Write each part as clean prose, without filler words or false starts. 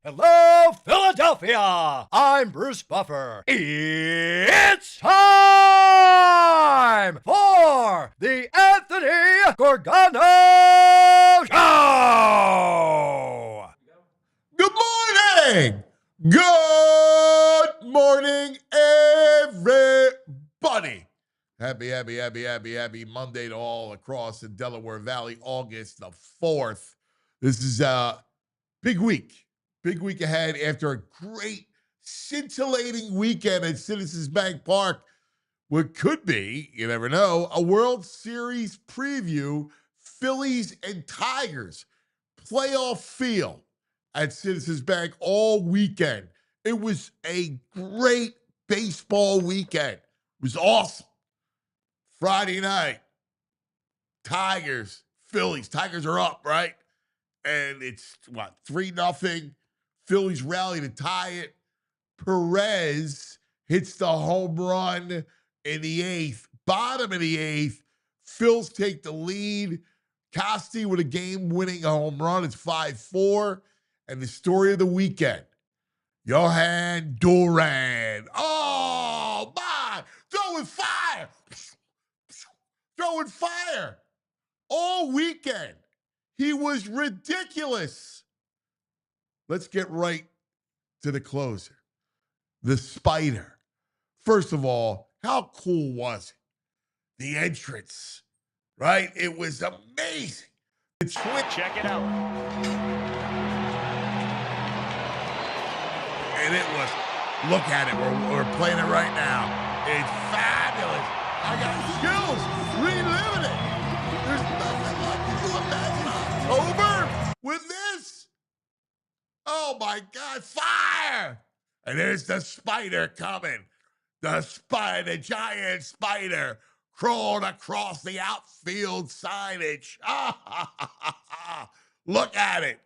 Hello, Philadelphia! I'm Bruce Buffer. It's time for the Anthony Gorgano Show! Good morning! Good morning, everybody! Happy Monday to all across the Delaware Valley, August the 4th. This is a big week ahead after a great, scintillating weekend at Citizens Bank Park. What could be, you never know, a World Series preview, Phillies and Tigers playoff feel at Citizens Bank all weekend. It was a great baseball weekend. It was awesome. Friday night, Tigers, Phillies. Tigers are up, right? And it's, 3-0. Phillies rally to tie it. Perez hits the home run in the 8th. Bottom of the 8th, Phils take the lead. Casty with a game-winning home run. It's 5-4. And the story of the weekend, Jhoan Duran. Oh, my! Throwing fire! Throwing fire! All weekend. He was ridiculous. Let's get right to the closer. The Spider. First of all, how cool was it? The entrance, right? It was amazing. Check it out. And it was, look at it. We're playing it right now. It's fabulous. I got chills reliving it. There's nothing like, can you imagine October with this? Oh my God, fire! And there's the Spider coming. The spider, the giant spider crawled across the outfield signage. Look at it.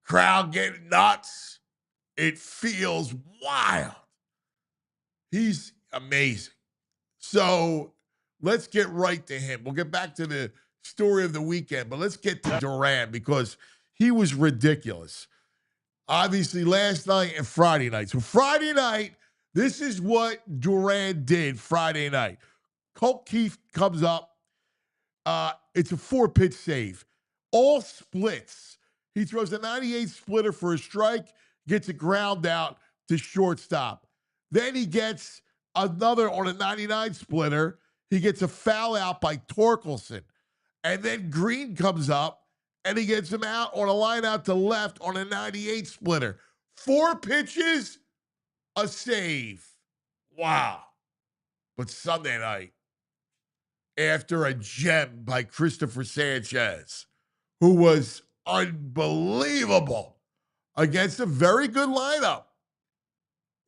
Crowd getting nuts. It feels wild. He's amazing. So let's get right to him. We'll get back to the story of the weekend, but let's get to Duran because he was ridiculous. Obviously, last night and Friday night. So Friday night, this is what Duran did Friday night. Colt Keith comes up. It's a 4-pitch save. All splits. He throws a 98 splitter for a strike, gets a ground out to shortstop. Then he gets another on a 99 splitter. He gets a foul out by Torkelson. And then Green comes up, and he gets him out on a line out to left on a 98 splitter. 4 pitches, a save. Wow. But Sunday night, after a gem by Cristopher Sanchez, who was unbelievable against a very good lineup,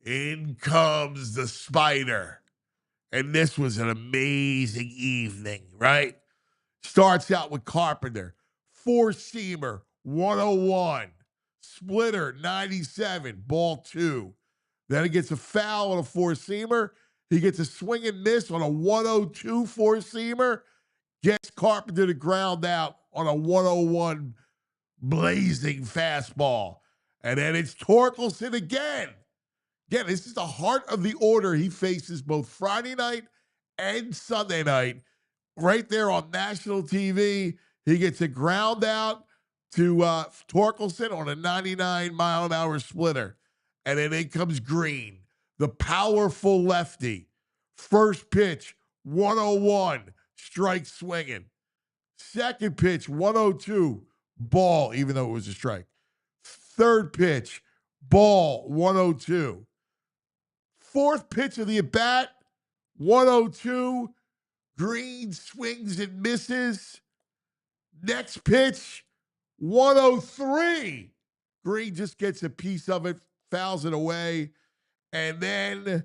in comes the Spider. And this was an amazing evening, right? Starts out with Carpenter. 4-seamer, 101. Splitter, 97, ball 2. Then he gets a foul on a 4-seamer. He gets a swing and miss on a 102 4-seamer. Gets Carpenter to ground out on a 101 blazing fastball. And then it's Torkelson again. Again, this is the heart of the order he faces both Friday night and Sunday night. Right there on national TV. He gets a ground out to Torkelson on a 99-mile-an-hour splitter. And then in comes Green, the powerful lefty. First pitch, 101, strike swinging. Second pitch, 102, ball, even though it was a strike. Third pitch, ball, 102. Fourth pitch of the at-bat, 102. Green swings and misses. Next pitch, 103. Green just gets a piece of it, fouls it away. And then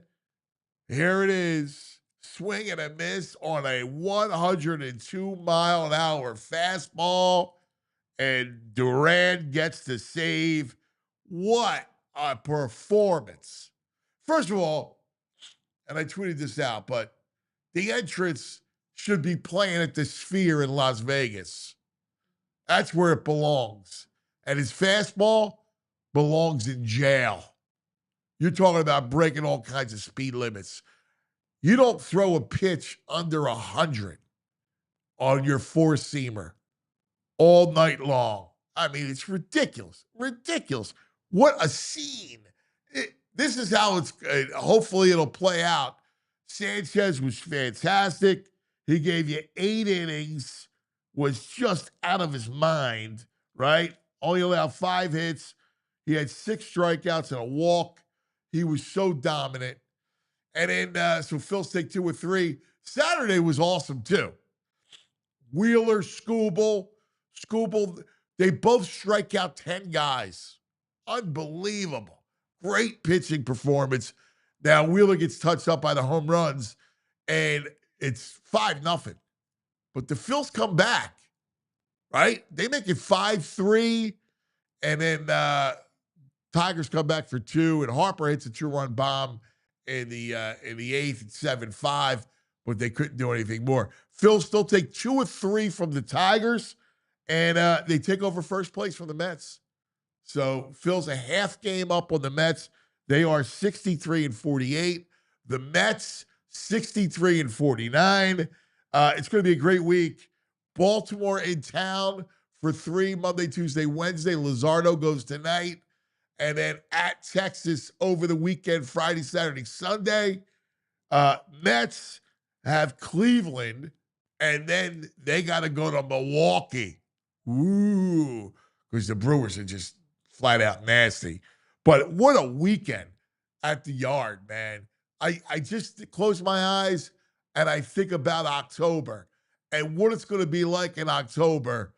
here it is, swing and a miss on a 102-mile-an-hour fastball. And Duran gets the save. What a performance. First of all, and I tweeted this out, but the entrance should be playing at the Sphere in Las Vegas. That's where it belongs. And his fastball belongs in jail. You're talking about breaking all kinds of speed limits. You don't throw a pitch under 100 on your four-seamer all night long. I mean, it's ridiculous. Ridiculous. What a scene. This is how it's, hopefully it'll play out. Sanchez was fantastic. He gave you 8 innings, was just out of his mind, right? Only allowed 5 hits. He had 6 strikeouts and a walk. He was so dominant. And then, so Phil's take 2 or 3. Saturday was awesome, too. Wheeler, Skubal, they both strike out 10 guys. Unbelievable. Great pitching performance. Now, Wheeler gets touched up by the home runs, and it's 5-0. But the Phils come back, right? They make it 5-3, and then Tigers come back for 2, and Harper hits a 2-run bomb in the 8th at 7-5, but they couldn't do anything more. Phils still take 2 or 3 from the Tigers, and they take over first place from the Mets. So Phil's a half game up on the Mets. They are 63-48. The Mets, 63-49. It's going to be a great week. Baltimore in town for 3 Monday, Tuesday, Wednesday. Luzardo goes tonight. And then at Texas over the weekend, Friday, Saturday, Sunday. Mets have Cleveland, and then they got to go to Milwaukee. Ooh, because the Brewers are just flat out nasty. But what a weekend at the Yard, man. I just close my eyes and I think about October and what it's going to be like in October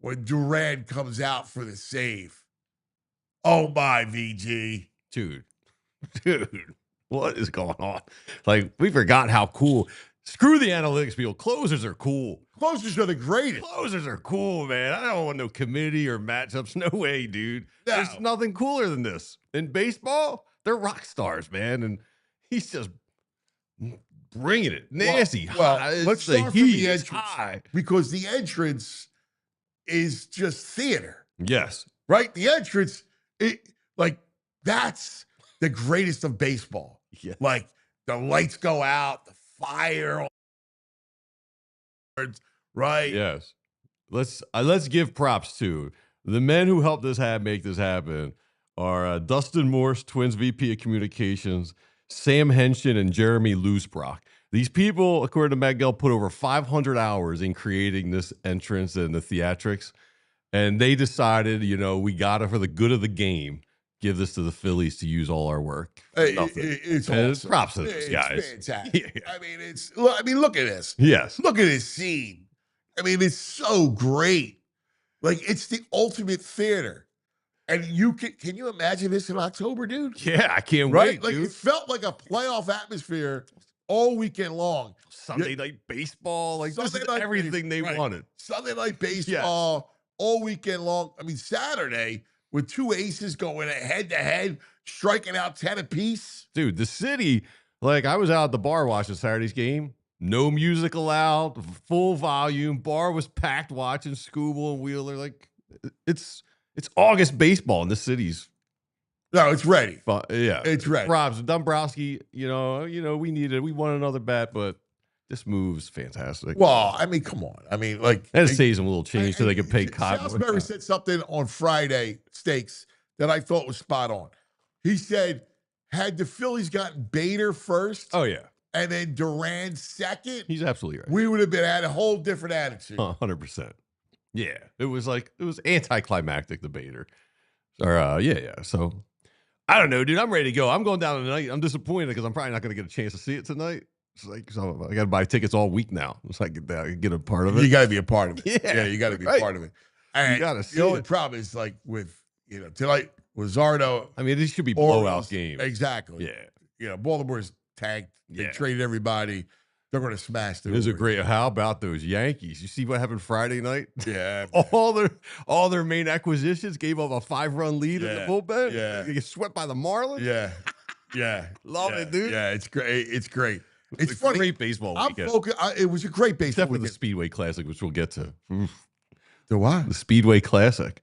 when Duran comes out for the save. Oh, my, VG. Dude, what is going on? Like, we forgot how cool. Screw the analytics people. Closers are cool. Closers are the greatest. Closers are cool, man. I don't want no committee or matchups. No way, dude. No. There's nothing cooler than this. In baseball, they're rock stars, man. And he's just bringing it. Nasty. Well, high. let's The start from heat the is entrance. high. Because the entrance is just theater, Yes. right? The entrance, that's the greatest of baseball. Yeah. Like, the lights go out, the fire, right? Yes. Let's give props to the men who helped make this happen are Dustin Morse, Twins VP of Communications, Sam Henshin, and Jeremy Loosbrock. These people, according to Matt Gell, put over 500 hours in creating this entrance and the theatrics, and they decided, we got to, for the good of the game, give this to the Phillies to use all our work. It's awesome. Props to those guys. It's fantastic. Yeah. I mean, look at this. Yes. Look at this scene. I mean, it's so great. Like, it's the ultimate theater. And can you imagine this in October, dude? Yeah, I can't Right? wait, Like, dude. it felt like a playoff atmosphere all weekend long. Sunday night baseball, this is everything they wanted. Sunday night baseball all weekend long. I mean, Saturday with 2 aces going head-to-head, striking out 10 apiece. Dude, the city, I was out at the bar watching Saturday's game. No music allowed, full volume. Bar was packed watching Skubal and Wheeler. It's August baseball in the city's. No, it's ready. Yeah. It's ready. Robs, Dombrowski, we won another bat, but this move's fantastic. Well, I mean, come on. I mean, and saves them a little change so they can pay Kyle. Salisbury said something on Friday, Stakes, that I thought was spot on. He said, had the Phillies gotten Bader first, oh, yeah, and then Duran second, he's absolutely right. we would have had a whole different attitude. 100%. Yeah, it was anticlimactic, the Bader. Or yeah. So I don't know, dude. I'm ready to go. I'm going down tonight. I'm disappointed because I'm probably not going to get a chance to see it tonight. It's like, so I got to buy tickets all week now. It's like I get a part of it. You got to be a part of it. Yeah, you got to be right. a part of it. And you got to see the only it. problem is like with tonight Wizardo. I mean, these should be Orioles, blowout games. Exactly. Yeah. Baltimore's tanked. They traded everybody. They're going to smash them. Those are great. How about those Yankees? You see what happened Friday night? Yeah. all their main acquisitions gave up a 5-run lead in the bullpen. Yeah. They get swept by the Marlins. Yeah. Love it, dude. Yeah, it's great. It's great. It's funny. Great baseball weekend. It was a great baseball Except for the weekend. Speedway Classic, which we'll get to. The what? The Speedway Classic.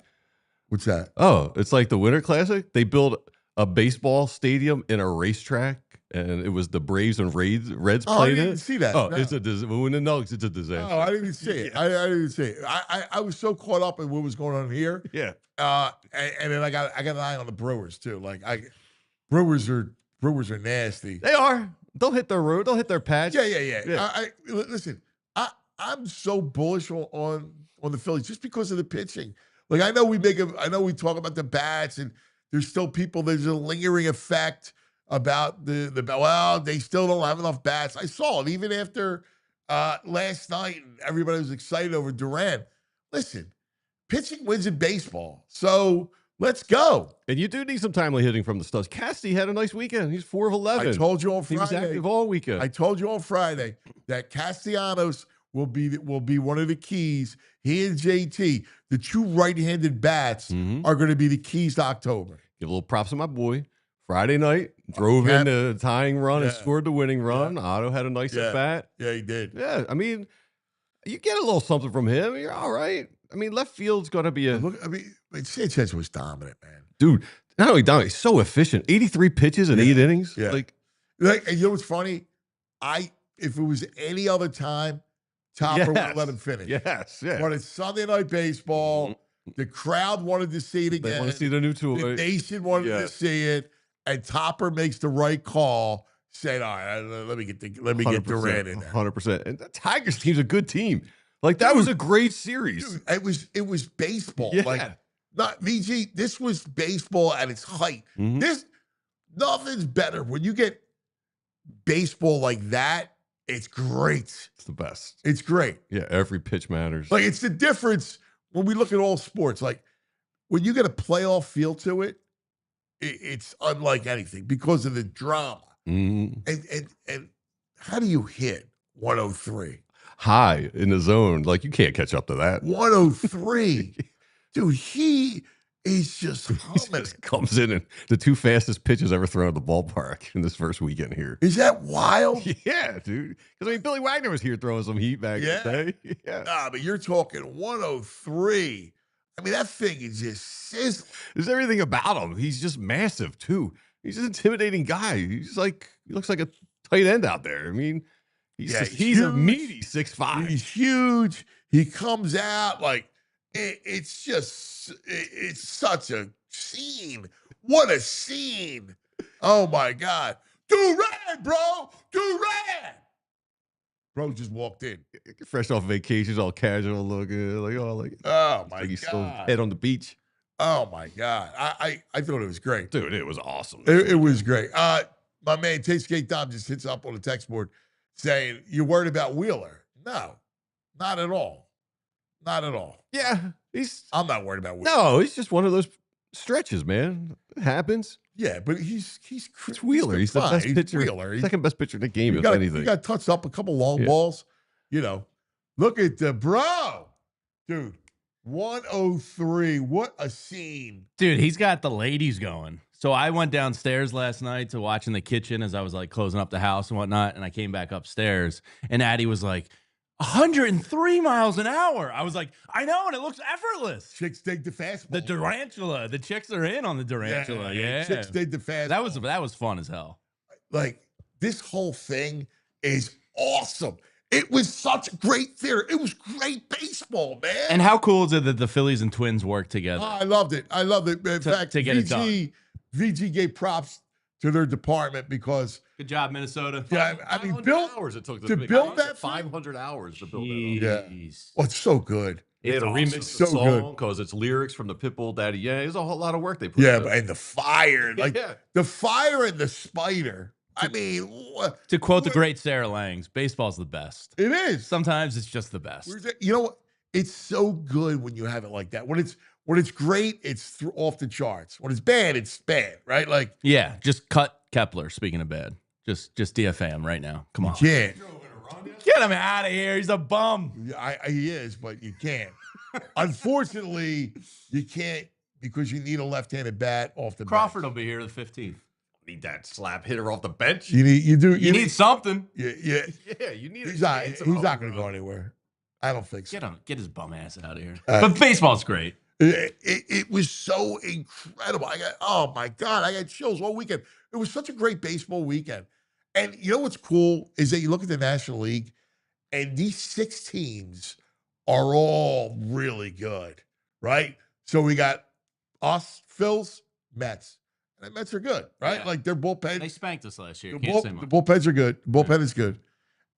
What's that? Oh, it's like the Winter Classic. They built a baseball stadium in a racetrack, and it was the Braves and Reds played I in didn't it. see that. Oh, No. it's a when the Nugs, it's a disaster. Oh, I didn't even see it. I didn't see it. I was so caught up in what was going on here. Yeah. And then I got an eye on the Brewers too. Like Brewers are nasty. They are. They'll hit their road. They'll hit their patch. Yeah. Listen. I'm so bullish on the Phillies just because of the pitching. Like I know we talk about the bats, and there's still people. There's a lingering effect about they still don't have enough bats. I saw it even after last night, and everybody was excited over Duran. Listen, pitching wins in baseball, so let's go. And you do need some timely hitting from the studs. Casty had a nice weekend. He's 4 of 11. I told you on Friday. He was active all weekend. I told you on Friday that Castellanos will be one of the keys. He and JT, the two right-handed bats, are going to be the keys to October. Give a little props to my boy. Friday night, drove in the tying run and scored the winning run. Otto had a nice at bat. Yeah, he did. Yeah, I mean, you get a little something from him. You're all right. I mean, left field's going to be Sanchez was dominant, man. Dude, not only dominant, he's so efficient. 83 pitches in 8 innings. Yeah. And you know what's funny? If it was any other time, Topper would let him finish. Yes, yeah. But it's Sunday Night Baseball. The crowd wanted to see it again. They want to see the new tool. The nation wanted to see it, and Topper makes the right call. Saying, "All right, let me get Duran in there." 100%. And the Tigers team's a good team. Like that was a great series. Dude, it was baseball. Yeah. Like not VG. This was baseball at its height. Nothing's better when you get baseball like that. It's great. It's the best. It's great. Yeah, every pitch matters. Like it's the difference when we look at all sports. Like when you get a playoff feel to it, it's unlike anything because of the drama. And how do you hit 103? High in the zone. Like you can't catch up to that. 103. Dude, he is just humming. He just comes in and the 2 fastest pitches ever thrown at the ballpark in this first weekend here. Is that wild? Yeah, dude. Because Billy Wagner was here throwing some heat back in the day. Yeah. Nah, but you're talking 103. I mean, that thing is just sizzling. There's everything about him. He's just massive, too. He's an intimidating guy. He looks like a tight end out there. I mean, he's a meaty 6'5". He's huge. He comes out like it's such a scene. What a scene. Oh my God. Duran, bro. Duran. Bro just walked in. Fresh off vacation, all casual looking. Oh my he's God. still head on the beach. Oh my God. I thought it was great. Dude, it was awesome. It was great. My man, Tastegate Dom just hits up on the text board saying, "You worried about Wheeler?" No, not at all. Not at all. Yeah. I'm not worried about Wheeler. No, he's just one of those stretches, man. It happens. Yeah, but he's Wheeler. He's the best pitcher. Wheeler. Second best pitcher in the game, if anything. He got touched up a couple long balls. Look at the bro. Dude, 103. What a scene. Dude, he's got the ladies going. So I went downstairs last night to watch in the kitchen as I was like closing up the house and whatnot. And I came back upstairs and Addie was like, 103 miles an hour. I was like, I know, and it looks effortless. Chicks dig the fastball. The Durantula. The chicks are in on the Durantula. Yeah. Chicks dig the fastball. That was fun as hell. Like, this whole thing is awesome. It was such a great theater. It was great baseball, man. And how cool is it that the Phillies and Twins work together? Oh, I loved it. In fact, to get it done. VG gave props to their department because good job, Minnesota. Yeah, I mean, 500 hours it took to build that 500 hours to build that. Yeah, well, it's so good. They had to It's remix awesome. the So good. song because it's lyrics from the Pitbull Daddy. Yeah, there's a whole lot of work they put. Yeah, into it. and the fire, like Yeah. the fire and the spider. I mean, To quote the great Sarah Langs, baseball's the best. it is. Sometimes it's just the best. You know what? It's so good when you have it like that. When it's great, it's off the charts. When it's bad, right? Like Yeah, just cut Kepler. Speaking of bad, just DFA him right now. Come on, you can't. get him out of here. He's a bum. He is, but you can't. Unfortunately, you can't because you need a left-handed bat off the Crawford bench. will be here the 15th. Need that slap hitter off the bench. You need something. Yeah. Yeah, you need. He's not going to go anywhere. I don't think so. Get his bum ass out of here. But baseball's great. It was so incredible. Oh my God, I got chills all weekend. It was such a great baseball weekend. And you know what's cool is that you look at the National League and these 6 teams are all really good, right? So we got us, Phils, Mets. And the Mets are good, right? Yeah. Like their bullpen. They spanked us last year. The, Can't bull, say the much. bullpens are good. The bullpen is good.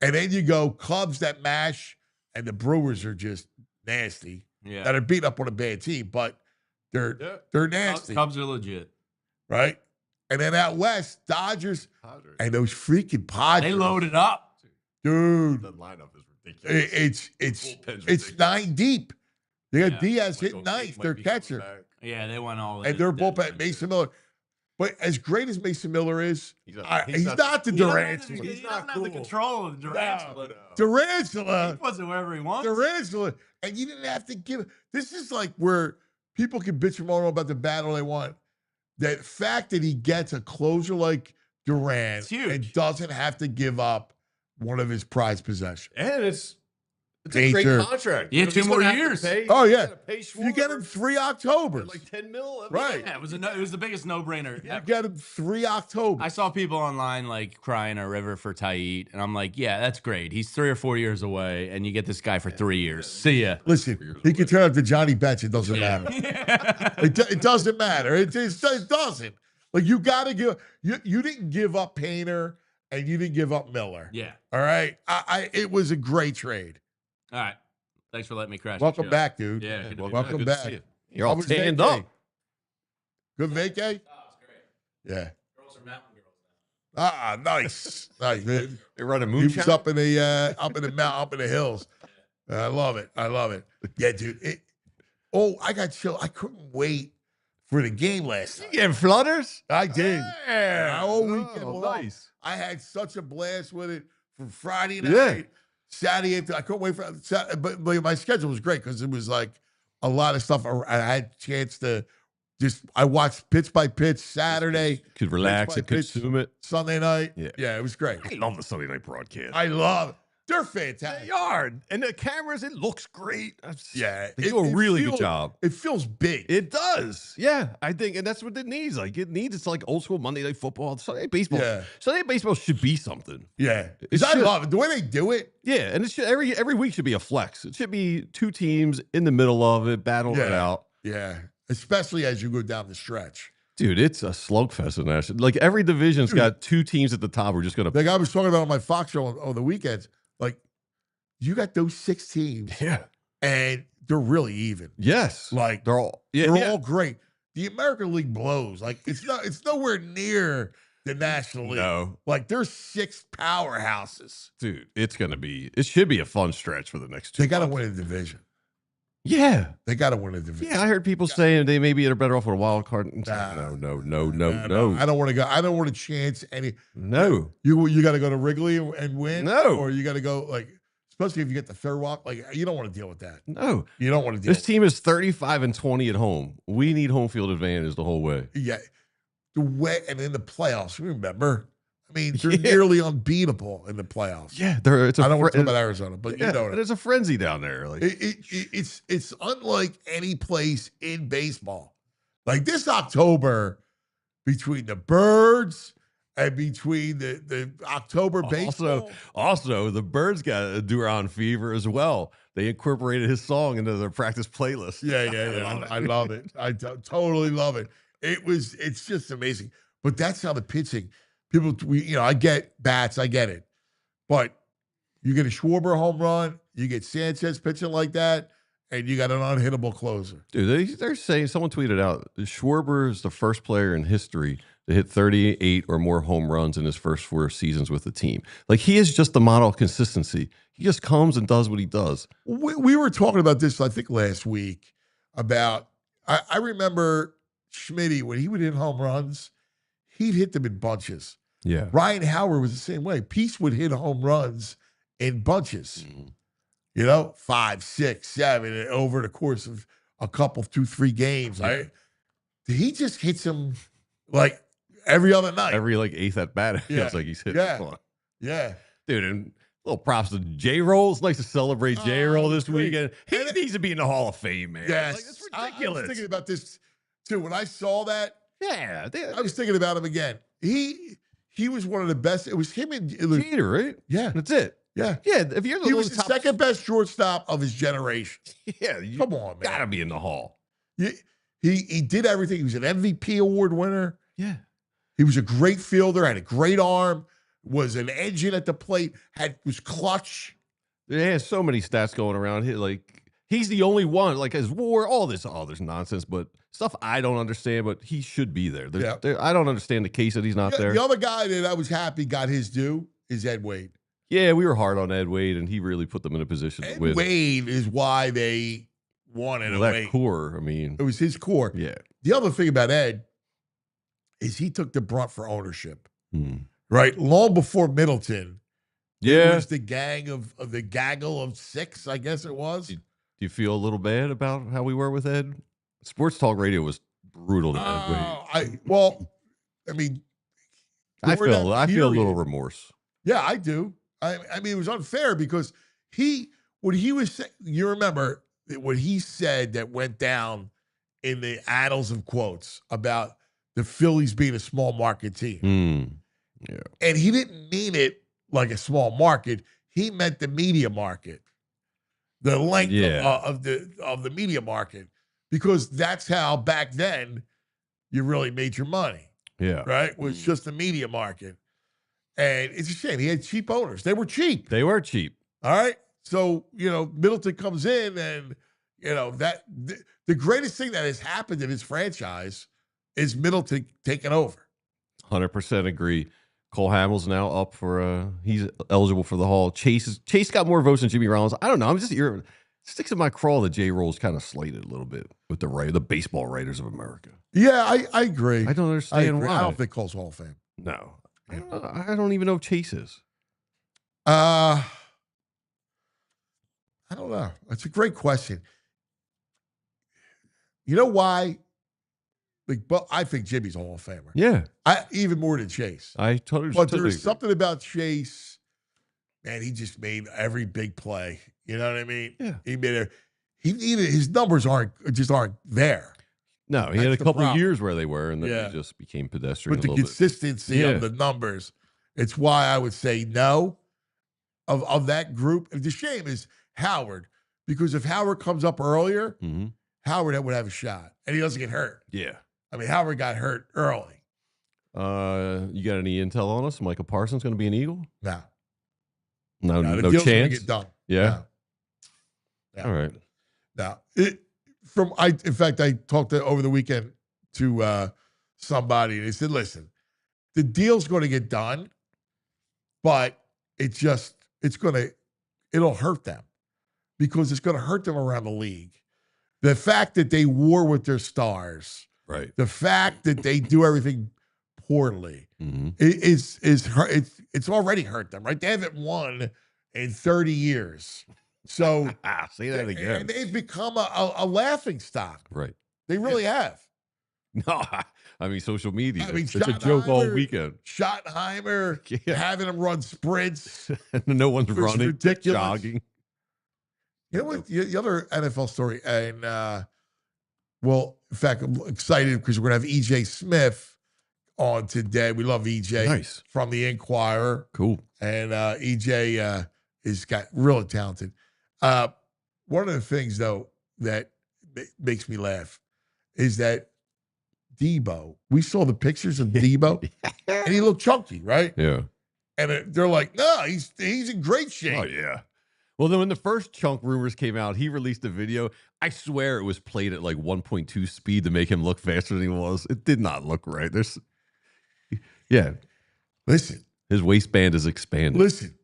And then you go Cubs that mash, and the Brewers are just nasty. Yeah. That are beating up on a bad team, but they're nasty, Cubs are legit. right? And then out west, Dodgers and those freaking Padres. They loaded up. dude. The lineup is ridiculous. It's 9 deep. They got Yeah. Diaz Michael hitting ninth, King their might be coming catcher, back. Yeah, they went all in. and their That bullpen. defense. Mason Miller. But as great as Mason Miller is, He's he's not the He doesn't Durant. have the- He's He not doesn't have the cool. control of the Durant. No. He Durantula. puts it wherever he wants. Durantula. And you didn't have to give. This is like where people can bitch and moan about the battle they want. That fact that he gets a closer like Durant It's huge. and doesn't have to give up one of his prized possessions. And it's a Danger. great contract. Yeah, Because 2 he's more gonna have to years. pay- Oh, he's yeah. gotta pay You get him Schwarber 3 Octobers. like 10 mil. Right. Yeah, it was the biggest no-brainer. You get him 3 Octobers. I saw people online like crying a river for Tait, and I'm like, yeah, that's great. He's 3 or 4 years away, and you get this guy for 3 years. See ya. Listen, he could turn out to Johnny Bench. It doesn't matter. It doesn't matter. It doesn't. Like you got to give. You didn't give up Painter and you didn't give up Miller. Yeah. All right. It was a great trade. All right. Thanks for letting me crash. Welcome the show. back, dude. Yeah. good to be welcome Good to back. see you. You're all How was tanned vacay? up. Good vacay? Oh, it's great. Yeah. Girls are mountain girls now. Nice. Nice, man. They running He was moonshine. up in the hills. I love it. Yeah, dude. I got chill. I couldn't wait for the game last night. You getting flutters? I did. Yeah. All weekend Oh, long. nice. I had such a blast with it from Friday night, Yeah. Saturday. I couldn't wait for Saturday, but my schedule was great because it was like a lot of stuff. I had a chance to I watched pitch by pitch Saturday, Could relax Pitch and by pitch. consume it. Sunday night. Yeah. It was great. I love the Sunday night broadcast. I love it. They're fantastic. They are. And the cameras, it looks great. Yeah, They do a really good job. It feels big. It does. Yeah. I think, and that's what it needs. Like, it's like old school Monday Night Football. Sunday Night Baseball. Yeah. Sunday Night Baseball should be something. Yeah, It because I should. love it. The way they do it. Yeah. And it should, every week should be a flex. It should be 2 teams in the middle of it, battling it out. Yeah, especially as you go down the stretch. Dude, it's a slugfest in that. Like, every division's got 2 teams at the top who are just going to. Like I was talking about on my Fox show on the weekends. Like, you got those 6 teams, Yeah. and they're really even. Yes. Like They're all. they're all great. The American League blows. Like it's nowhere near the National League. No. Like there's 6 powerhouses. Dude, it should be a fun stretch for the next 2 They got to months. win a division. Yeah. They got to win a division. Yeah, I heard people saying they maybe are better off with a wild card. Nah. No. I don't want to go. I don't want to chance any. No. You got to go to Wrigley and win. No. Or you got to go like, especially if you get the third walk. Like you don't want to deal with that. No. You don't want to deal. This team is 35-20 at home. We need home field advantage the whole way. Yeah, the way and in the playoffs. Remember, I mean, they're Yeah. nearly unbeatable in the playoffs. Yeah, it's I don't want to talk about Arizona, but yeah, you know and it. it's a frenzy down there. Like, It's unlike any place in baseball. Like this October, between the Birds and between the October baseball. also, the Birds got a Duran fever as well. They incorporated his song into their practice playlist. Yeah. I love it. I totally love it. It's just amazing. But that's how the pitching. People, I get bats, I get it. But you get a Schwarber home run, you get Sanchez pitching like that, and you got an unhittable closer. Dude, they're saying, someone tweeted out, Schwarber is the first player in history to hit 38 or more home runs in his first 4 seasons with the team. Like, he is just the model of consistency. He just comes and does what he does. We were talking about this, I think, last week about, I remember Schmitty, when he would hit home runs, he'd hit them in bunches. Yeah. Ryan Howard was the same way. Peace would hit home runs in bunches. You know, 5, 6, 7 over the course of a couple, 2, 3 games. Right? He just hits them like every other night. Every like 8th at bat, it feels like he's hitting one. Yeah. Dude, and little props to J-Roll. It's nice to celebrate J-Roll this weekend. He needs to be in the Hall of Fame, man. Yes. Like, it's ridiculous. I was thinking about this too. When I saw that, I was thinking about him again. He was one of the best. It was him and Jeter, right? Yeah. That's it. Yeah. Yeah. If you're he was the second best shortstop of his generation. Yeah. You Come on, man. Gotta be in the Hall. He did everything. He was an MVP award winner. Yeah. He was a great fielder, had a great arm, was an engine at the plate, was clutch. He has so many stats going around here. Like, he's the only one, like, his WAR, all this, there's nonsense, but stuff I don't understand, but he should be there. I don't understand the case that he's not there. The other guy that I was happy got his due is Ed Wade. Yeah, we were hard on Ed Wade, and he really put them in a position to win. Ed Wade is why they won in a way. That core, I mean. It was his core. Yeah. The other thing about Ed is he took the brunt for ownership. Right? Long before Middleton. Yeah. It was the gang of the gaggle of 6, I guess it was. Do you feel a little bad about how we were with Ed? Sports talk radio was brutal to Ed Wade. I feel a little remorse. Yeah, I do. I mean, it was unfair because when he was, you remember what he said that went down in the annals of quotes about the Phillies being a small market team. Yeah. And he didn't mean it like a small market. He meant the media market, the length of the media market, because that's how back then you really made your money. Yeah. Right? It was just the media market. And it's a shame. He had cheap owners. They were cheap. They were cheap. All right. So, Middleton comes in and, the greatest thing that has happened in his franchise is Middleton taking over. 100% agree. Cole Hamels now up for, he's eligible for the Hall. Chase got more votes than Jimmy Rollins. I don't know. I'm just here. Sticks in my craw that J-Roll's kind of slated a little bit with the baseball writers of America. Yeah, I agree. I don't understand why. I don't think Cole's Hall of Fame. No. I don't even know if Chase is. I don't know. That's a great question. You know why? But I think Jimmy's a Hall of Famer. Yeah. Even more than Chase. I totally. But there's something about Chase, man, he just made every big play. You know what I mean? Yeah. He made his numbers aren't there. No, he had a couple of years where they were, and then he just became pedestrian. But the consistency of the numbers, it's why I would say no of that group. The shame is Howard, because if Howard comes up earlier, Howard would have a shot, and he doesn't get hurt. Yeah. I mean, Howard got hurt early. You got any intel on us? Michael Parsons going to be an Eagle? No. No deal's chance? gonna get done. Yeah. No. All right. Now, in fact, I talked over the weekend to somebody, and they said, listen, the deal's going to get done, but it'll hurt them because it's going to hurt them around the league. The fact that they war with their stars, right? The fact that they do everything poorly it's already hurt them, right? They haven't won in 30 years. So say that again. And they've become a laughing stock. Right. They really have. No, I mean, social media. I mean, it's a joke all weekend. Schottenheimer having them run sprints. No one's running. Ridiculous. Jogging. You know what? The other NFL story, and in fact, I'm excited because we're going to have EJ Smith on today. We love EJ. Nice. From the Inquirer. Cool. And EJ is really talented. One of the things, though, that makes me laugh is that Debo, we saw the pictures of Debo, and he looked chunky, right? Yeah. And they're like, no, he's in great shape. Oh, yeah. Well, then when the first Chunk rumors came out, he released a video. I swear it was played at like 1.2 speed to make him look faster than he was. It did not look right. Yeah. Listen. His waistband is expanded. Listen.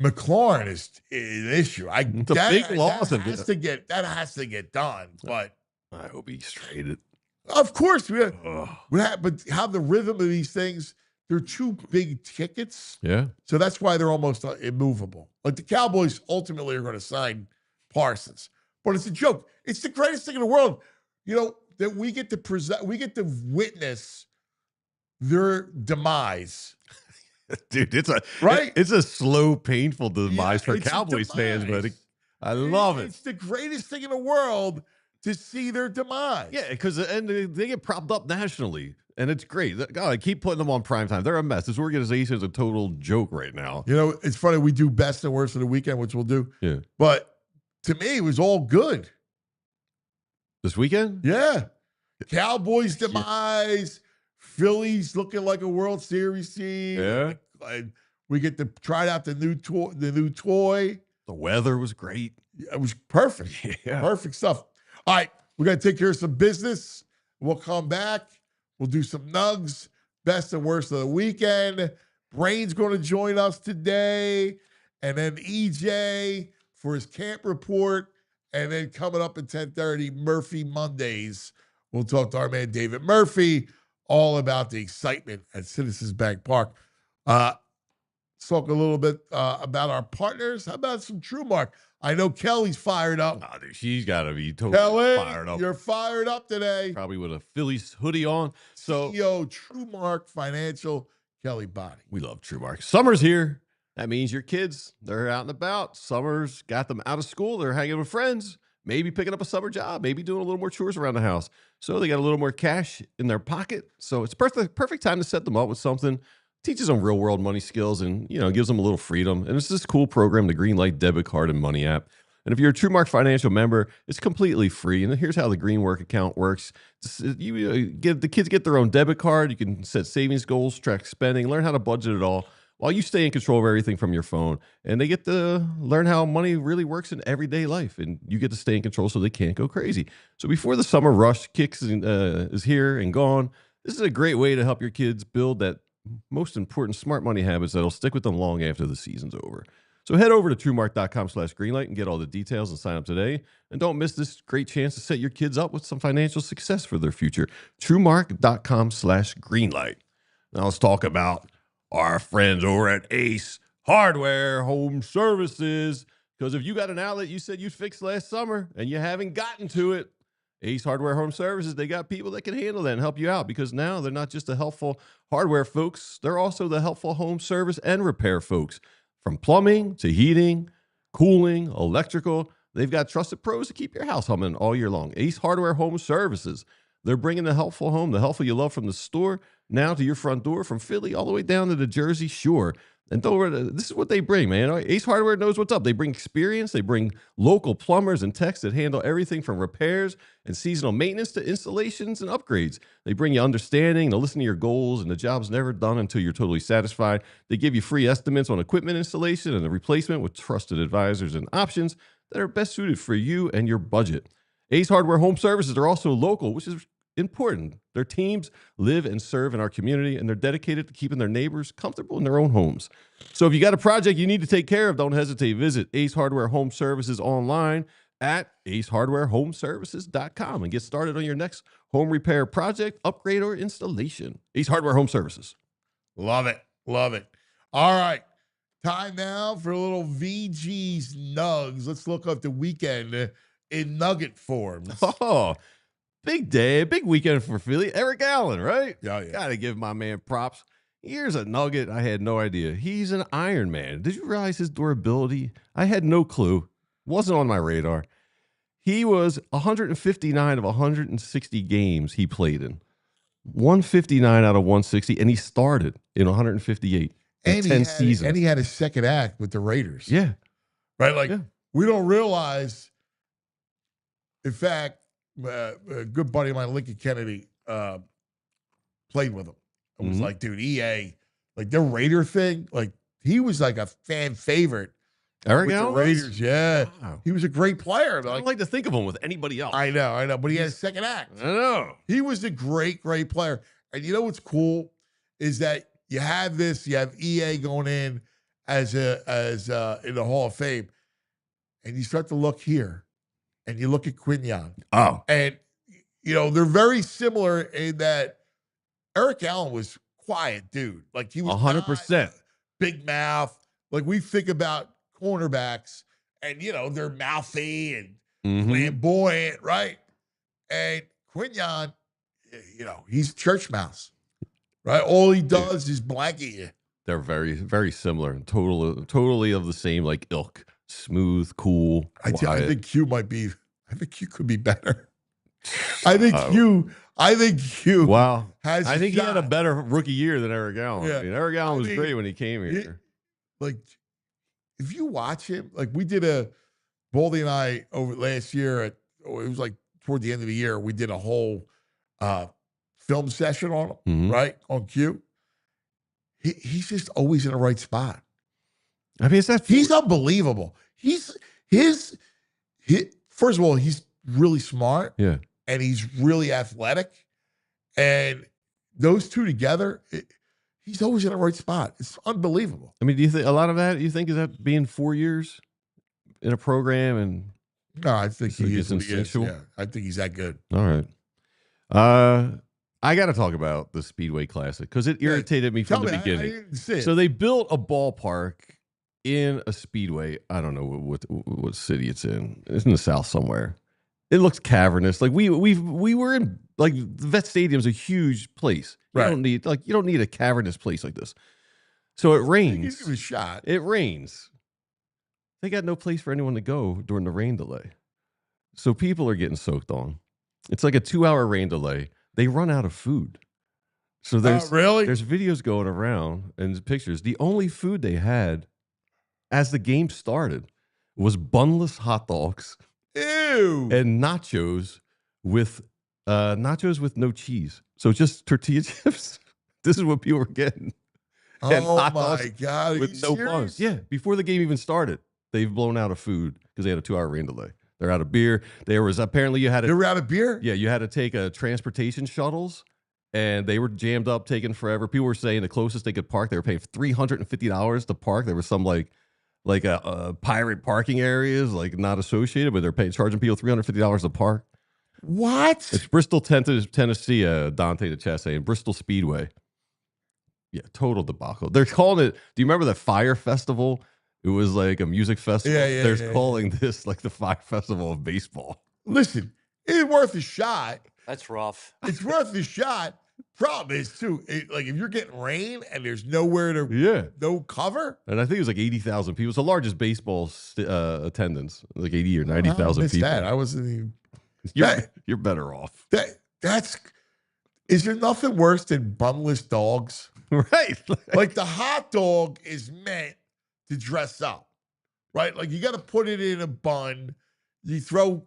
McLaurin is an issue. It's a big loss. That has to get done. But I hope he's traded. Of course, but how the rhythm of these things, they're two big tickets. Yeah. So that's why they're almost immovable. Like the Cowboys ultimately are going to sign Parsons. But it's a joke. It's the greatest thing in the world, that we get to witness their demise. Dude, it's a slow, painful demise for Cowboys fans, but I love it. It's the greatest thing in the world to see their demise. Yeah, because they get propped up nationally, and it's great. God, I keep putting them on primetime. They're a mess. This organization is a total joke right now. It's funny. We do best and worst of the weekend, which we'll do. Yeah. But to me, it was all good. This weekend? Yeah. Cowboys demise, Phillies looking like a World Series team. Yeah. And we get to try out the new toy. The weather was great. It was perfect. Yeah. Perfect stuff. All right, we got to take care of some business. We'll come back. We'll do some Nugs, best and worst of the weekend. Brain's going to join us today. And then EJ for his camp report. And then coming up at 10:30, Murphy Mondays. We'll talk to our man David Murphy all about the excitement at Citizens Bank Park. Let's talk a little bit about our partners. How about some TrueMark? I know Kelly's fired up. Oh, dude, she's got to be totally fired up. You're fired up today. Probably with a Phillies hoodie on. So CEO TrueMark Financial, Kelly Body. We love TrueMark. Summer's here. That means your kids, they're out and about. Summer's got them out of school. They're hanging with friends, maybe picking up a summer job, maybe doing a little more chores around the house. So they got a little more cash in their pocket. So it's perfect time to set them up with something. Teaches them real world money skills and, gives them a little freedom. And it's this cool program, the Greenlight debit card and money app. And if you're a TrueMark Financial member, it's completely free. And here's how the Greenwork account works. The kids get their own debit card. You can set savings goals, track spending, learn how to budget it all while you stay in control of everything from your phone. And they get to learn how money really works in everyday life. And you get to stay in control so they can't go crazy. So before the summer rush is here and gone, this is a great way to help your kids build that most important smart money habits that'll stick with them long after the season's over. So head over to TrueMark.com/Greenlight and get all the details and sign up today. And don't miss this great chance to set your kids up with some financial success for their future. TrueMark.com/Greenlight. Now let's talk about our friends over at Ace Hardware Home Services. Because if you got an outlet you said you fixed last summer and you haven't gotten to it, Ace Hardware Home Services, they got people that can handle that and help you out, because now they're not just the helpful hardware folks, they're also the helpful home service and repair folks. From plumbing to heating, cooling, electrical, they've got trusted pros to keep your house humming all year long. Ace Hardware Home Services. They're bringing the helpful home, the helpful you love from the store, now to your front door, from Philly all the way down to the Jersey Shore. And this is what they bring, man. Ace Hardware knows what's up. They bring experience. They bring local plumbers and techs that handle everything from repairs and seasonal maintenance to installations and upgrades. They bring you understanding. They'll listen to your goals, and the job's never done until you're totally satisfied. They give you free estimates on equipment installation and the replacement with trusted advisors and options that are best suited for you and your budget. Ace Hardware Home Services are also local, which is important. Their teams live and serve in our community, and they're dedicated to keeping their neighbors comfortable in their own homes. So if you got a project you need to take care of, don't hesitate. Visit Ace Hardware Home Services online at acehardwarehomeservices.com and get started on your next home repair project, upgrade, or installation. Ace Hardware Home Services. Love it. Love it. All right. Time now for a little VG's Nugs. Let's look up the weekend in nugget forms. Oh, big day, big weekend for Philly. Eric Allen, right? Yeah. Gotta give my man props. Here's a nugget I had no idea. He's an Iron Man. Did you realize his durability? I had no clue. Wasn't on my radar. He was 159 of 160 games he played in. 159 out of 160, and he started in 158 in 10 seasons. And he had a second act with the Raiders. Yeah. Right? We don't realize, in fact, a good buddy of mine, Lincoln Kennedy, played with him. It was like, dude, EA, like their Raider thing, like he was like a fan favorite Eric with the Allen? Raiders. Yeah. Wow. He was a great player. I don't like to think of him with anybody else. I know. But he had a second act. I know. He was a great player. And you know what's cool is that you have EA going in as in the Hall of Fame, and you start to look here, and you look at Quinyon. Oh. And, they're very similar in that Eric Allen was quiet dude. Like he was 100%. Big mouth. Like we think about cornerbacks and, they're mouthy and flamboyant, right? And Quinyon, he's church mouse, right? All he does is blanket you. They're very, very similar and totally of the same like ilk. Smooth, cool. I think Q could be better. I think Q. Wow. Has I think shot. he had a better rookie year than Eric Allen. Yeah. I mean, Eric Allen was great when he came here. If you watch him, like we did Baldy and I over last year it was like toward the end of the year, we did a whole film session on him, right? On Q. He's just always in the right spot. I mean, he's unbelievable. First of all, he's really smart. Yeah. And he's really athletic. And those two together, he's always in the right spot. It's unbelievable. I mean, do you think a lot of that, is that being 4 years in a program? And no, I think he is instinctual. Yeah, I think he's that good. All right. I got to talk about the Speedway Classic because it irritated me from the beginning. I didn't see it. So they built a ballpark in a speedway. I don't know what city it's in. It's in the South somewhere. It looks cavernous. Like we were in, like, the Vet Stadium's a huge place. You Right. You don't need a cavernous place like this. So it rains. Give it a shot. It rains. They got no place for anyone to go during the rain delay. So people are getting soaked on. It's like a 2-hour rain delay. They run out of food. So there's videos going around and pictures. The only food they had as the game started was bunless hot dogs. Ew. And nachos with no cheese. So just tortilla chips. This is what people were getting. And hot dogs my God. with no buns. Yeah, before the game even started, they've blown out of food because they had a 2-hour rain delay. They're out of beer. There was apparently you had They were out of beer? Yeah, you had to take transportation shuttles, and they were jammed up, taking forever. People were saying the closest they could park, they were paying $350 to park. There was some like a pirate parking areas, like not associated, but they're charging people $350 to park. What? It's Bristol, Tennessee, Dante DeChesse, and Bristol Speedway. Yeah, total debacle. They're calling it, do you remember the Fire Festival? It was like a music festival. Yeah, They're calling this like the Fire Festival of baseball. Listen, it's worth a shot. That's rough. It's worth a shot. Problem is, too, like if you're getting rain and there's nowhere to no cover. And I think it was like 80,000 people. It's the largest baseball attendance, like 80 or 90,000 people. That. I wasn't even. You're better off. Is there nothing worse than bunless dogs? Right. Like the hot dog is meant to dress up, right? Like you got to put it in a bun. You throw,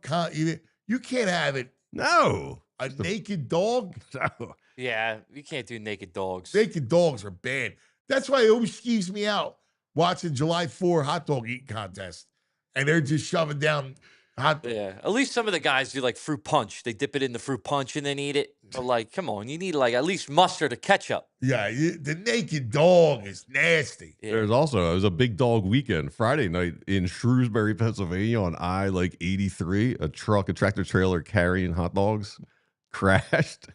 you can't have it. No. A naked dog? No. Yeah, you can't do naked dogs. Naked dogs are bad. That's why it always skeeves me out watching July 4 hot dog eating contest. And they're just shoving down hot dog. Yeah, at least some of the guys do like fruit punch. They dip it in the fruit punch and then eat it. But like, come on, you need like at least mustard or ketchup. Yeah, the naked dog is nasty. Yeah. It was a big dog weekend. Friday night in Shrewsbury, Pennsylvania on I-83, a tractor trailer carrying hot dogs crashed.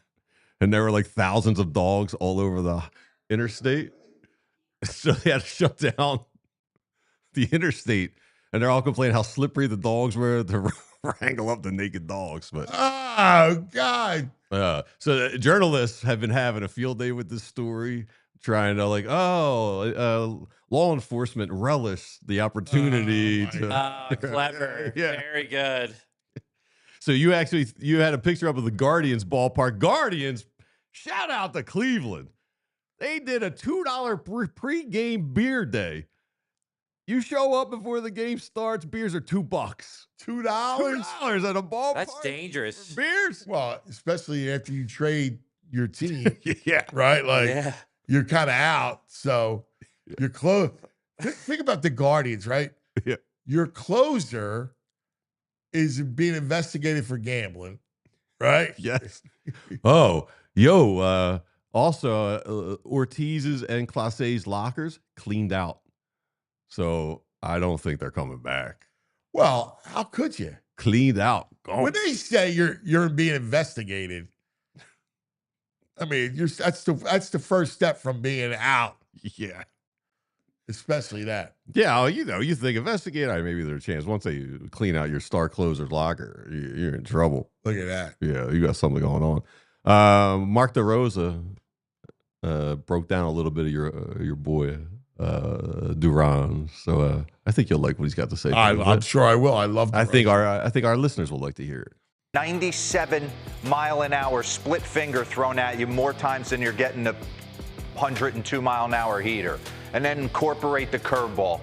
And there were like thousands of dogs all over the interstate. So they had to shut down the interstate. And they're all complaining how slippery the dogs were to wrangle up the naked dogs. But oh, God. So journalists have been having a field day with this story, trying to law enforcement relish the opportunity to. Clever. Yeah. Very good. So you had a picture up of the Guardians ballpark. Guardians, shout out to Cleveland. They did a $2 pre-game beer day. You show up before the game starts, beers are $2. $2? $2 at a ballpark. That's dangerous. For beers? Well, especially after you trade your team. Yeah. Right? Like, you're kind of out, so you're close. Think about the Guardians, right? Yeah. Your closer is being investigated for gambling, right? Yes. Oh, yo. Also, Ortiz's and Clase's lockers cleaned out. So I don't think they're coming back. Well, how could you? Cleaned out. Gone. When they say you're being investigated, I mean, that's the first step from being out, Yeah. especially that. Yeah, well, you think investigate. Maybe there's a chance. Once they clean out your star closer's locker, you're in trouble. Look at that. Yeah, you got something going on. Mark DeRosa broke down a little bit of your boy Duran. So I think you'll like what he's got to say. I'm sure I will. I love. I think our listeners will like to hear it. 97-mile-an-hour split finger thrown at you more times than you're getting a 102-mile-an-hour heater. And then incorporate the curveball.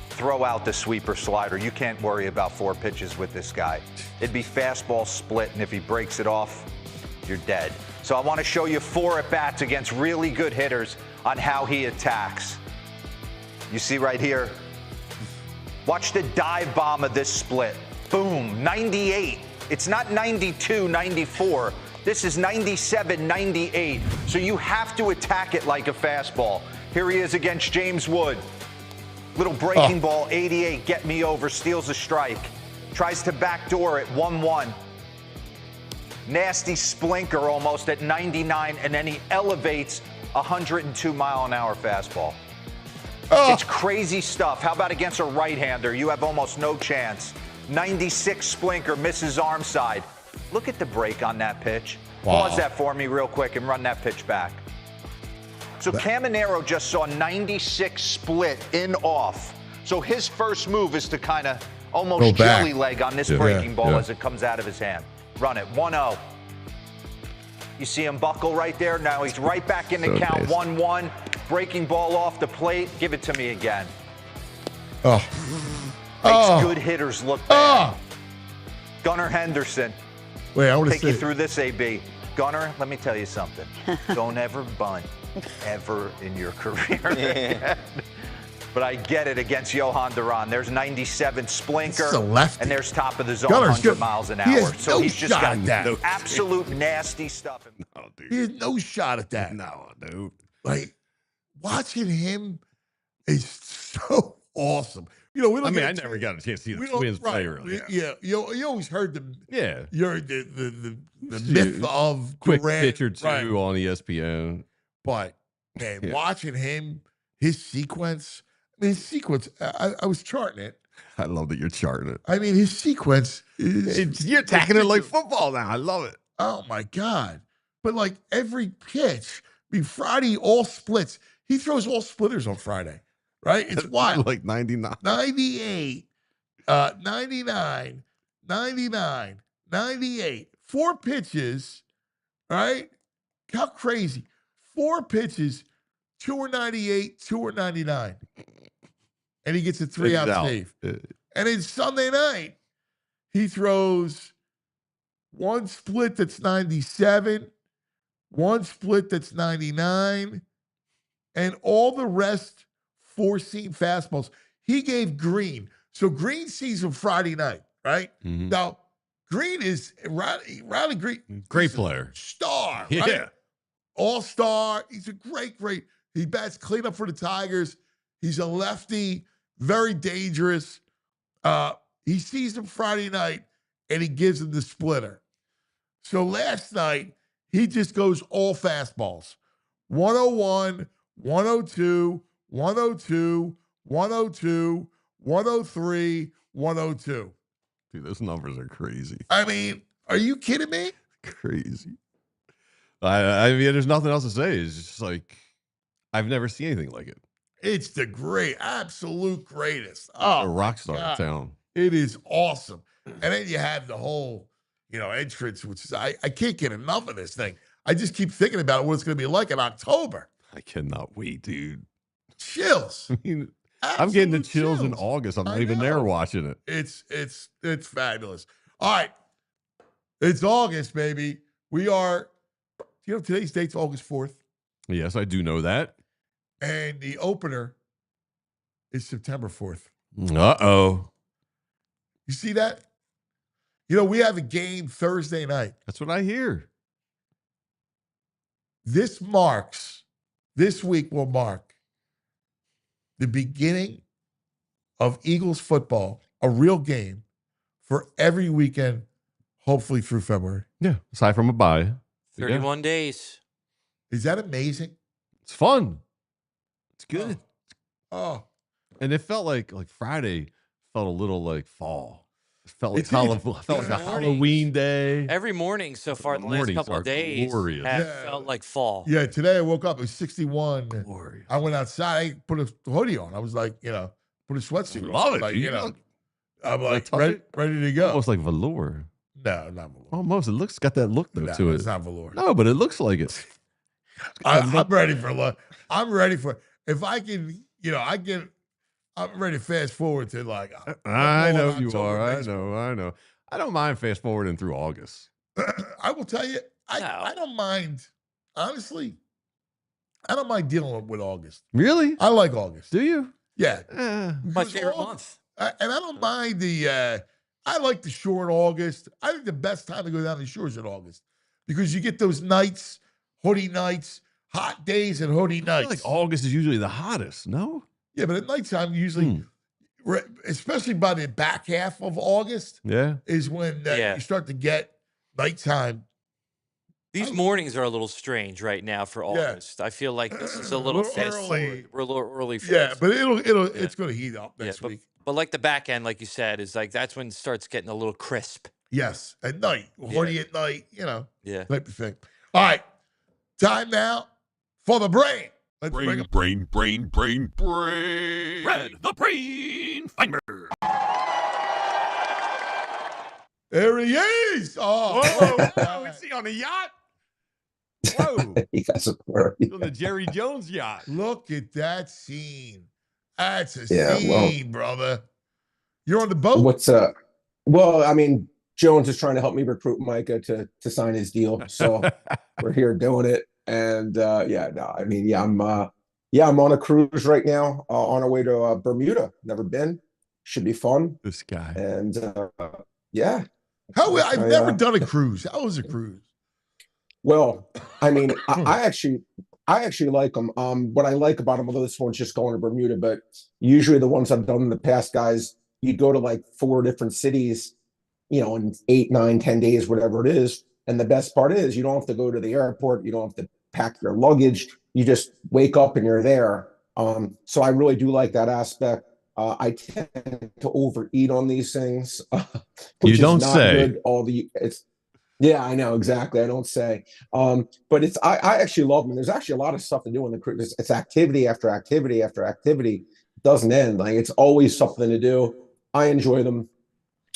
Throw out the sweeper slider. You can't worry about 4 pitches with this guy. It'd be fastball split, and if he breaks it off, you're dead. So I want to show you 4 at-bats against really good hitters on how he attacks. You see right here? Watch the dive bomb of this split. Boom, 98. It's not 92, 94. This is 97, 98. So you have to attack it like a fastball. Here he is against James Wood. Little breaking ball, 88, get me over, steals a strike. Tries to backdoor it, 1-1. Nasty splinker almost at 99, and then he elevates 102-mile-an-hour fastball. It's crazy stuff. How about against a right-hander? You have almost no chance. 96 splinker, misses arm side. Look at the break on that pitch. Wow. Pause that for me real quick and run that pitch back. So Caminero just saw 96 split in off. So his first move is to kind of almost jelly leg on this breaking ball as it comes out of his hand. Run it, 1-0. You see him buckle right there? Now he's right back in the count, 1-1. Breaking ball off the plate. Give it to me again. Makes good hitters look bad. Gunnar Henderson. Wait, I want to take you through this, AB. Gunnar, let me tell you something. Don't ever bunt ever in your career. But I get it against Jhoan Duran. There's 97 splinker, and there's top of the zone, 100 miles an hour. So he's just got absolute nasty stuff. No, dude. He has no shot at that. No, dude. Like, watching him is so awesome. You know, we don't I never got a chance to see the Twins play. Really. Yeah, you always heard the the myth of quick Durant, pitch or two on ESPN. But man, watching him, his sequence. I mean, his sequence. I was charting it. I love that you're charting it. I mean, his sequence is you're attacking it like football now. I love it. Oh my God! But like every pitch, I mean, Friday all splits. He throws all splitters on Friday. Right? It's wild. Like 99. 98, 99, 99, 98. 4 pitches, right? How crazy. 4 pitches, 2 are 98, 2 are 99. And he gets a 3-out save. And then Sunday night, he throws 1 split that's 97, 1 split that's 99, and all the rest 4-seam fastballs. He gave Green. So Green sees him Friday night, right? Mm-hmm. Now, Green is Riley Green. Great player. Star, yeah. Right? All-star. He's a great. He bats cleanup for the Tigers. He's a lefty, very dangerous. He sees him Friday night, and he gives him the splitter. So last night, he just goes all fastballs. 101, 102, 102, 102, 103, 102. Dude, those numbers are crazy. I mean, are you kidding me? Crazy. I mean, there's nothing else to say. It's just like, I've never seen anything like it. It's the absolute greatest. A rock star in town. It is awesome. And then you have the whole, entrance, which is, I can't get enough of this thing. I just keep thinking about what it's going to be like in October. I cannot wait, dude. Chills. I mean, I'm getting the chills in August. I'm not even there watching it. It's fabulous. All right. It's August, baby. We are, today's date's August 4th. Yes, I do know that. And the opener is September 4th. Uh-oh. You see that? You know, we have a game Thursday night. That's what I hear. This week will mark the beginning of Eagles football, a real game for every weekend, hopefully through February. Yeah, aside from a bye. 31 days. Is that amazing? It's fun. It's good. Oh. And it felt like Friday felt a little like fall. It felt like, It did. felt like a Halloween day. Every morning so far, the last Mornings couple are of days glorious. have Yeah. felt like fall. Yeah, today I woke up, it was 61. Glorious. I went outside, I put a hoodie on. I was like, you know, put a sweatsuit on. Love it. Like, You you know, look- I'm Wanna like touch ready, it? ready to go. Almost like velour. No, not velour. Almost. It looks got that look though No, to it's it. not velour. No, but it looks like it. I'm ready for lunch. I'm ready for if I can, you know, I'm ready to fast forward to like I know you October are. baseball. I know. I don't mind fast forwarding through August. I will tell you, I don't mind. Honestly, I don't mind dealing with August. Really? I like August. Do you? Yeah, My because favorite month. and I don't mind the. I like the short August. I think the best time to go down the shores in August because you get those nights, hoodie nights, hot days, and hoodie I feel nights. like August is usually the hottest. No. Yeah, but at nighttime, usually, especially by the back half of August, Yeah. is when you start to get nighttime. These mornings are a little strange right now for August. I feel like this is a little fast early. forward. We're a little early for Yeah, this. but it's going to heat up next week. But like the back end, like you said, is like that's when it starts getting a little crisp. Yes, at night, hoodie at night, you know, Yeah. type of thing. All right, time now for the brain. Let's bring up. Brain. Red, the brain finder. There he is. Oh, Whoa, is he on a yacht? Whoa. You guys are worried. On the Jerry Jones yacht. look at that scene. That's a Yeah, scene, brother. You're on the boat. What's well, I mean, Jones is trying to help me recruit Micah to sign his deal. So we're here doing it. And I'm on a cruise right now, on our way to Bermuda. Never been. Should be fun. This guy. And yeah. I've never done a cruise. How was a cruise? Well, I mean, I actually like them. What I like about them, although this one's just going to Bermuda, but usually the ones I've done in the past, guys, you go to like 4 different cities, you know, in 8, 9, 10 days, whatever it is. And the best part is you don't have to go to the airport. You don't have to pack your luggage. You just wake up and you're there. So I really do like that aspect. I tend to overeat on these things. Which You don't is not say. Good. Yeah, I know exactly. I don't say. But I actually love them. There's actually a lot of stuff to do in the cruise. It's activity after activity after activity. It doesn't end. Like it's always something to do. I enjoy them.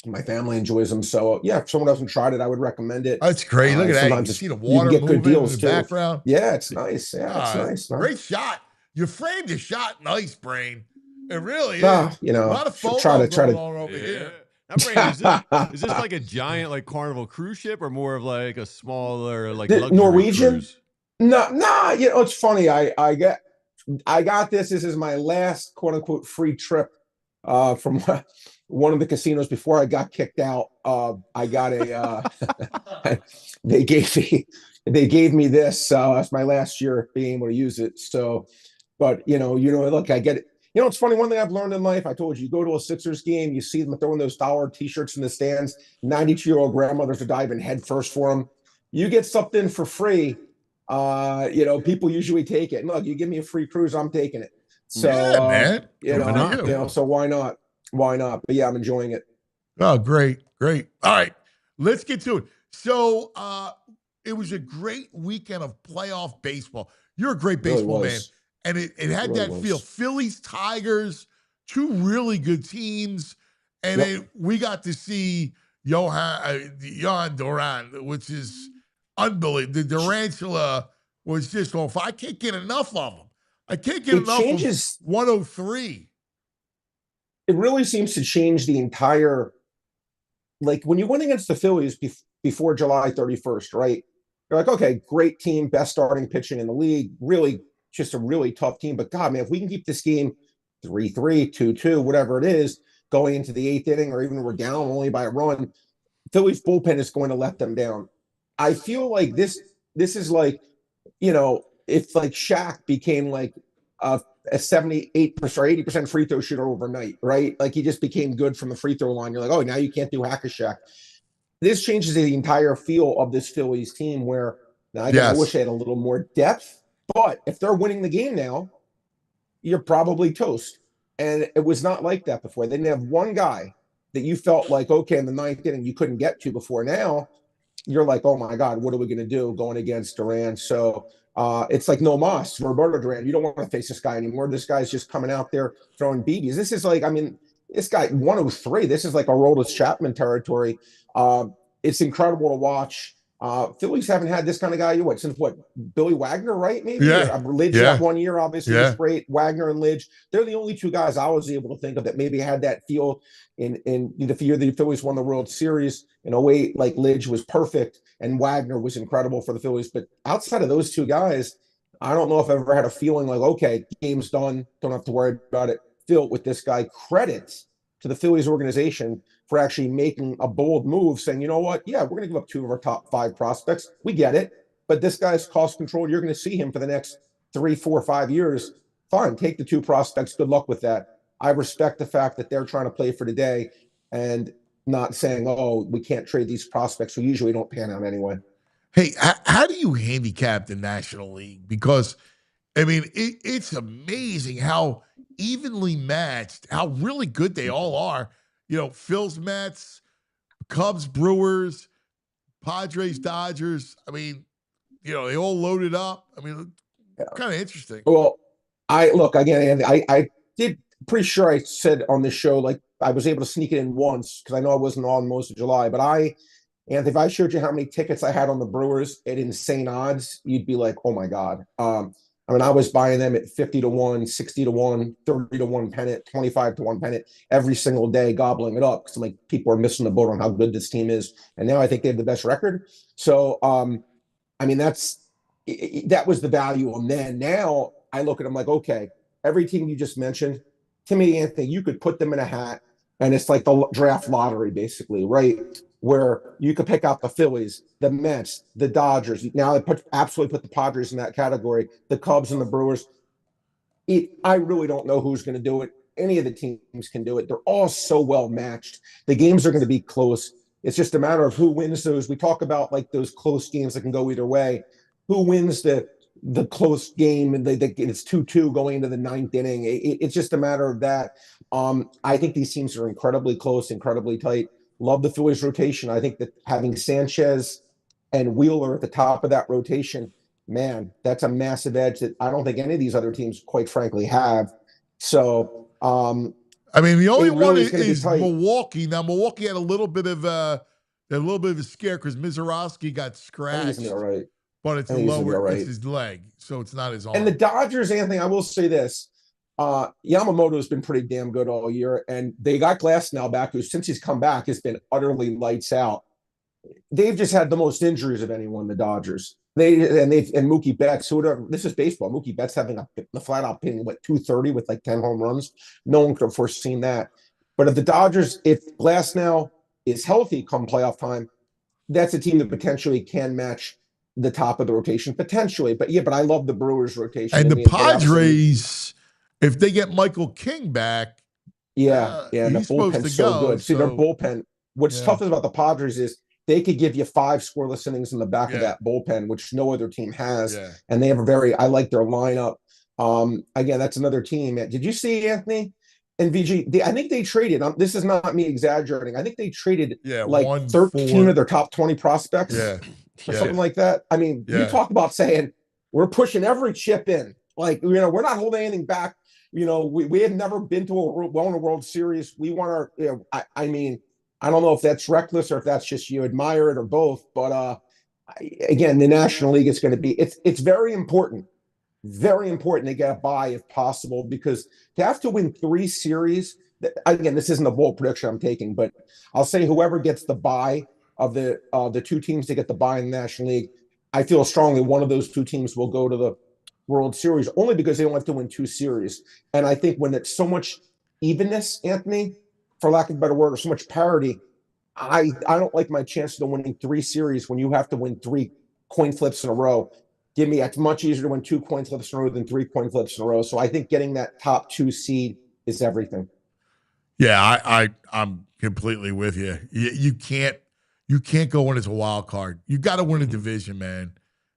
My family enjoys them. So yeah, if someone hasn't tried it, I would recommend it. That's great. Look at that. You sometimes can see the you can water get good moving deals in the too. background. Yeah, it's nice. Yeah, it's nice. Great shot. You framed the shot nice, Brain. It really is. You know, a lot of photos try to going on over here. Now, Brandon, is this like a giant like Carnival cruise ship or more of like a smaller like luxury Norwegian? cruise? No, you know, it's funny. I got this. This is my last quote unquote free trip from one of the casinos before I got kicked out. I got a they gave me this as my last year being able to use it. So, but you know, look, I get it. You know, it's funny. One thing I've learned in life, I told you go to a Sixers game, you see them throwing those dollar T-shirts in the stands. 92-year-old grandmothers are diving headfirst for them. You get something for free, you know, people usually take it. Look, you give me a free cruise, I'm taking it. So, yeah, man. You know, so why not? Why not? But yeah, I'm enjoying it. Oh, great. All right, let's get to it. So, it was a great weekend of playoff baseball. You're a great baseball man. And it had really that feel. Phillies, Tigers, 2 really good teams. And we got to see Jhoan Duran, which is unbelievable. The Durantula was just off. I can't get enough of him. I can't get enough of 103. It really seems to change the entire, like when you went against the Phillies before July 31st, right? You're like, okay, great team, best starting pitching in the league, really just a really tough team. But God, man, if we can keep this game 3-3, 2-2, whatever it is, going into the 8th inning, or even we're down only by a run, Philly's bullpen is going to let them down. I feel like this is like, if like Shaq became like a 78% or 80% free throw shooter overnight, right? Like he just became good from the free throw line. You're like, oh, now you can't do hack a Shaq. This changes the entire feel of this Phillies team where now I wish they had a little more depth, but if they're winning the game now, you're probably toast. And it was not like that before. They didn't have one guy that you felt like, okay, in the 9th inning, you couldn't get to before. Now you're like, oh my God, what are we going to do going against Duran? So it's like no mas, Roberto Duran. You don't want to face this guy anymore. This guy's just coming out there throwing BBs. This is like, this guy 103. This is like a Roldis Chapman territory. It's incredible to watch. Phillies haven't had this kind of guy since Billy Wagner, right? Maybe Lidge that 1 year, obviously was great. Wagner and Lidge, they're the only two guys I was able to think of that maybe had that feel in the year the Phillies won the World Series in 08. Like Lidge was perfect and Wagner was incredible for the Phillies. But outside of those two guys, I don't know if I've ever had a feeling like, okay, game's done, don't have to worry about it. Phil, with this guy, credits to the Phillies organization for actually making a bold move, saying, you know what? Yeah, we're going to give up 2 of our top 5 prospects. We get it. But this guy's cost control. You're going to see him for the next 3, 4, 5 years. Fine, take the 2 prospects. Good luck with that. I respect the fact that they're trying to play for today and not saying, oh, we can't trade these prospects who usually don't pan out anyway. Hey, how do you handicap the National League? Because, it's amazing how evenly matched, how really good they all are. Phil's, Mets, Cubs, Brewers, Padres, Dodgers. They all loaded up. Kind of interesting. Well, I did pretty sure I said on this show, like I was able to sneak it in once because I know I wasn't on most of July, but and if I showed you how many tickets I had on the Brewers at insane odds, you'd be like, oh my God. I was buying them at 50 to 1, 60 to 1, 30 to 1 pennant, 25 to 1 pennant every single day, gobbling it up because like people are missing the boat on how good this team is. And now I think they have the best record. So, that was the value on then. Now I look at them like, okay, every team you just mentioned, to me, Anthony, you could put them in a hat and it's like the draft lottery, basically, right? Where you could pick out the Phillies, the Mets, the Dodgers. Now I absolutely put the Padres in that category, the Cubs and the Brewers. I really don't know who's going to do it. Any of the teams can do it. They're all so well matched. The games are going to be close. It's just a matter of who wins those. We talk about like those close games that can go either way. Who wins the close game and it's 2-2 going into the 9th inning. It's just a matter of that. I think these teams are incredibly close, incredibly tight. Love the Phillies rotation. I think that having Sanchez and Wheeler at the top of that rotation, man, that's a massive edge that I don't think any of these other teams, quite frankly, have. So, the only one is Milwaukee. Now, Milwaukee had a little bit of a scare because Mizorowski got scratched. He's all right. But it's it's his leg, so it's not his arm. And the Dodgers, Anthony, I will say this. Yamamoto has been pretty damn good all year, and they got Glasnow back, who since he's come back has been utterly lights out. They've just had the most injuries of anyone, the Dodgers. And Mookie Betts, this is baseball. Mookie Betts having a flat out hitting 230 with like 10 home runs. No one could have foreseen that. But if Glasnow is healthy come playoff time, that's a team that potentially can match the top of the rotation, potentially. But I love the Brewers rotation. And the Padres, if they get Michael King back, the bullpen's so good. See, their bullpen, what's tough about the Padres is they could give you 5 scoreless innings in the back of that bullpen, which no other team has. Yeah. And they have I like their lineup. Again, that's another team. Did you see, Anthony and VG? I think they traded, this is not me exaggerating, I think they traded 13 of their top 20 prospects. Or something like that. You talk about saying we're pushing every chip in. Like, we're not holding anything back. We have never been to a World Series. We want our, I don't know if that's reckless or if that's just you admire it or both. But again, the National League is going to be, it's very important to get a bye if possible, because to have to win 3 series, again, this isn't a bold prediction I'm taking, but I'll say whoever gets the bye of the 2 teams to get the bye in the National League, I feel strongly one of those 2 teams will go to World Series, only because they don't have to win 2 series. And I think when it's so much evenness, Anthony, for lack of a better word, or so much parity, I don't like my chances of winning 3 series when you have to win 3 coin flips in a row. Give me, it's much easier to win 2 coin flips in a row than 3 coin flips in a row. So I think getting that top 2 seed is everything. Yeah, I'm completely with you. You can't go in as a wild card. You got to win a division, man.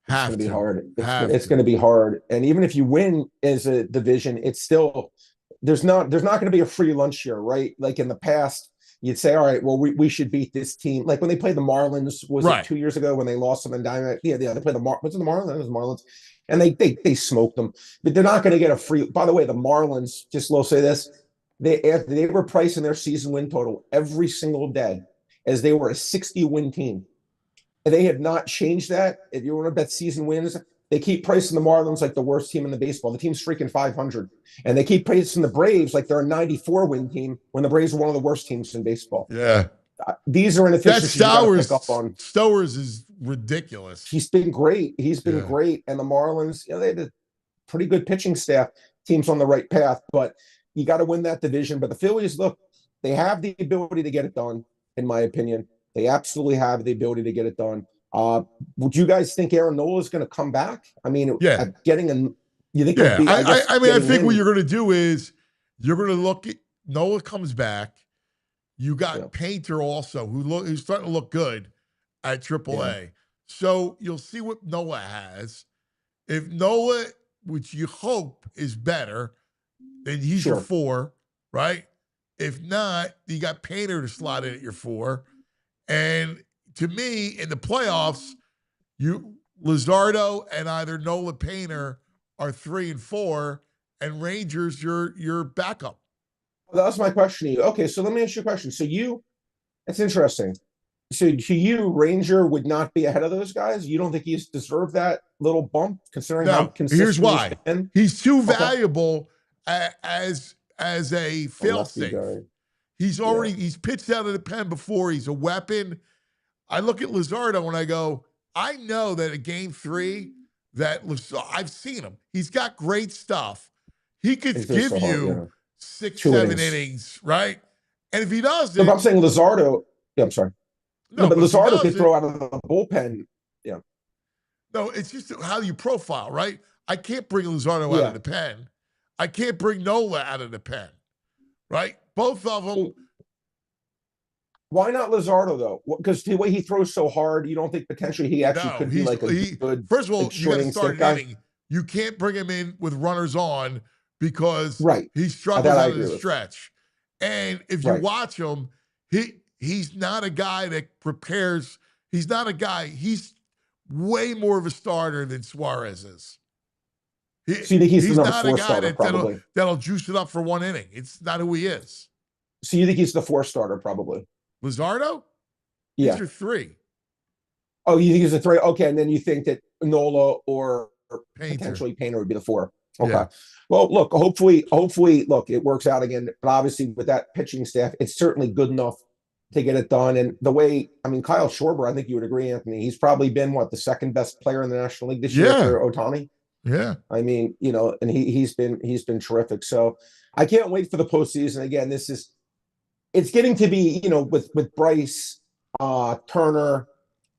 It's going to be hard. It's going to be hard. And even if you win as a division, it's still there's not going to be a free lunch here, right? Like in the past, you'd say, all right, well, we should beat this team. Like when they played the Marlins, was it 2 years ago when they lost them in Diamond? Yeah, they played the Marlins? It was the Marlins. And they smoked them. But they're not going to get a free. By the way, the Marlins, just will say this, they were pricing their season win total every single day as they were a 60-win team. And they have not changed that. If you want to bet season wins, they keep pricing the Marlins like the worst team in the baseball. The team's freaking 500. And they keep pricing the Braves like they're a 94-win team when the Braves are one of the worst teams in baseball. Yeah. These are inefficiencies you got to pick up on. Stowers is ridiculous. He's been great. He's been great. And the Marlins, they had a pretty good pitching staff. Team's on the right path. But you got to win that division. But the Phillies, look, they have the ability to get it done, in my opinion. They absolutely have the ability to get it done. Would you guys think Aaron Nola is going to come back? I mean, getting a you think? Yeah, I think what you're going to do is you're going to look at Nola comes back. You got Painter also, who's starting to look good at AAA. Yeah. So you'll see what Nola has. If Nola, which you hope is better, then he's your 4, right? If not, you got Painter to slot in at your 4. And to me, in the playoffs, Luzardo and either Nola Painter are 3 and 4, and Rangers your backup. Well, that was my question to you. Okay, so let me ask you a question. So that's interesting. So to you, Ranger would not be ahead of those guys? You don't think he's deserved that little bump, considering how consistent here's why. He's too valuable as a fail-safe. He's pitched out of the pen before. He's a weapon. I look at Luzardo and I go, I know that in game 3 I've seen him. He's got great stuff. He could give you 6-7 innings, right? And if he does it, I'm saying Luzardo. Yeah, I'm sorry. No, but Luzardo could throw out of the bullpen. Yeah. No, it's just how you profile, right? I can't bring Luzardo out of the pen. I can't bring Nola out of the pen, right? Both of them. Why not Luzardo, though? Because the way he throws so hard, you don't think potentially he actually could be like a good. First of all, you got to start an inning. You can't bring him in with runners on because he struggles out of the stretch. And if you watch him, he's not a guy that prepares. He's not a guy. He's way more of a starter than Suarez is. So you think he's the not 4 a guy starter, that'll juice it up for one inning. It's not who he is. So you think he's the 4 starter, probably? Luzardo? Yeah. He's your 3. Oh, you think he's a 3? Okay, and then you think that Nola or potentially Painter would be the 4. Okay. Yeah. Well, look, hopefully, look, it works out again. But obviously, with that pitching staff, it's certainly good enough to get it done. And the way, Kyle Schwarber, I think you would agree, Anthony, he's probably been, the second best player in the National League this year after Ohtani? Yeah. And he's been terrific. So I can't wait for the postseason. Again, it's getting to be, with Bryce, Turner,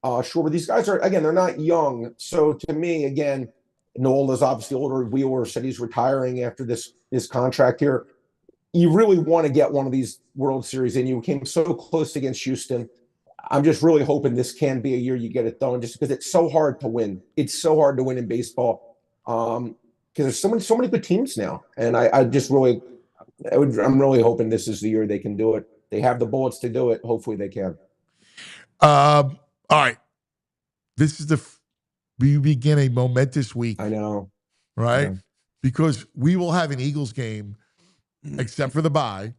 Schwarber, these guys are, again, they're not young. So to me, again, Nola's obviously older. Wheeler said he's retiring after this contract here. You really want to get one of these World Series in. You came so close against Houston. I'm just really hoping this can be a year you get it done, just because it's so hard to win. It's so hard to win in baseball because there's so many good teams now. And I'm really hoping this is the year they can do it. They have the bullets to do it. Hopefully they can. All right. This is we begin a momentous week. I know. Right? Yeah. Because we will have an Eagles game, except for the bye,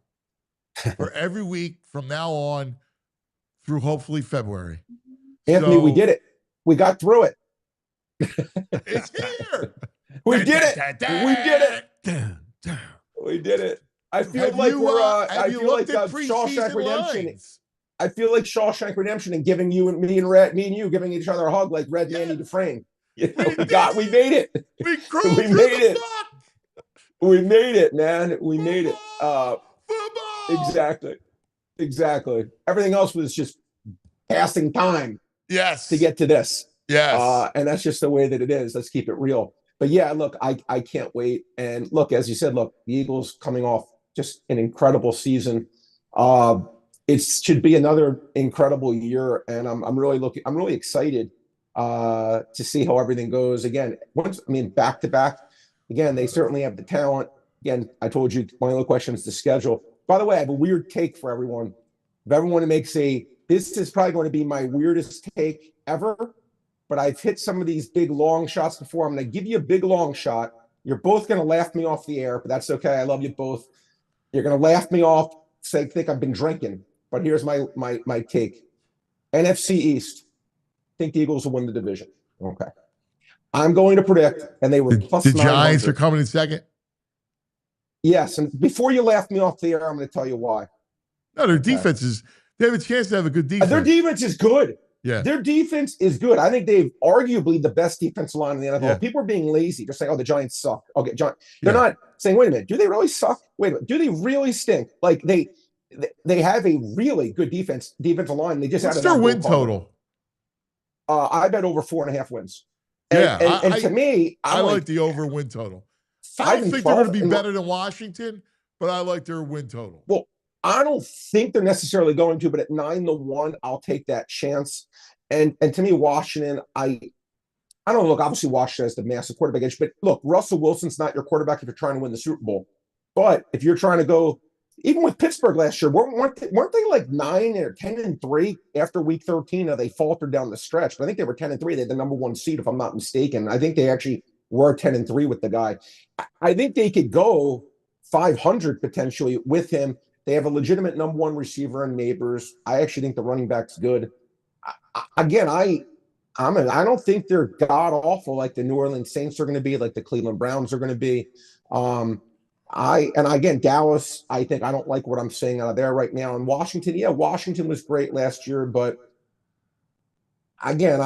for every week from now on through hopefully February. Anthony, we did it. We got through it. It's here. We did it. We did it. We did it. I feel like Shawshank Redemption. I feel like Shawshank Redemption and giving you and me and you giving each other a hug like Red Manny Dufresne. You know, we made it. We crawled We through made the it. muck. We made it, man. We made it. Football. Exactly. Everything else was just passing time Yes. to get to this. Yes. And that's just the way that it is. Let's keep it real. But yeah, look, I can't wait. And look, as you said, look, the Eagles coming off just an incredible season. It should be another incredible year, and I'm really excited to see how everything goes. Again, back to back. Again, they certainly have the talent. Again, I told you my only question is the schedule. By the way, I have a weird take for everyone. If everyone makes this is probably going to be my weirdest take ever, but I've hit some of these big long shots before. I'm going to give you a big long shot. You're both going to laugh me off the air, but that's okay. I love you both. You're going to laugh me off, think I've been drinking. But here's my take. NFC East. I think the Eagles will win the division. Okay. I'm going to predict, and they were plus the Giants 900. are coming in second. Yes, and before you laugh me off the air, I'm going to tell you why. No, their defense is. They have a chance to have a good defense. Their defense is good. Yeah. Their defense is good. I think they've arguably the best defensive line in the NFL. Yeah. People are being lazy. They're saying, oh, the Giants suck. Okay, they're not saying, wait a minute, do they really suck? Wait a minute, do they really stink? Like they have a really good defensive line. They just What's their win total? I bet over 4.5 wins. And to me, I like the over win total. I don't think they're going to be better than Washington, but I like their win total. Well, I don't think they're necessarily going to, but at 9-1, I'll take that chance. And to me, Washington, I don't look. Obviously, Washington has the massive quarterback edge, but look, Russell Wilson's not your quarterback if you're trying to win the Super Bowl. But if you're trying to go, even with Pittsburgh last year, weren't they like 9 or 10-3 after Week 13? Or they faltered down the stretch, but I think they were 10-3. They had the number 1 seed, if I'm not mistaken. I think they actually were 10-3 with the guy. I think they could go 500 potentially with him. They have a legitimate number 1 receiver in Neighbors. I actually think the running back's good. I don't think they're god awful like the New Orleans Saints are going to be, like the Cleveland Browns are going to be. Dallas, I think I don't like what I'm seeing out of there right now. And Washington, Washington was great last year, but again,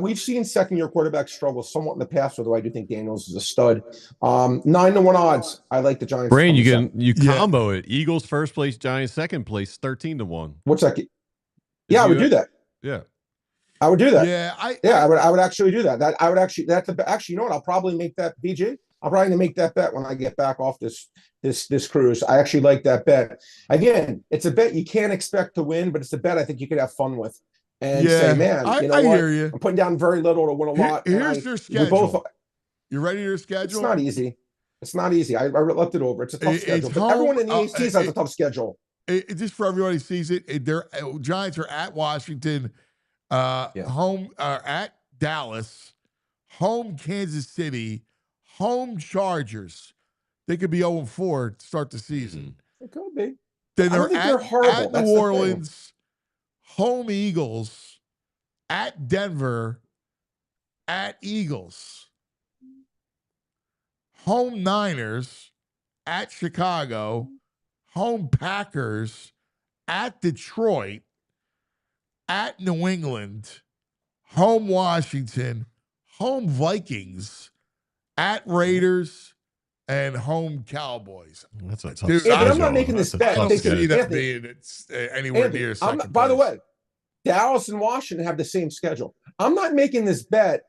we've seen second-year quarterbacks struggle somewhat in the past, although I do think Daniels is a stud. 9-1 odds. I like the Giants. Brain, you combo it. Eagles first place, Giants second place, 13-1. What's that? Yeah, I would do that. Yeah, I would do that. Yeah, I would actually do that. You know what? I'll probably make that, BJ. I'll probably make that bet when I get back off this cruise. I actually like that bet. Again, it's a bet you can't expect to win, but it's a bet I think you could have fun with. And say, man, you know I what? hear you. I'm putting down very little to win a lot. Here's their schedule. You ready to their schedule? It's not easy. I looked it over. It's a tough schedule. But everyone in the East has a tough schedule. Just for everybody sees it, their Giants are at Washington, home at Dallas, home Kansas City, home Chargers. They could be 0-4 to start the season. It could be. Then they're horrible. at New Orleans, home Eagles, at Denver, at Eagles, home Niners, at Chicago, home Packers, at Detroit, at New England, home Washington, home Vikings, at Raiders, and home Cowboys. That's a tough Dude, but I'm not making this bet. I don't see that being anywhere near second by the place. way, Dallas and Washington have the same schedule. I'm not making this bet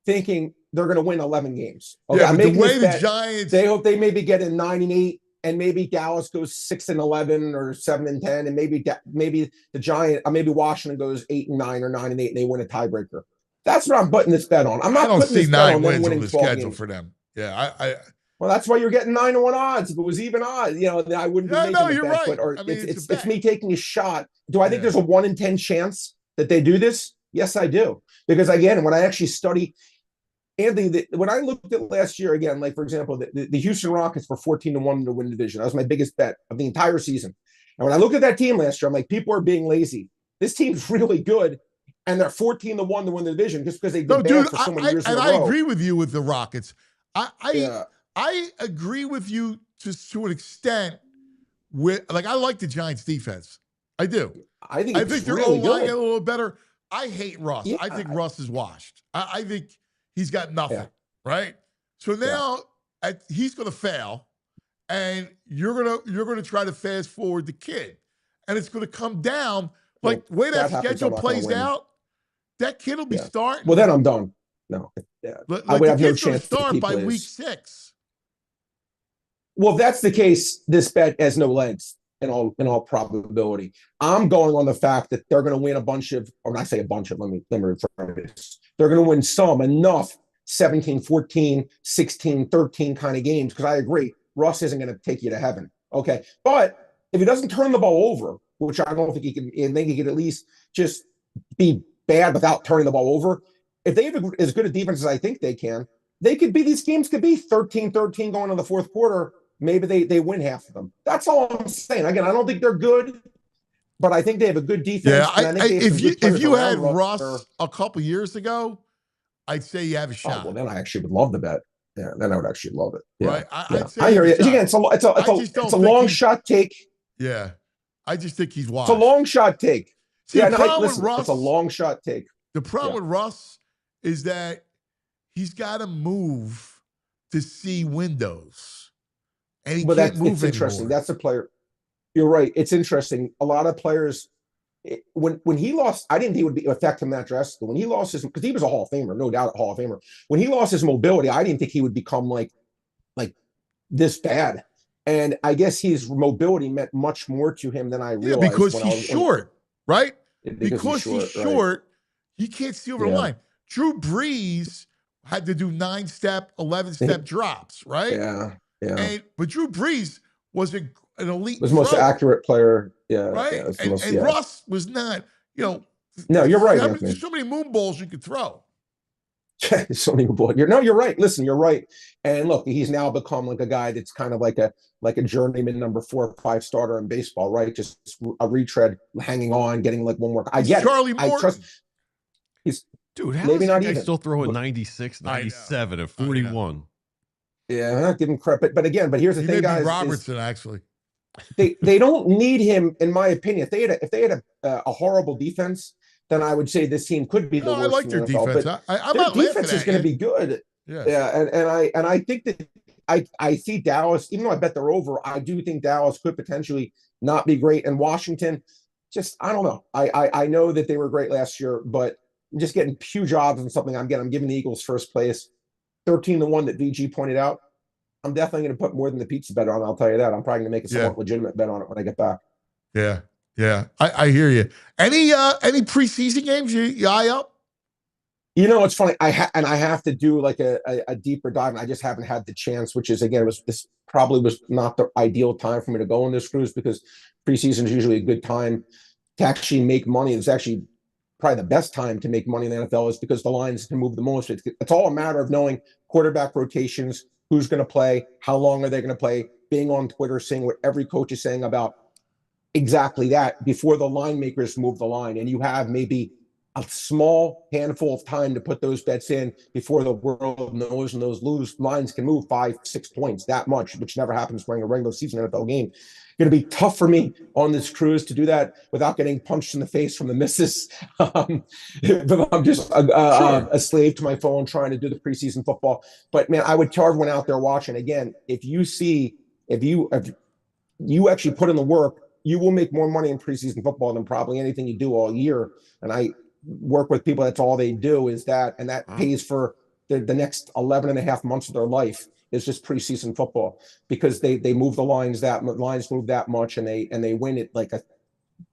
thinking they're going to win 11 games. Okay, Yeah, I'm but the making way this the bet, Giants, they hope they maybe get in 9-8, and maybe Dallas goes 6-11 or 7-10, and maybe the Giant, or maybe Washington goes 8-9 or 9-8, and they win a tiebreaker. That's what I'm putting this bet on. I'm not. I don't putting see this bet 9 on them wins winning on the 12 schedule games. for them. Yeah, Well, that's why you're getting 9-1 odds. If it was even odds, I wouldn't be making the you're bet. right. But It's it's me taking a shot. Do I think there's a 1 in 10 chance that they do this? Yes, I do. Because again, when I actually study, Anthony, when I looked at last year again, like for example, the Houston Rockets were 14-1 to win the division. That was my biggest bet of the entire season. And when I looked at that team last year, I'm like, people are being lazy. This team's really good, and they're 14-1 to win the division just because they've been bad for so many years in a row. I agree with you with the Rockets. I agree with you to an extent. I like the Giants' defense. I do. I think they're really O-line good. a little better. I hate Russ. Yeah. I think Russ is washed. I think he's got nothing, right? So now he's going to fail, and you're gonna try to fast forward the kid, and it's going to come down like the way that schedule plays out. That kid will be starting. Well, then I'm done. No, like I would the have no kid's going to chance start to by plays. week 6. Well, if that's the case, this bet has no legs in all probability. I'm going on the fact that they're going to win a bunch of, or when I say a bunch of, let me rephrase. They're going to win enough 17, 14, 16, 13 kind of games, because I agree, Russ isn't going to take you to heaven. Okay. But if he doesn't turn the ball over, which I don't think he can, and think he can at least just be bad without turning the ball over. If they have as good a defense as I think they can, these games could be 13-13 going to the fourth quarter. Maybe they win half of them. That's all I'm saying. Again, I don't think they're good, but I think they have a good defense. Yeah, if you had Russ a couple years ago, I'd say you have a shot. Oh, well, then I actually would love the bet. Yeah, then I would actually love it. Yeah, right? I'd say I hear you. Again, it's a long shot take. Yeah, I just think he's wise. It's a long shot take. See, the problem with Russ, it's a long shot take. The problem with Russ is that he's got to move to see windows, and he can't move it's interesting. anymore. That's a player. You're right. It's interesting. A lot of players, when he lost, I didn't think it would affect him that drastically. When he lost his, because he was a Hall of Famer, no doubt a Hall of Famer. When he lost his mobility, I didn't think he would become like this bad. And I guess his mobility meant much more to him than I realized. Yeah, because he's short, right? Because he's short, right? He can't see over the line. Drew Brees had to do 9-step, 11-step drops, right? Yeah. But Drew Brees was an elite. Was the most accurate player. Yeah. Right. Yeah, and Russ was not. No, you're right. There's so many moon balls you could throw. So many balls. You're right. Listen, you're right. And look, he's now become like a guy that's kind of like a journeyman number 4 or 5 starter in baseball, right? Just a retread, hanging on, getting like one more. I get Charlie it. Morton. I trust. Dude, how maybe does not guy even still throwing 96, 97, and 41? Yeah, I'm not giving credit, but here's the thing, guys. Robertson, actually. They don't need him, in my opinion. If they had a horrible defense, then I would say this team could be the worst. I like their defense. Their defense is going to be good. Yeah, and I think that I see Dallas, even though I bet they're over, I do think Dallas could potentially not be great. And Washington, just I don't know. I know that they were great last year, but I'm just getting huge odds on something. I'm giving the Eagles first place, 13-1 that VG pointed out. I'm definitely going to put more than the pizza bet on. I'll tell you that. I'm probably going to make a somewhat legitimate bet on it when I get back. Yeah. I hear you. Any preseason games you eye up? It's funny. I have to do like a deeper dive, and I just haven't had the chance. Which is again, this probably was not the ideal time for me to go on this cruise, because preseason is usually a good time to actually make money. It's actually probably the best time to make money in the NFL, is because the lines can move the most. It's all a matter of knowing quarterback rotations, who's going to play, how long are they going to play, being on Twitter, seeing what every coach is saying about exactly that before the line makers move the line. And you have maybe a small handful of time to put those bets in before the world knows, and those lines can move 5-6 points, that much, which never happens during a regular season NFL game. Going to be tough for me on this cruise to do that without getting punched in the face from the missus. But I'm just a slave to my phone trying to do the preseason football. But man, I would tell everyone out there watching, again, if you actually put in the work, you will make more money in preseason football than probably anything you do all year. And I work with people, that's all they do is that, and that pays for the next 11 and a half months of their life. Is just preseason football, because they move the lines move that much, and they win it like a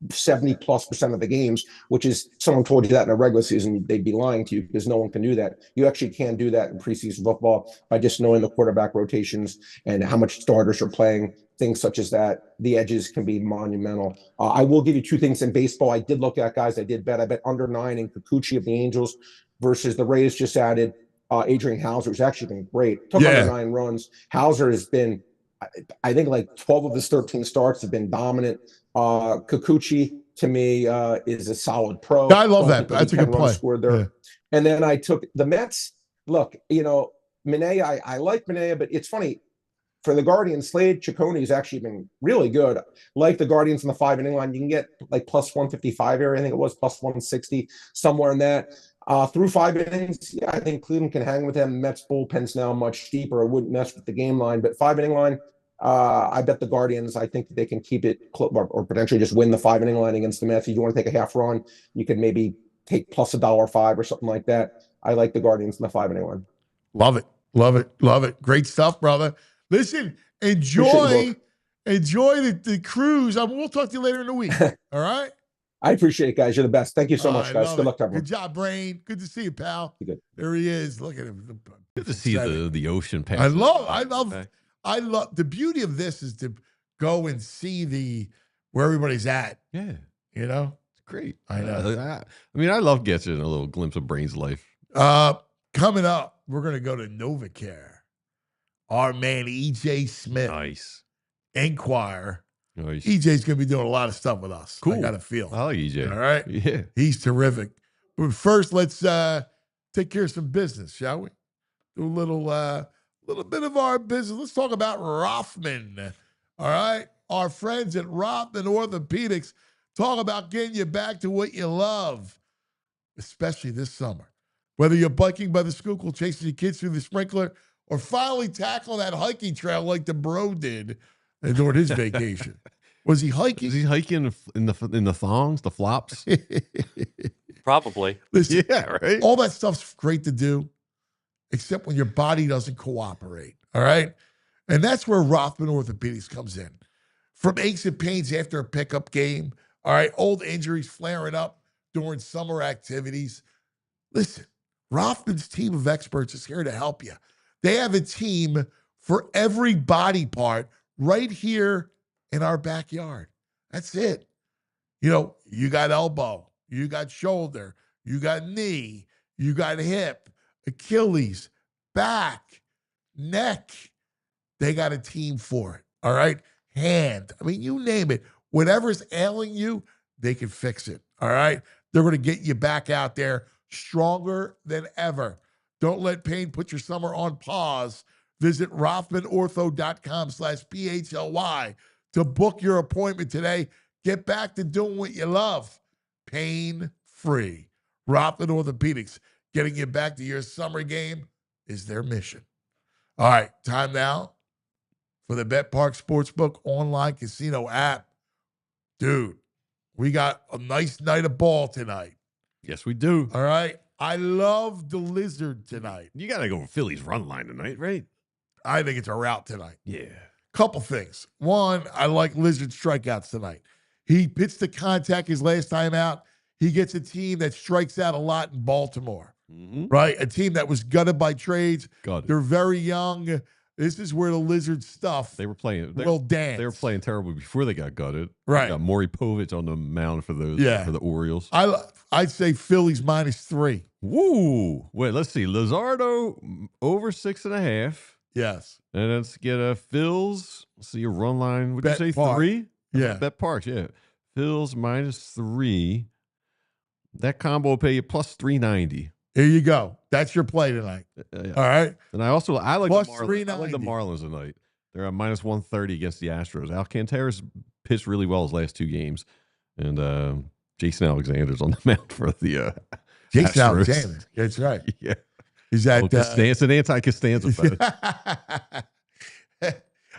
70+% of the games, which is, someone told you that in a regular season, they'd be lying to you, because no one can do that. You actually can do that in preseason football by just knowing the quarterback rotations and how much starters are playing, things such as that. The edges can be monumental. I will give you 2 things in baseball. I did look at, guys, I bet under 9 in Kikuchi of the Angels versus the Rays just added Adrian Hauser, who's actually been great. Took under 9 runs. Hauser has been, I think, like 12 of his 13 starts have been dominant. Kikuchi, to me, is a solid pro. I love that. That's a good play. Scored there. Yeah. And then I took the Mets. Look, Minaya, I like Minaya, but it's funny. For the Guardians, Slade Ciccone has actually been really good. Like the Guardians in the 5-inning line, you can get like plus 155 area. I think it was plus 160, somewhere in that. Through 5 innings, yeah, I think Cleveland can hang with them. Mets bullpen's now much deeper. I wouldn't mess with the game line, but 5 inning line, I bet the Guardians. I think they can keep it or potentially just win the 5 inning line against the Mets. If you want to take a half run, you could maybe take plus $1.05 or something like that. I like the Guardians in the 5 inning line. Love it. Love it. Love it. Great stuff, brother. Listen, enjoy the cruise. We'll talk to you later in the week. All right? I appreciate it, guys. You're the best. Thank you so much, guys. Good luck to everyone. Good job, Brain. Good to see you, pal. Good. There he is. Look at him. Good to see the ocean pass. I love the beauty of this is to go and see where everybody's at. Yeah. You know? It's great. I know. I mean, I love getting a little glimpse of Brain's life. Coming up, we're going to go to NovaCare. Our man, EJ Smith. Nice. Inquire. Nice. EJ's going to be doing a lot of stuff with us. Cool. I got a feel. I like EJ. All right? Yeah. He's terrific. But first, let's take care of some business, shall we? Do a little bit of our business. Let's talk about Rothman. All right? Our friends at Rothman Orthopedics talk about getting you back to what you love, especially this summer. Whether you're biking by the Schuylkill, chasing your kids through the sprinkler, or finally tackling that hiking trail like the bro did during his vacation. Was he hiking? Is he hiking in the thongs, the flops? Probably. Listen, Yeah, right. all that stuff's great to do, except when your body doesn't cooperate. All right? And that's where Rothman Orthopedics comes in. From aches and pains after a pickup game, all right, old injuries flaring up during summer activities. Listen, Rothman's team of experts is here to help you. They have a team for every body part right here in our backyard. That's it. You know, you got elbow, you got shoulder, you got knee, you got hip, Achilles, back, neck. They got a team for it. All right. Hand. I mean, you name it. Whatever's ailing you, they can fix it. All right. They're going to get you back out there stronger than ever. Don't let pain put your summer on pause. Visit RothmanOrtho.com/PHLY to book your appointment today. Get back to doing what you love. Pain-free. Rothman Orthopedics, getting you back to your summer game is their mission. All right, time now for the Bet Park Sportsbook online casino app. Dude, we got a nice night of ball tonight. Yes, we do. All right. I love the Lizard tonight. You got to go Phillies run line tonight, right? I think it's a rout tonight. Yeah. Couple things. One, I like Lizard strikeouts tonight. He pitched the contact his last time out. He gets a team that strikes out a lot in Baltimore, right? A team that was gutted by trades. They're very young. This is where the Lizard stuff They were playing. will dance. They were playing terrible before they got gutted. Right. They got Maury Povich on the mound for those. Yeah. For the Orioles. I'd say Phillies -3. Woo! Wait, let's see. Luzardo over 6.5. Yes. And let's get a Phils. Let's see a run line. Would you Bet say Park. 3? Yeah. Bet Parks, yeah. Phils -3. That combo will pay you plus 390. Here you go. That's your play tonight. Yeah. All right. And I like Plus the Marlins. I like 390. the Marlins tonight. They're at -130 against the Astros. Alcantara's pitched really well his last 2 games. And Jason Alexander's on the mound for the Jason Astros. Alexander. That's right. Yeah. Is that it's an anti-Costanza bet.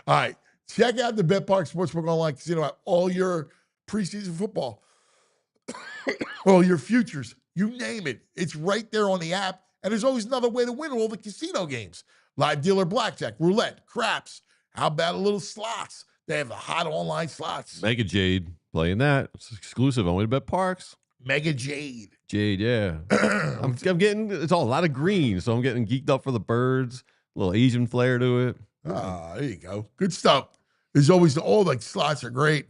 All right. Check out the Bet Park Sportsbook online casino app. All your preseason football, all your futures, you name it. It's right there on the app. And there's always another way to win all the casino games. Live dealer blackjack, roulette, craps. How about a little slots? They have the hot online slots. Mega Jade playing that. It's exclusive only to Bet Parks. Mega Jade. Jade, yeah. I'm getting, it's all a lot of green, so I'm getting geeked up for the birds. A little Asian flair to it. Ah, there you go. Good stuff. There's always, all the slots are great.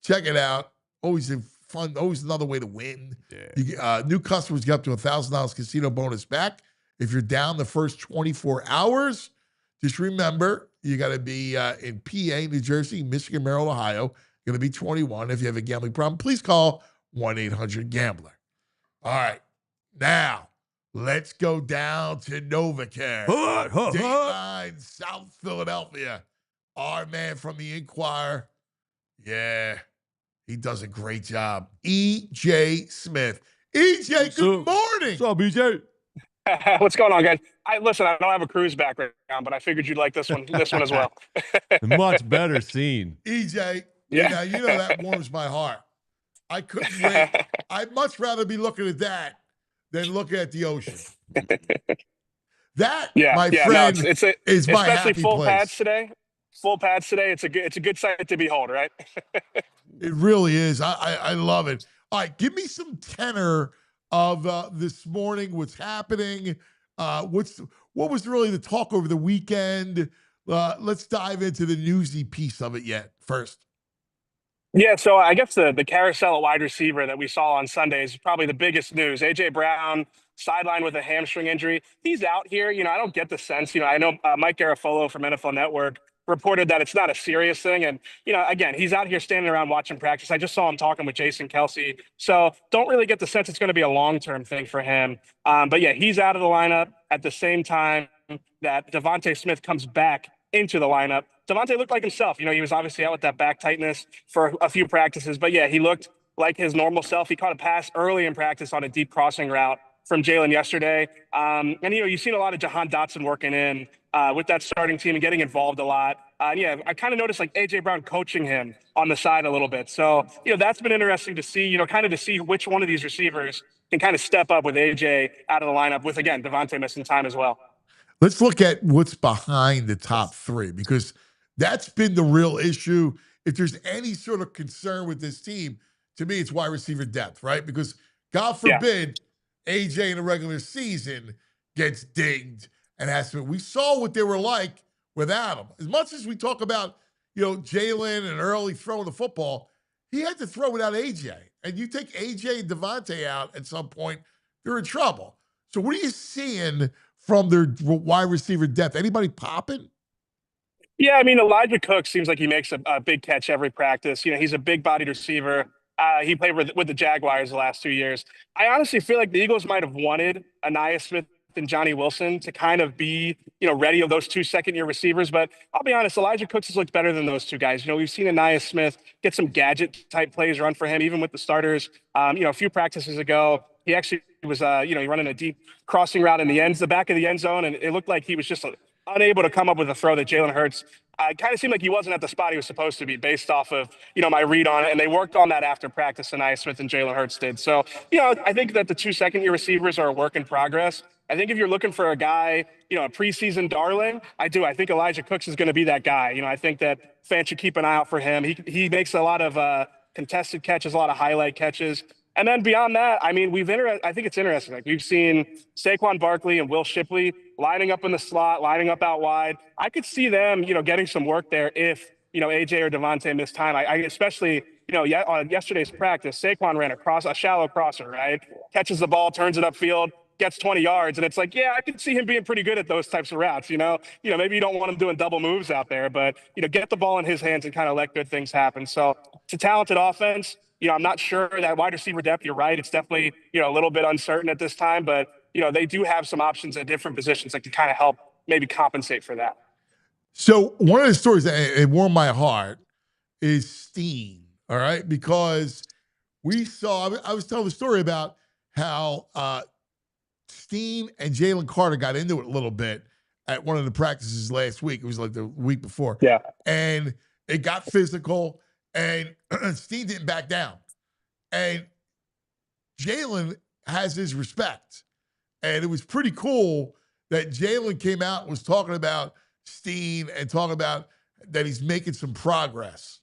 Check it out. Always fun. Always another way to win. Yeah. New customers get up to $1,000 casino bonus back if you're down the first 24 hours. Just remember, you got to be in PA, New Jersey, Michigan, Maryland, Ohio. You're going to be 21. If you have a gambling problem, please call 1-800-GAMBLER. All right. Now, let's go down to NovaCare. Dateline, South Philadelphia. Our man from the Inquirer. Yeah, he does a great job. E.J. Smith. EJ, good morning. What's up, BJ? What's going on, guys? Listen, I don't have a cruise background, but I figured you'd like this one as well. Much better scene. EJ, Yeah. you know that warms my heart. I couldn't wait. I'd much rather be looking at that than looking at the ocean. That, my friend, no, is my especially happy full place. pads today. Full pads today. It's a good sight to behold, right? It really is. I love it. All right, give me some tenor of this morning. What's happening? What was really the talk over the weekend? Let's dive into the newsy piece of it first. Yeah, so I guess the carousel at wide receiver that we saw on Sunday is probably the biggest news. A.J. Brown, sidelined with a hamstring injury. He's out here. I don't get the sense. I know Mike Garafolo from NFL Network reported that it's not a serious thing. And, again, he's out here standing around watching practice. I just saw him talking with Jason Kelsey. So don't really get the sense it's going to be a long-term thing for him. But, yeah, he's out of the lineup at the same time that Devontae Smith comes back into the lineup. Devontae looked like himself. He was obviously out with that back tightness for a few practices. But, yeah, he looked like his normal self. He caught a pass early in practice on a deep crossing route from Jalen yesterday. And, you've seen a lot of Jahan Dotson working in with that starting team and getting involved a lot. I kind of noticed like A.J. Brown coaching him on the side a little bit. So, that's been interesting to see, kind of to see which one of these receivers can kind of step up with A.J. out of the lineup with, again, Devontae missing time as well. Let's look at what's behind the top three, because that's been the real issue. If there's any sort of concern with this team, to me, it's wide receiver depth, right? Because God forbid AJ in the regular season gets dinged and has to. We saw what they were like without him. As much as we talk about, Jalen and early throwing the football, he had to throw without AJ. And you take AJ and Devontae out at some point, you're in trouble. So what are you seeing from their wide receiver depth? Anybody popping? Yeah, I mean, Elijah Cook seems like he makes a big catch every practice. He's a big-bodied receiver. He played with the Jaguars the last 2 years. I honestly feel like the Eagles might have wanted Aniyah Smith and Johnny Wilson to kind of be, ready of those two second-year receivers. But I'll be honest, Elijah Cooks has looked better than those two guys. We've seen Aniyah Smith get some gadget-type plays run for him, even with the starters. A few practices ago, he actually was, running a deep crossing route in the back of the end zone, and it looked like he was just unable to come up with a throw that Jalen Hurts kind of seemed like he wasn't at the spot he was supposed to be based off of, my read on it. And they worked on that after practice, Aniyah Smith and Jalen Hurts did. So, I think that the two second-year receivers are a work in progress. I think if you're looking for a guy, a preseason darling, I think Elijah Cooks is going to be that guy. I think that fans should keep an eye out for him. He makes a lot of contested catches, a lot of highlight catches. And then beyond that, I mean, I think it's interesting. Like we've seen Saquon Barkley and Will Shipley lining up in the slot, lining up out wide. I could see them, getting some work there if, AJ or Devontae missed time. I especially, on yesterday's practice, Saquon ran a shallow crosser, right? Catches the ball, turns it upfield, gets 20 yards. And it's like, yeah, I could see him being pretty good at those types of routes. Maybe you don't want him doing double moves out there, but, get the ball in his hands and kind of let good things happen. So it's a talented offense. I'm not sure that wide receiver depth, you're right. It's definitely, a little bit uncertain at this time, but, they do have some options at different positions that can kind of help maybe compensate for that. So one of the stories that it warmed my heart is Steen, all right? Because I was telling the story about how Steen and Jalen Carter got into it a little bit at one of the practices last week. It was like the week before. Yeah. And it got physical. And Steve didn't back down. And Jalen has his respect. And it was pretty cool that Jalen came out and was talking about Steen and talking about that he's making some progress.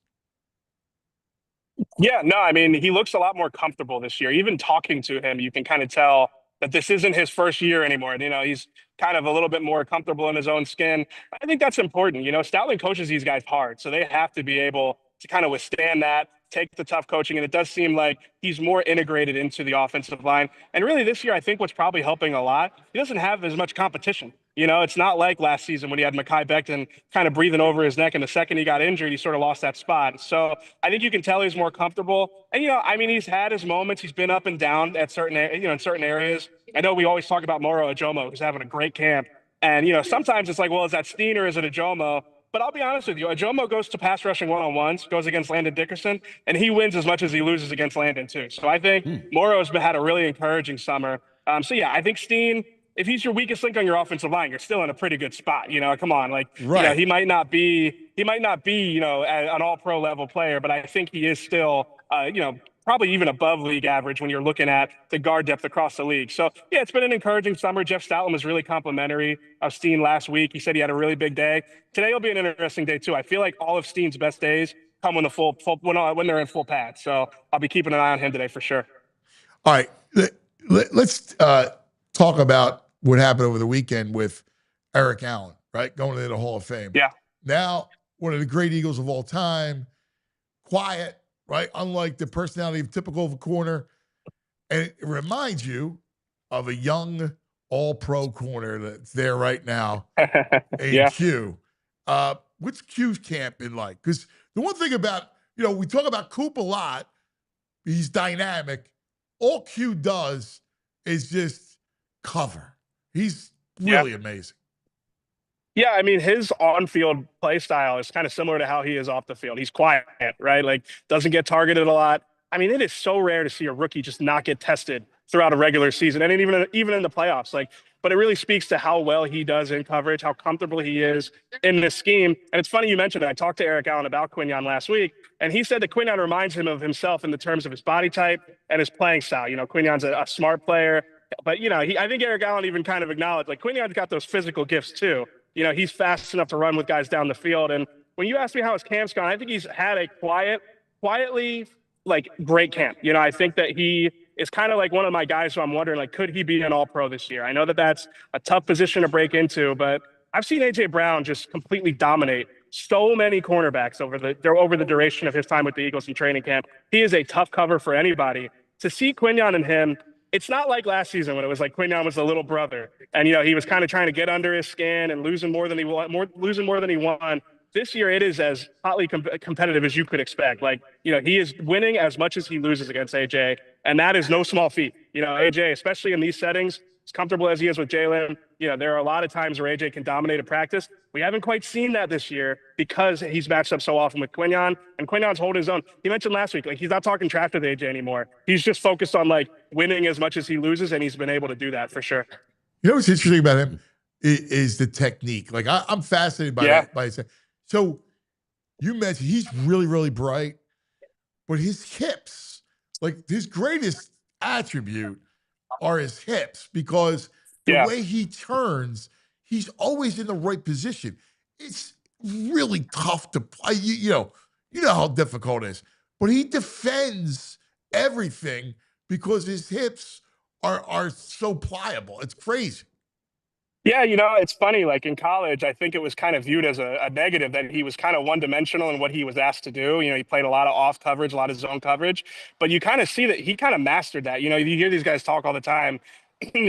Yeah, no, I mean, he looks a lot more comfortable this year. Even talking to him, you can kind of tell that this isn't his first year anymore. He's kind of a little bit more comfortable in his own skin. I think that's important. Stoutland coaches these guys hard, so they have to be able to kind of withstand that, take the tough coaching. And it does seem like he's more integrated into the offensive line. And really this year, I think what's probably helping a lot, he doesn't have as much competition. It's not like last season when he had Mekhi Becton kind of breathing over his neck, and the second he got injured, he sort of lost that spot. So I think you can tell he's more comfortable. And, he's had his moments. He's been up and down at in certain areas. I know we always talk about Moro Ajomo, who's having a great camp. And, sometimes it's like, well, is that Steen or is it Ajomo? But I'll be honest with you, Ajomo goes to pass rushing one-on-ones, goes against Landon Dickerson, and he wins as much as he loses against Landon too. So I think Morrow's had a really encouraging summer. So yeah, I think Steen, if he's your weakest link on your offensive line, you're still in a pretty good spot. Come on, like he might not be, an all-pro level player, but I think he is still, probably even above league average when you're looking at the guard depth across the league. So yeah, it's been an encouraging summer. Jeff Stoutland was really complimentary of Steen last week. He said he had a really big day. Today will be an interesting day too. I feel like all of Steen's best days come when when they're in full pad. So I'll be keeping an eye on him today for sure. All right, let's talk about what happened over the weekend with Eric Allen, right? Going into the Hall of Fame. Yeah. Now, one of the great Eagles of all time, quiet, right? Unlike the personality of typical of a corner. And it reminds you of a young all-pro corner that's there right now, Q. What's Q's camp been like? Because the one thing about, we talk about Coop a lot. He's dynamic. All Q does is just cover. He's really amazing. Yeah, I mean, his on-field play style is kind of similar to how he is off the field. He's quiet, right? Like, doesn't get targeted a lot. I mean, it is so rare to see a rookie just not get tested throughout a regular season, and even in the playoffs. But it really speaks to how well he does in coverage, how comfortable he is in this scheme. And it's funny you mentioned it. I talked to Eric Allen about Quinyon last week, and he said that Quinyon reminds him of himself in the terms of his body type and his playing style. Quinyon's a smart player, but I think Eric Allen even kind of acknowledged Quinyon's got those physical gifts too. He's fast enough to run with guys down the field. And when you ask me how his camp's gone, I think he's had a quietly great camp. I think that he is kind of like one of my guys who I'm wondering, could he be an all-pro this year? I know that that's a tough position to break into, but I've seen A.J. Brown just completely dominate so many cornerbacks over the duration of his time with the Eagles in training camp. He is a tough cover for anybody. To see Quinyon and him, it's not like last season when it was like Quinyon was the little brother and, he was kind of trying to get under his skin and losing more than he won. This year, it is as hotly competitive as you could expect. He is winning as much as he loses against AJ, and that is no small feat. AJ, especially in these settings, as comfortable as he is with Jalen, there are a lot of times where AJ can dominate a practice. We haven't quite seen that this year because he's matched up so often with Quinyon, and Quinyon's holding his own. He mentioned last week, he's not talking trash with AJ anymore. He's just focused on winning as much as he loses, and he's been able to do that for sure. What's interesting about him is the technique. I'm fascinated by that. By his, so you mentioned he's really, really bright, but his hips, his greatest attribute are his hips because the way he turns, he's always in the right position. It's really tough to play. You know how difficult it is, but he defends everything because his hips are so pliable. It's crazy. Yeah, it's funny. In college, I think it was kind of viewed as a negative that he was kind of one-dimensional in what he was asked to do. He played a lot of off coverage, a lot of zone coverage, but you kind of see that he kind of mastered that. You hear these guys talk all the time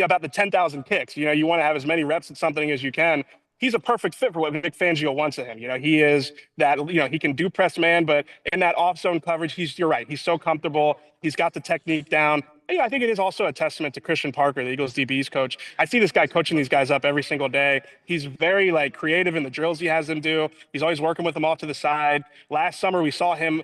about the 10,000 kicks. You want to have as many reps at something as you can. He's a perfect fit for what Vic Fangio wants of him. He is that, he can do press man, but in that off zone coverage, you're right. He's so comfortable. He's got the technique down. I think it is also a testament to Christian Parker, the Eagles DB's coach. I see this guy coaching these guys up every single day. He's very creative in the drills he has them do. He's always working with them off to the side. Last season, we saw him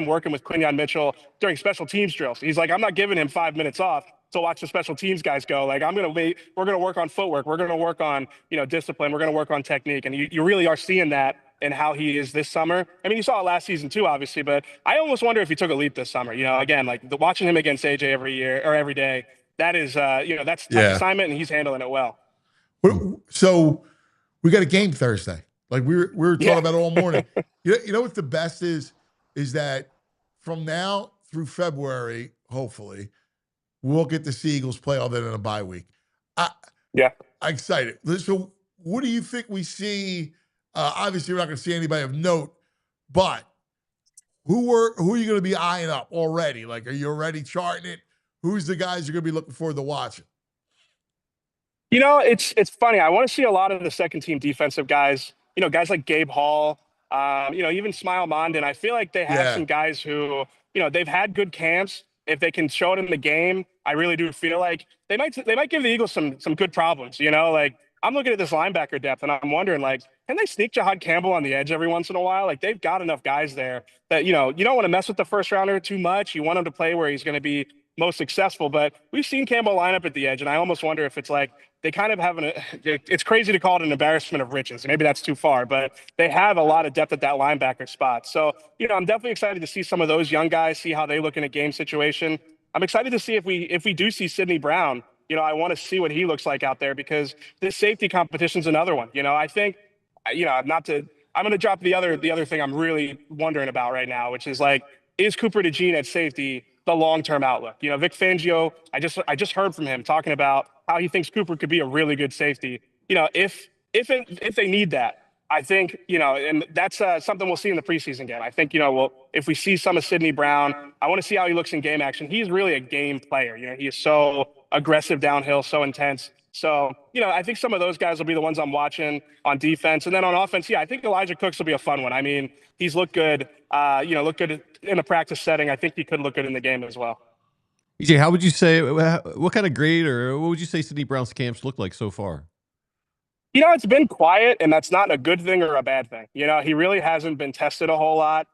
working with Quinyon Mitchell during special teams drills. He's I'm not giving him 5 minutes off to watch the special teams guys go. I'm going to wait. We're going to work on footwork. We're going to work on, discipline. We're going to work on technique. And you really are seeing that in how he is this summer. I mean, you saw it last season too, obviously, but I almost wonder if he took a leap this summer. Again, watching him against AJ every day, that is, that's a tough assignment, and he's handling it well. So we got a game Thursday. We were talking about it all morning. You know what the best is that from now through February, hopefully, we'll get to see Eagles play all that in a bye week. I'm excited. So what do you think we see? Obviously, we're not going to see anybody of note, but who are you going to be eyeing up already? Are you already charting it? Who's the guys you're going to be looking forward to watching? It's funny. I want to see a lot of the second team defensive guys. Guys like Gabe Hall. Even Smile Mondin. I feel like they have some guys who they've had good camps. If they can show it in the game, I really do feel like they might give the Eagles some good problems. I'm looking at this linebacker depth, and I'm wondering, like, can they sneak Jahad Campbell on the edge every once in a while? Like, they've got enough guys there that, you don't want to mess with the first rounder too much. You want him to play where he's going to be most successful. But we've seen Campbell line up at the edge, and I almost wonder if it's like they kind of have it's crazy to call it an embarrassment of riches. Maybe that's too far, but they have a lot of depth at that linebacker spot. So, I'm definitely excited to see some of those young guys, see how they look in a game situation. I'm excited to see if we do see Sidney Brown. I want to see what he looks like out there, because this safety competition is another one. I think, I'm going to drop the other thing I'm really wondering about right now, which is like, is Cooper DeJean at safety the long-term outlook? Vic Fangio, I just heard from him talking about how he thinks Cooper could be a really good safety. If they need that, I think, and that's something we'll see in the preseason game. I think, if we see some of Sidney Brown, I want to see how he looks in game action. He's really a game player. He is so aggressive downhill, so intense. So, I think some of those guys will be the ones I'm watching on defense. And then on offense, I think Elijah Cooks will be a fun one. I mean, he's looked good, looked good in a practice setting. I think he could look good in the game as well. EJ, how would you say, what kind of grade, or what would you say Sidney Brown's camps look like so far? It's been quiet, and that's not a good thing or a bad thing. He really hasn't been tested a whole lot.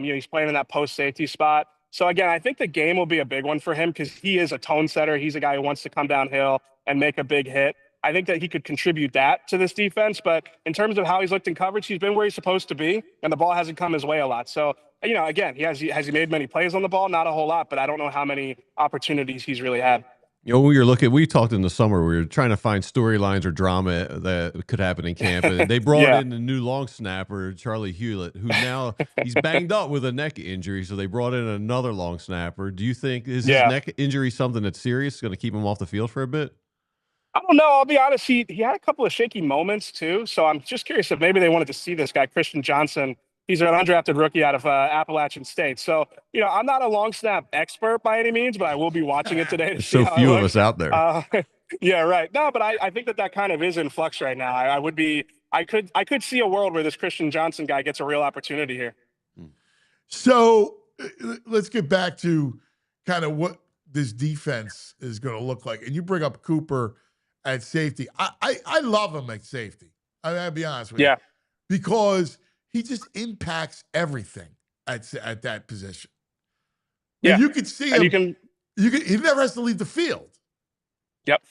He's playing in that post safety spot. So again, I think the game will be a big one for him, because he is a tone setter. He's a guy who wants to come downhill and make a big hit. I think that he could contribute that to this defense. But in terms of how he's looked in coverage, he's been where he's supposed to be, and the ball hasn't come his way a lot. So, again, has he made many plays on the ball? Not a whole lot, but I don't know how many opportunities he's really had. We talked in the summer, we were trying to find storylines or drama that could happen in camp. And they brought in a new long snapper, Charlie Hewlett, who now he's banged up with a neck injury. So they brought in another long snapper. Do you think his neck injury something that's serious, going to keep him off the field for a bit? I don't know. I'll be honest. He had a couple of shaky moments too. So I'm just curious if maybe they wanted to see this guy, Christian Johnson. He's an undrafted rookie out of Appalachian State. So, I'm not a long snap expert by any means, but I will be watching it today. There's so few of us out there. Yeah, right. No, but I think that kind of is in flux right now. I could see a world where this Christian Johnson guy gets a real opportunity here. So let's get back to kind of what this defense is going to look like. And you bring up Cooper at safety. I love him at safety. I'll be honest with you. Because he just impacts everything at that position. Yeah. And you can see him. He never has to leave the field. Yep.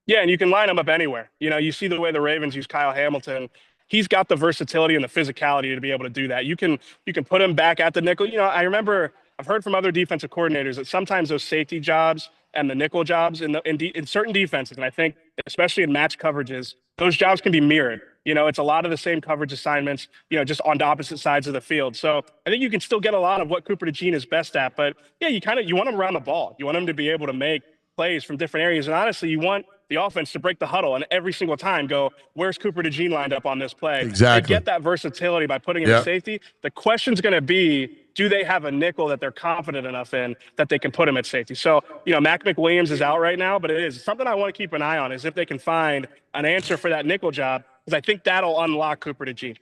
Yeah, and you can line him up anywhere. You see the way the Ravens use Kyle Hamilton. He's got the versatility and the physicality to be able to do that. You can put him back at the nickel. I remember I've heard from other defensive coordinators that sometimes those safety jobs and the nickel jobs in certain defenses, and I think especially in match coverages, those jobs can be mirrored. It's a lot of the same coverage assignments, just on the opposite sides of the field. So I think you can still get a lot of what Cooper DeJean is best at. But yeah, you want him around the ball. You want him to be able to make plays from different areas. And honestly, you want the offense to break the huddle and every single time go, where's Cooper DeJean lined up on this play? Exactly. They get that versatility by putting him in safety. The question's going to be, do they have a nickel that they're confident enough in that they can put him at safety? So, Mac McWilliams is out right now, but it is something I want to keep an eye on, is if they can find an answer for that nickel job, because I think that'll unlock Cooper DeJean.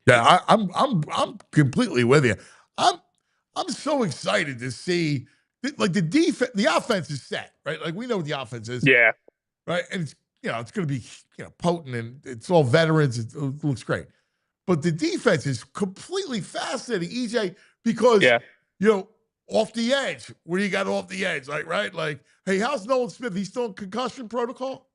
Yeah, I'm completely with you. I'm so excited to see, like, the defense. The offense is set, right? Like, we know what the offense is. Yeah. Right, and it's it's going to be potent, and it's all veterans. It looks great, but the defense is completely fascinating, EJ, because off the edge. What do you got off the edge? Like, right, like, hey, how's Nolan Smith? He's still in concussion protocol?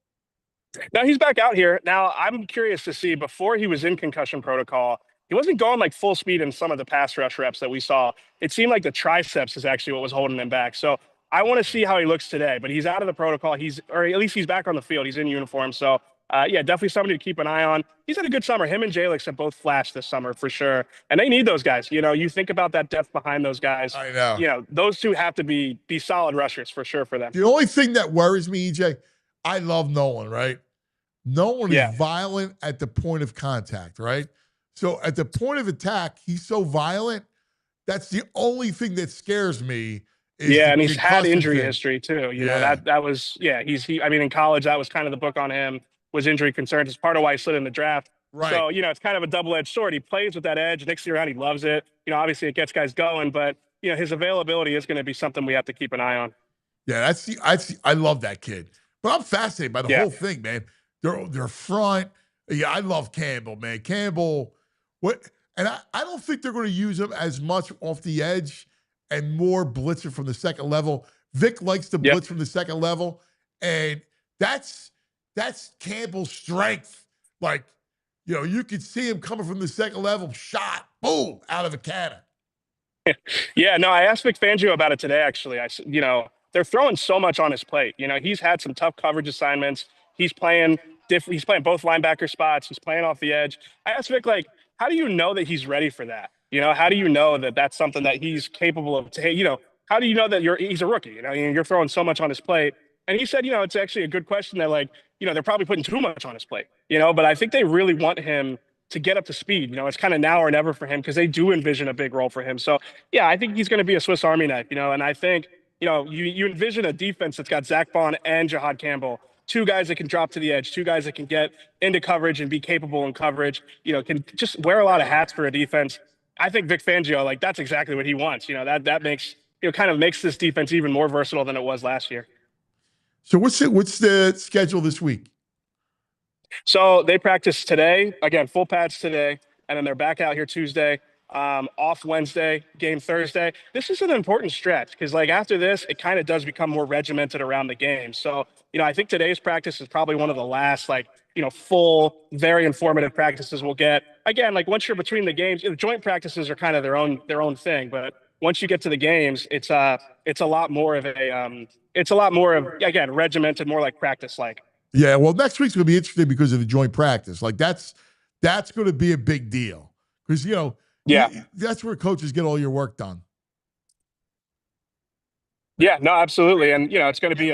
No, he's back out here now. I'm curious to see, before he was in concussion protocol, he wasn't going like full speed in some of the pass rush reps that we saw. It seemed like the triceps is actually what was holding him back. So I want to see how he looks today, but he's out of the protocol. Or at least he's back on the field. He's in uniform. So definitely somebody to keep an eye on. He's had a good summer. Him and Jalix have both flashed this summer for sure. And they need those guys. You think about that depth behind those guys. I know. Those two have to be solid rushers for sure for them. The only thing that worries me, EJ, I love Nolan, right? Nolan is violent at the point of contact, right? So at the point of attack, he's so violent. That's the only thing that scares me. And he's had injury history too. That was in college, that was kind of the book on him, was injury concerns. It's part of why he slid in the draft. Right. So, it's kind of a double-edged sword. He plays with that edge. Next year around, he loves it. Obviously it gets guys going, but his availability is going to be something we have to keep an eye on. Yeah, I love that kid. But I'm fascinated by the whole thing, man. their front. Yeah, I love Campbell, man. Campbell, and I don't think they're going to use him as much off the edge and more blitzing from the second level. Vic likes to blitz from the second level, and that's Campbell's strength. Like, you could see him coming from the second level, shot, boom, out of a cannon. Yeah, no, I asked Vic Fangio about it today, actually. They're throwing so much on his plate. He's had some tough coverage assignments. He's playing he's playing both linebacker spots. He's playing off the edge. I asked Vic, how do you know that he's ready for that? How do you know that that's something that he's capable of? How do you know that he's a rookie? You're throwing so much on his plate. And he said, it's actually a good question that they're probably putting too much on his plate, but I think they really want him to get up to speed. It's kind of now or never for him because they do envision a big role for him. So, yeah, I think he's going to be a Swiss Army knife, and I think, you envision a defense that's got Zach Bond and Jahad Campbell, two guys that can drop to the edge, two guys that can get into coverage and be capable in coverage, can just wear a lot of hats for a defense. I think Vic Fangio, that's exactly what he wants. That makes, kind of makes this defense even more versatile than it was last year. So what's the schedule this week? So they practice today, again, full pads today, and then they're back out here Tuesday, off Wednesday, game Thursday. This is an important stretch because after this, it kind of does become more regimented around the game. So, I think today's practice is probably one of the last, full, very informative practices we'll get. Again, once you're between the games, the joint practices are kind of their own thing, but once you get to the games, it's a lot more of again, regimented, more like practice-like. Yeah, well, next week's going to be interesting because of the joint practice. That's going to be a big deal because, that's where coaches get all your work done. Yeah, no, absolutely. And, it's going to be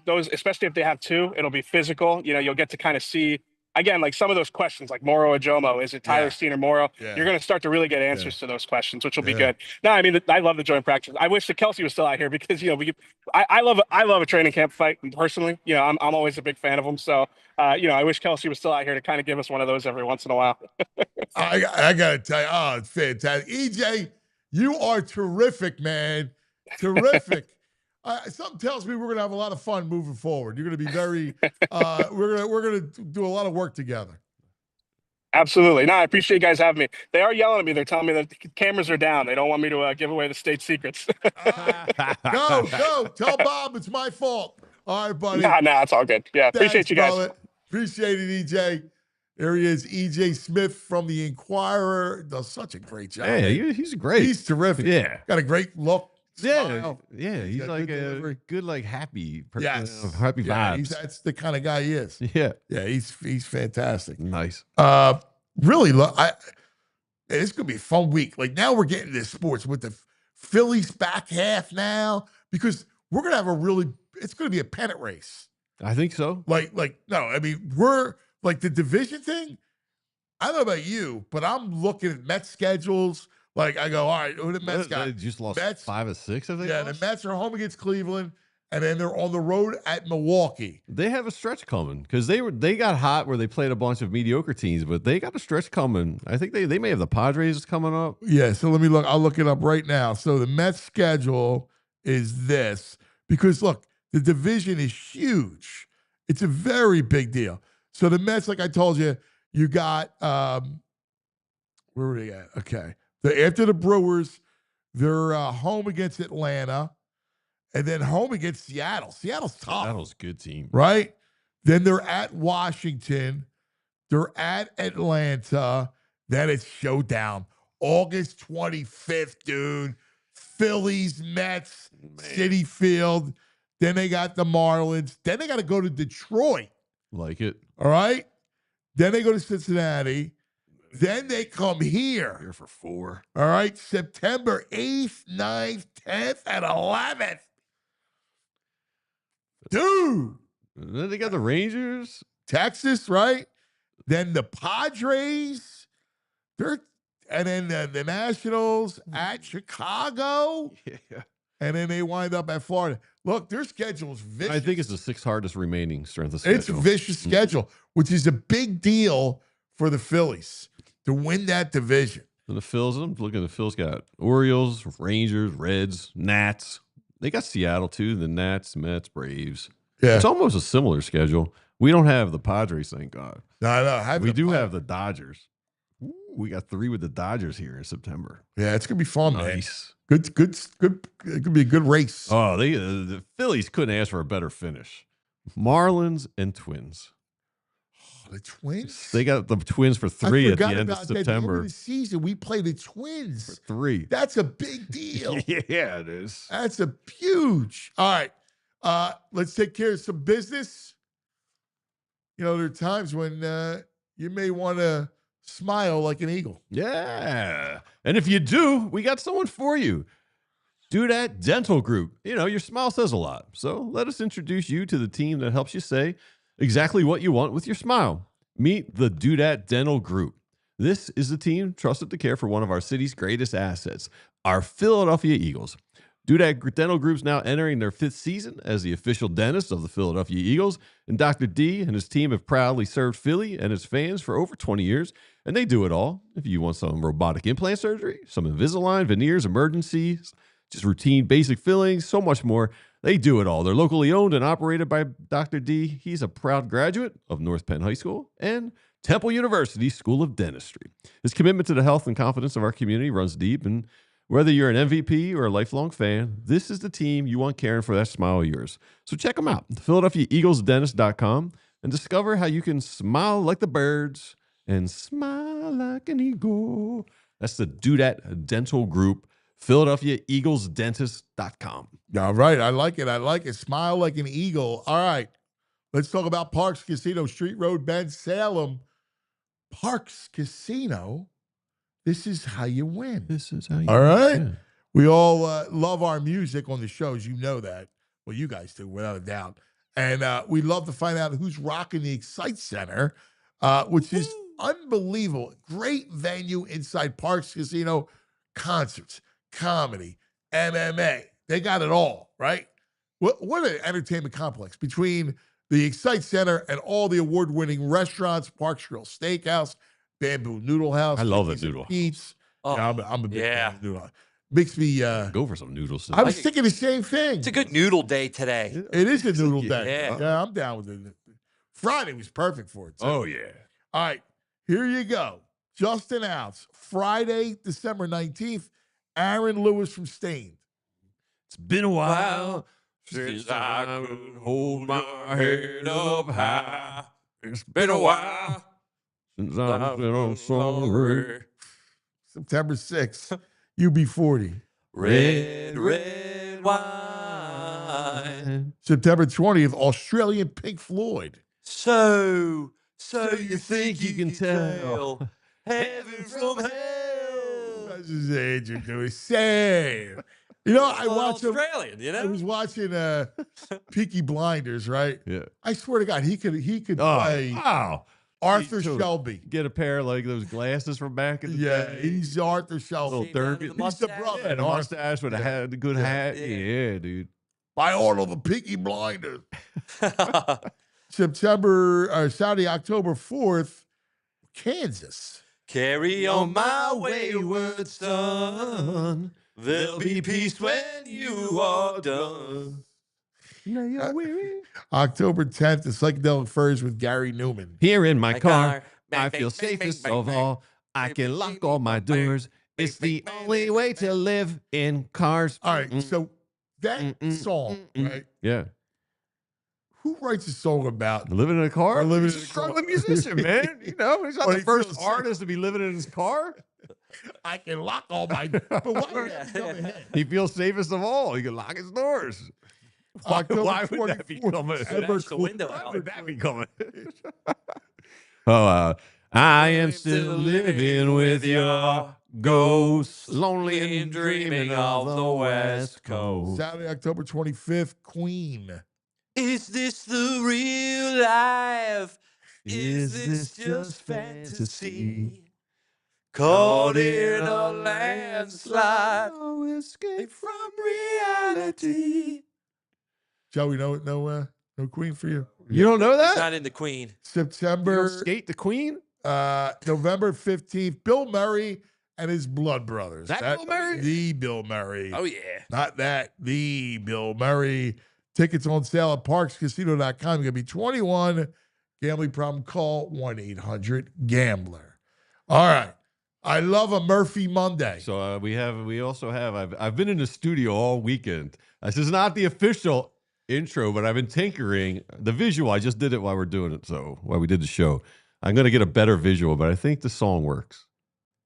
those, especially if they have two, it'll be physical. You'll get to kind of see, again, some of those questions, like Morrow or Jomo, is it Tyler Steen or Morrow? Yeah. You're going to start to really get answers to those questions, which will be good. No, I love the joint practice. I wish that Kelsey was still out here because, I love a training camp fight personally. I'm always a big fan of them. So, I wish Kelsey was still out here to kind of give us one of those every once in a while. I got to tell you, it's fantastic. EJ, you are terrific, man. Terrific. Something tells me we're going to have a lot of fun moving forward. You're going to be very, we're going to do a lot of work together. Absolutely. No, I appreciate you guys having me. They are yelling at me. They're telling me that the cameras are down. They don't want me to give away the state secrets. Go. Tell Bob it's my fault. All right, buddy. Nah, it's all good. Yeah, Thanks, appreciate you guys. brother. Appreciate it, EJ. There he is, EJ Smith from the Inquirer. Does such a great job. Yeah, he's great. He's terrific. Yeah. Got a great look. Yeah, Smile. yeah, he's like a good, happy person. Yes. Happy vibes. That's the kind of guy he is. Yeah. Yeah, he's fantastic. Nice. Really, it's going to be a fun week. Now we're getting to sports with the Phillies back half now because we're going to have it's going to be a pennant race. I think so. We're the division thing. I don't know about you, but I'm looking at Mets schedules. I go, all right, who the Mets got? They just lost Mets, 5 or 6, I think. Yeah, the Mets are home against Cleveland, and then they're on the road at Milwaukee. They have a stretch coming because they got hot where they played a bunch of mediocre teams, but they got a stretch coming. I think they may have the Padres coming up. Yeah, so let me look. I'll look it up right now. So the Mets schedule is this because, look, the division is huge. It's a very big deal. So the Mets, like I told you, you got where were they at? Okay. After the Brewers, they're home against Atlanta, and then home against Seattle. Seattle's tough. Seattle's a good team. Right? Then they're at Washington. They're at Atlanta. Then it's showdown. August 25th, dude. Phillies, Mets, Citi Field. Then they got the Marlins. Then they got to go to Detroit. Like it. All right? Then they go to Cincinnati. Then they come here for 4. All right, September 8th, 9th, 10th, and 11th. Dude. And then they got the Rangers. Texas, right? Then the Padres. And then the Nationals at Chicago. Yeah. And then they wind up at Florida. Look, their schedule's vicious. I think it's the 6th hardest remaining strength of schedule. It's a vicious schedule, which is a big deal for the Phillies to win that division. And the Phils, I'm looking at the Phils got Orioles, Rangers, Reds, Nats. They got Seattle too, the Nats, Mets, Braves. Yeah. It's almost a similar schedule. We don't have the Padres, thank God. No, we do have the Dodgers. Ooh, we got 3 with the Dodgers here in September. Yeah, it's gonna be fun, nice. Man. Good. It could be a good race. Oh, the Phillies couldn't ask for a better finish. Marlins and Twins. Oh, the Twins. They got the Twins for 3 at the end of September. At the end of the season, we play the Twins for 3. That's a big deal. Yeah, it is. That's a huge. All right, let's take care of some business. You know, there are times when you may want to smile like an eagle. Yeah. And if you do, we got someone for you. Duran Dental Group. You know, your smile says a lot. So let us introduce you to the team that helps you say exactly what you want with your smile. Meet the Duran Dental Group. This is the team trusted to care for one of our city's greatest assets, our Philadelphia Eagles. Duran Dental Group's now entering their 5th season as the official dentist of the Philadelphia Eagles, and Dr. D and his team have proudly served Philly and its fans for over 20 years, and they do it all. If you want some robotic implant surgery, some Invisalign, veneers, emergencies, just routine basic fillings, so much more, they do it all. They're locally owned and operated by Dr. D. He's a proud graduate of North Penn High School and Temple University School of Dentistry. His commitment to the health and confidence of our community runs deep, and whether you're an MVP or a lifelong fan, this is the team you want caring for that smile of yours. So check them out, PhiladelphiaEaglesDentist.com, and discover how you can smile like the birds and smile like an eagle. That's the Duran Dental Group, PhiladelphiaEaglesDentist.com. All right, I like it. Smile like an eagle. All right, let's talk about Parks Casino, Street Road, Bend, Salem. Parks Casino. This is how you win. This is how you All right. win. We all love our music on the shows. You know that. Well, you guys do, without a doubt. And we love to find out who's rocking the Excite Center, which is unbelievable. Great venue inside Parks Casino. Concerts, comedy, MMA. They got it all, right? What an entertainment complex between the Excite Center and all the award-winning restaurants, Parks Grill Steakhouse, Bamboo Noodle House. I love that noodle. Pete's. Oh, yeah, I'm a big fan of noodle house. Makes me go for some noodles. I was thinking the same thing. It's a good noodle day today. It is a noodle day. Yeah. Yeah, I'm down with it. Friday was perfect for it. Oh, yeah. All right, here you go. Just announced Friday, December 19th, Aaron Lewis from Stained. It's been a while since I could hold my head up high. It's been a while since I've been on sorry. September 6th, UB40. Red wine. September 20th, Australian Pink Floyd. So you think you can tell heaven from hell? That's his age you're doing. Same. You know, I watched Australian, you know? I was watching Peaky Blinders, right? Yeah. I swear to God, he could play Arthur Shelby. Get a pair of like those glasses from back in the day. He's Arthur Shelby. Little derby. He's the brother. Yeah, the mustache with a hat, the good hat. Yeah, dude. By order of the Peaky Blinders. Saturday, October 4th, Kansas. Carry on my wayward son. There'll be peace when you are done. October 10th, the Psychedelic Furs with Gary Newman. Here in my car, I feel safest of all. I can lock all my doors. It's the only way to live in cars. All right, so that song, right? Yeah. Who writes a song about living in a car? Living He's a struggling musician, man. You know, he's not the first artist to be living in his car. I can lock all my doors. But why would that come ahead? He feels safest of all. He can lock his doors. Why would that become a I am still living with your ghost, lonely and dreaming of the West Coast. Saturday, October 25th, Queen. Is this the real life? Is this just fantasy? Caught in a landslide, no escape from reality. Joey, no Queen for you? You don't know that? It's not in the Queen. September. Skate the Queen? November 15th, Bill Murray and his Blood Brothers. Bill Murray? The Bill Murray. Oh, yeah. Not that. The Bill Murray. Tickets on sale at parkscasino.com. You're going to be 21 Gambling problem, call 1-800-GAMBLER. All right. I love a Murphy Monday. So we also have, I've been in the studio all weekend. This is not the official intro, but I've been tinkering the visual. I just did it while we're doing it. So while we did the show, I'm going to get a better visual, but I think the song works.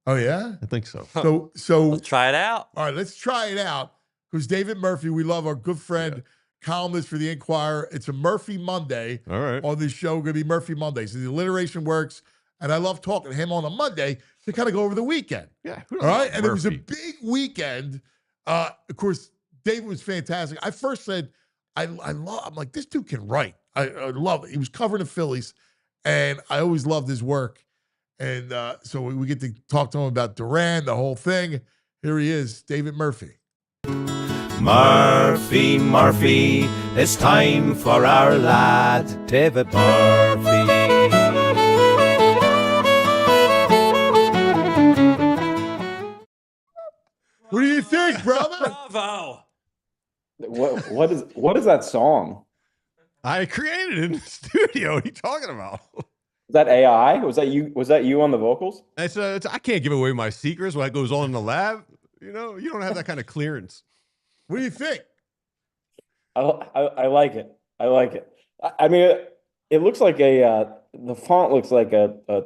Oh, yeah? I think so. So Let's try it out. All right, let's try it out. Because David Murphy, we love our good friend, columnist for the Inquirer. It's a Murphy Monday All right. on this show. Going to be Murphy Monday. So the alliteration works. And I love talking to him on a Monday to kind of go over the weekend. Yeah. All right. And it was a Murphy. big weekend. Of course, David was fantastic. I first said, I'm like, this dude can write. I love it. He was covering the Phillies, and I always loved his work. And so we get to talk to him about Duran, the whole thing. Here he is, David Murphy. Murphy, Murphy, it's time for our lad, David Murphy. What do you think, brother? Bravo. What is that song? I created it in the studio. What are you talking about? Is that AI? Was that you? Was that you on the vocals? I can't give away my secrets. What goes on in the lab, you don't have that kind of clearance. What do you think? I like it. I like it. I mean, it looks like the font looks like a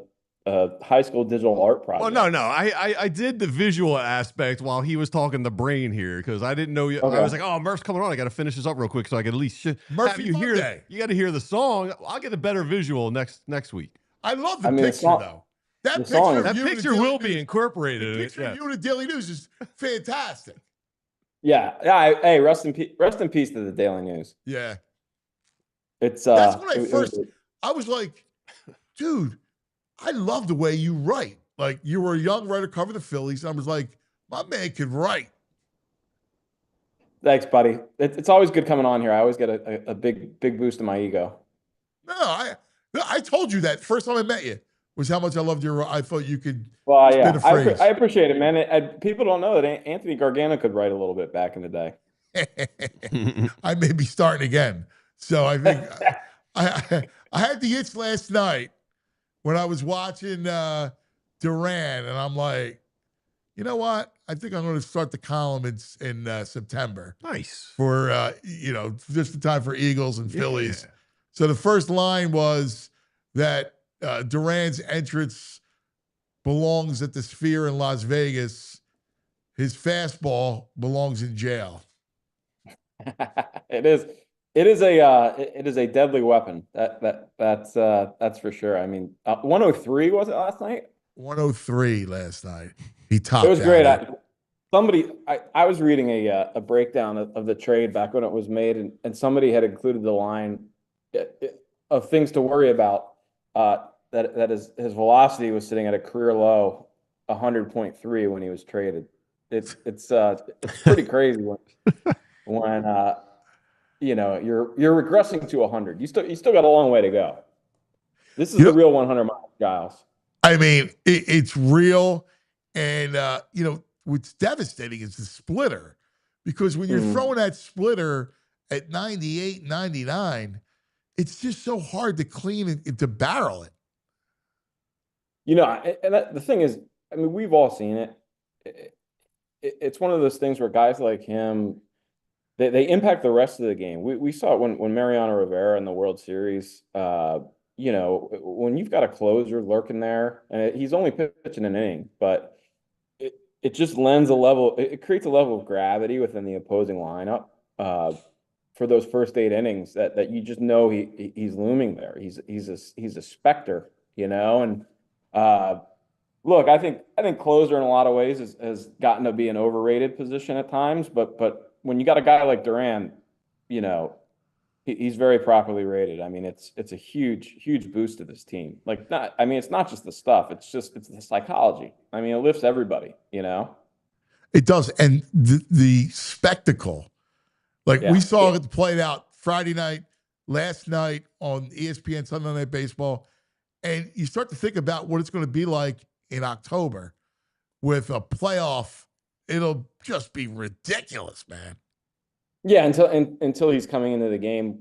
high school digital art project. Well, no. I did the visual aspect while he was talking the brain here because I didn't know. Okay. I was like, oh, Murph's coming on. I got to finish this up real quick so I can at least Murphy have you hear. Monday. You got to hear the song. I'll get a better visual next week. I love the I mean, picture, it's not- though. That the picture, song- of That you in the picture Daily will be News- incorporated. The in it, picture yeah. of you in the Daily News is fantastic. Yeah. Hey, rest in peace to the Daily News. Yeah. It's That's when it was- I was like, dude, I love the way you write. Like, you were a young writer covering the Phillies. And I was like, my man can write. Thanks, buddy. It's always good coming on here. I always get a big boost in my ego. No, I told you that first time I met you was how much I loved your. I thought you could Well, spin yeah, a phrase. I appreciate it, man. People don't know that Anthony Gargano could write a little bit back in the day. I may be starting again. So I think I had the itch last night when I was watching Duran, and I'm like, you know what? I think I'm going to start the column in September. Nice. For just in time for Eagles and Phillies. Yeah. So the first line was that Duran's entrance belongs at the Sphere in Las Vegas. His fastball belongs in jail. It is a deadly weapon. That's for sure. I mean, 103 was it last night? 103 last night. He topped. It was great. I was reading a breakdown of the trade back when it was made, and somebody had included the line of things to worry about. That his velocity was sitting at a career low, 100.3 when he was traded. It's pretty crazy when you're regressing to 100. You still got a long way to go. This is the real 100 miles, Giles. I mean, it's real, and what's devastating is the splitter, because when you're throwing that splitter at 98, 99, it's just so hard to clean and to barrel it. The thing is, I mean, we've all seen it. It's one of those things where guys like him, they impact the rest of the game. We saw it when Mariano Rivera in the World Series. When you've got a closer lurking there, and he's only pitching an inning, but it just lends a level. It creates a level of gravity within the opposing lineup for those first 8 innings that you just know he's looming there. He's a specter, and. Look, I think closer in a lot of ways has gotten to be an overrated position at times, but when you got a guy like Duran, he's very properly rated. I mean, it's a huge boost to this team. It's not just the stuff; it's the psychology. I mean, it lifts everybody. It does, and the spectacle, we saw it played out Friday night, last night on ESPN Sunday Night Baseball. And you start to think about what it's going to be like in October with a playoff. It'll just be ridiculous, man. Yeah, until he's coming into the game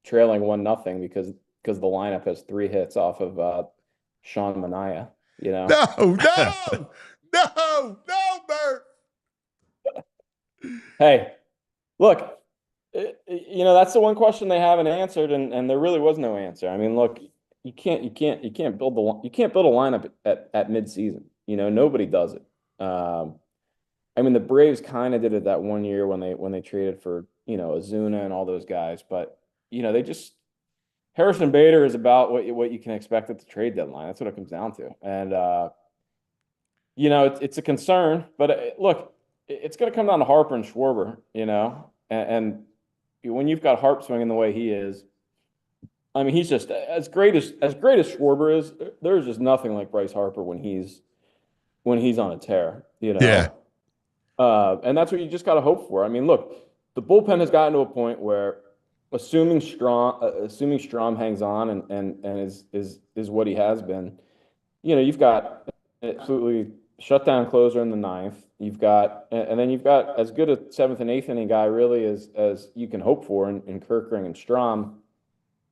trailing 1-0, because because the lineup has 3 hits off of Sean Mania. You know, No, Bert. hey, look, you know, that's the one question they haven't answered, and there really was no answer. I mean, look, you can't build a lineup at midseason. You know, nobody does it. I mean, the Braves kind of did it that one year when they traded for, you know, Ozuna and all those guys, but you know, Harrison Bader is about what you can expect at the trade deadline. That's what it comes down to, and you know, it's a concern. But look, it's going to come down to Harper and Schwarber. You know, and when you've got Harp swinging the way he is, I mean, he's just as great as Schwarber is. There's just nothing like Bryce Harper when he's on a tear. You know. Yeah. And that's what you just got to hope for. I mean, look, the bullpen has gotten to a point where, assuming Strom hangs on and is what he has been, you know, you've got absolutely shutdown closer in the 9th. And then you've got as good a 7th and 8th inning guy really as you can hope for in Kerkering and Strom.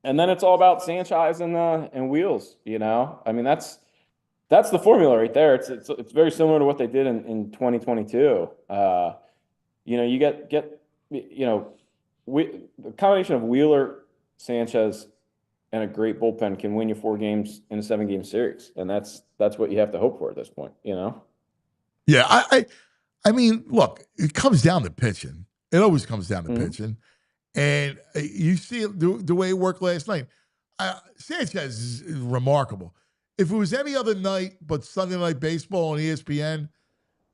And then it's all about Sanchez and Wheels. You know, I mean, that's the formula right there. It's very similar to what they did in 2022. You know, you get you know, the combination of Wheeler, Sanchez, and a great bullpen can win you 4 games in a 7-game series, and that's what you have to hope for at this point. You know. Yeah, I mean, look, it comes down to pitching. It always comes down to pitching, and you see the way it worked last night. Sanchez is remarkable. If it was any other night but Sunday Night Baseball on ESPN,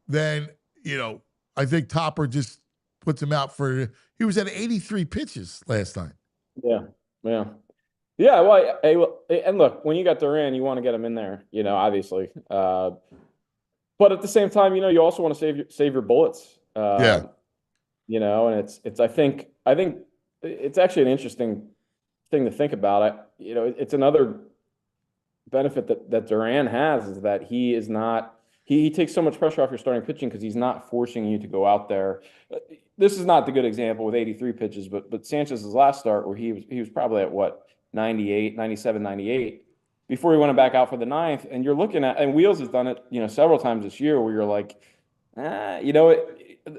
then, you know, I think Topper just puts him out for – he was at 83 pitches last night. Yeah. Well, and look, when you got Duran, you want to get him in there, you know, obviously. But at the same time, you know, you also want to save your bullets. You know, and it's I think it's actually an interesting thing to think about. You know, it's another – benefit that Duran has is that he is not he takes so much pressure off your starting pitching because he's not forcing you to go out there. This is not the good example with 83 pitches, but Sanchez's last start where he was probably at what 98, 97, 98 before he went back out for the 9th, and you're looking at, and Wheels has done it, you know, several times this year where you're like, you know,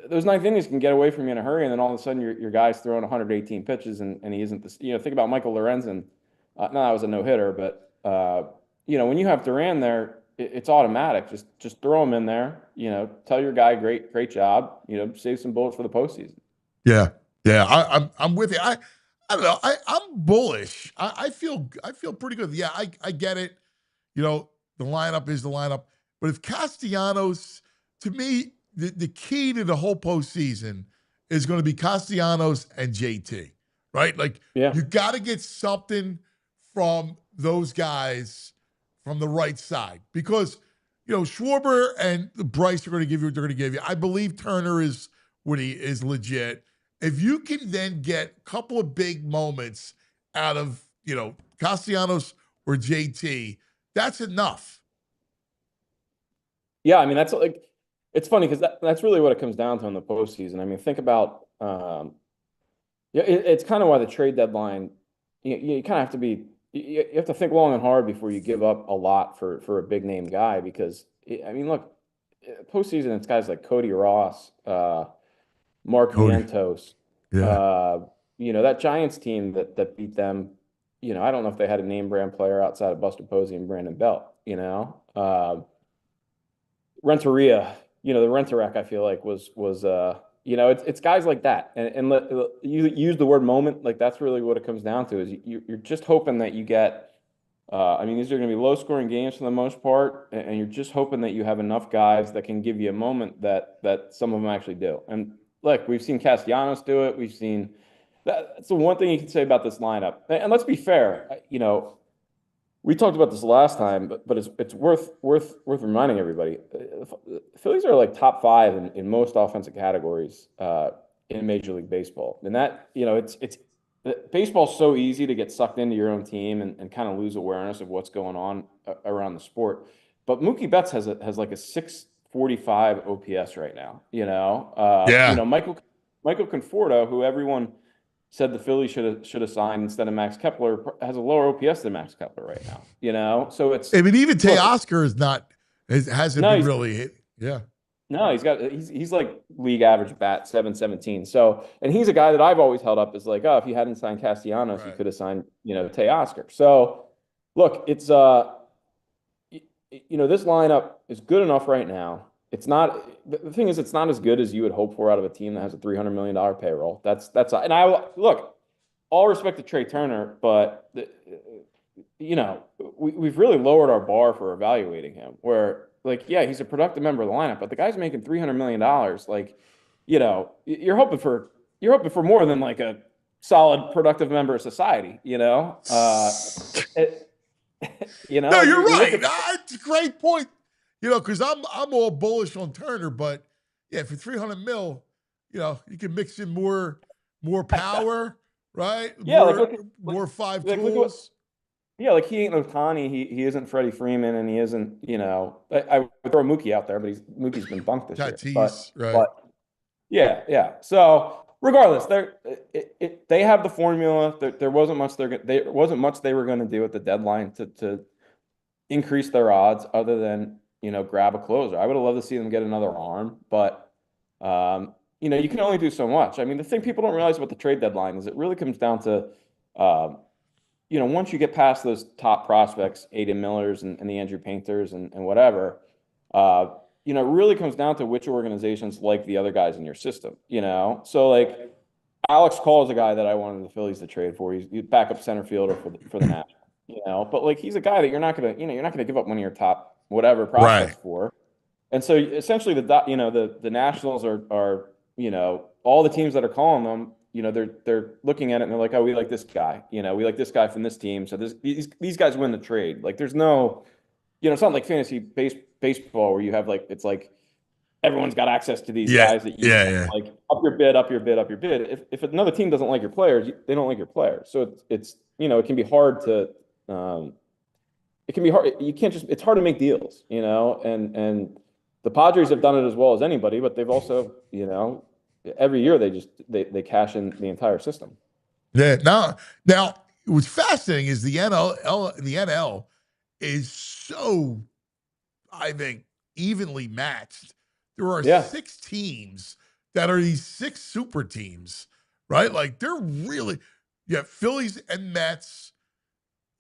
those 9th innings can get away from you in a hurry, and then all of a sudden your guy's throwing 118 pitches and he isn't this, you know, think about Michael Lorenzen. No, that was a no-hitter, but you know, when you have Duran there, it's automatic. Just throw him in there. You know, tell your guy, great job. You know, save some bullets for the postseason. Yeah. I'm with you. I don't know. I'm bullish. I feel pretty good. Yeah, I get it. You know, the lineup is the lineup. But if Castellanos, to me, the key to the whole postseason is going to be Castellanos and JT, right? Like, you got to get something from those guys from the right side because, you know, Schwarber and Bryce are going to give you what they're going to give you. I believe Turner is legit. If you can then get a couple of big moments out of, you know, Castellanos or JT, that's enough. Yeah, I mean, that's like, it's funny because that's really what it comes down to in the postseason. I mean, think about, it's kind of why the trade deadline, you kind of have to be, you have to think long and hard before you give up a lot for a big name guy because, I mean, look, postseason, it's guys like Cody Ross, Mark Vientos, you know, that Giants team that beat them, you know, I don't know if they had a name brand player outside of Buster Posey and Brandon Belt, you know. Renteria, you know, the Renterac, I feel like was you know, it's guys like that, and you use the word moment, like that's really what it comes down to. Is you're just hoping that you get. I mean, these are going to be low-scoring games for the most part, and you're just hoping that you have enough guys that can give you a moment that some of them actually do. And look, we've seen Castellanos do it. We've seen that's the one thing you can say about this lineup. And let's be fair, you know. We talked about this last time, but it's worth reminding everybody. The Phillies are like top 5 in most offensive categories in Major League Baseball, and that, you know, it's baseball's so easy to get sucked into your own team and kind of lose awareness of what's going on around the sport. But Mookie Betts has like a 645 OPS right now. You know, you know, Michael Conforto, who everyone said the Phillies should have signed instead of Max Kepler, has a lower OPS than Max Kepler right now. You know, so it's. I mean, even Teoscar hasn't been really hit. Yeah. No, he's like league average bat 717. So, and he's a guy that I've always held up as like, oh, if he hadn't signed Castellanos, he could have signed, Teoscar. So, look, it's this lineup is good enough right now. It's not, the thing is, it's not as good as you would hope for out of a team that has a $300 million payroll. And I look, all respect to Trea Turner, but we've really lowered our bar for evaluating him. Where, like, yeah, he's a productive member of the lineup, but the guy's making $300 million. Like, you're hoping for more than like a solid, productive member of society. No, you're right. It's a great point. Because I'm all bullish on Turner, but yeah, for $300 million, you can mix in more power, right? Yeah, more five tools. Like he ain't Ohtani, he isn't Freddie Freeman, and he isn't, I would throw Mookie out there, but Mookie's been bunked this Tatis, year. Right. But yeah. So regardless, they have the formula. There wasn't much they were going to do at the deadline to increase their odds, other than grab a closer. I would have loved to see them get another arm, but you can only do so much. I mean, the thing people don't realize about the trade deadline is it really comes down to once you get past those top prospects, Aiden Millers and the Andrew Painters and whatever, it really comes down to which organizations like the other guys in your system, So, like, Alex Call is a guy that I wanted the Phillies to trade for. He's backup center fielder for the Nationals, but like, he's a guy that you're not gonna give up one of your top whatever prospects for. And so essentially the Nationals are all the teams that are calling them, they're looking at it and they're like, oh, we like this guy, we like this guy from this team. So these guys win the trade. Like, there's no, it's not like fantasy baseball where you have like, it's like everyone's got access to these guys that you like up your bid. If another team doesn't like your players, they don't like your players. So it's it can be hard to, it can be hard. You can't it's hard to make deals, and the Padres have done it as well as anybody, but they've also, every year they cash in the entire system. Yeah. Now what's fascinating is the NL is so, I think, evenly matched. There are 6 teams that are these 6 super teams, right? Like, they're really, Phillies and Mets.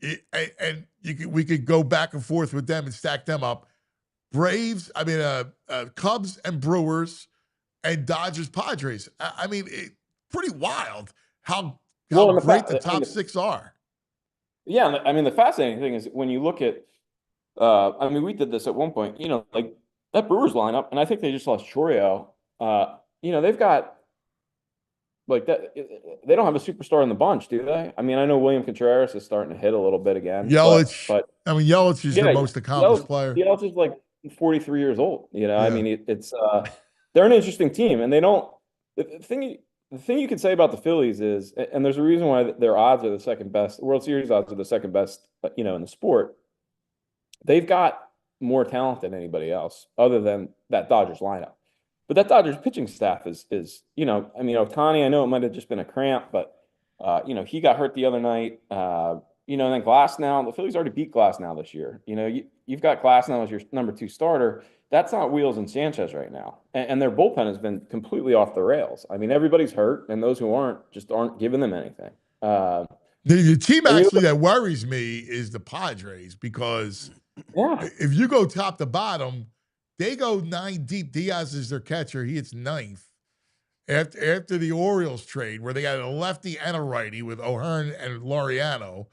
We could go back and forth with them and stack them up. Braves, Cubs and Brewers, and Dodgers, Padres. Pretty wild how great the top 6 are. Yeah, the fascinating thing is when you look at, we did this at one point. Like that Brewers lineup, and I think they just lost Chourio. They've got. Like that, they don't have a superstar in the bunch, do they? I know William Contreras is starting to hit a little bit again. Yelich, Yelich is the most accomplished player. Yelich is like 43 years old. It's they're an interesting team, and they don't. The thing you can say about the Phillies is, and there's a reason why their odds are the second best. World Series odds are the second best, in the sport. They've got more talent than anybody else, other than that Dodgers lineup. But that Dodgers pitching staff is Ohtani, I know it might have just been a cramp, but, he got hurt the other night. And then Glasnow, the Phillies already beat Glasnow this year. You've got Glasnow as your number 2 starter. That's not Wheels and Sanchez right now. And their bullpen has been completely off the rails. Everybody's hurt, and those who aren't giving them anything. The team actually that worries me is the Padres, because if you go top to bottom, they go 9 deep. Diaz is their catcher. He hits 9th. After the Orioles trade, where they got a lefty and a righty with O'Hearn and Laureano,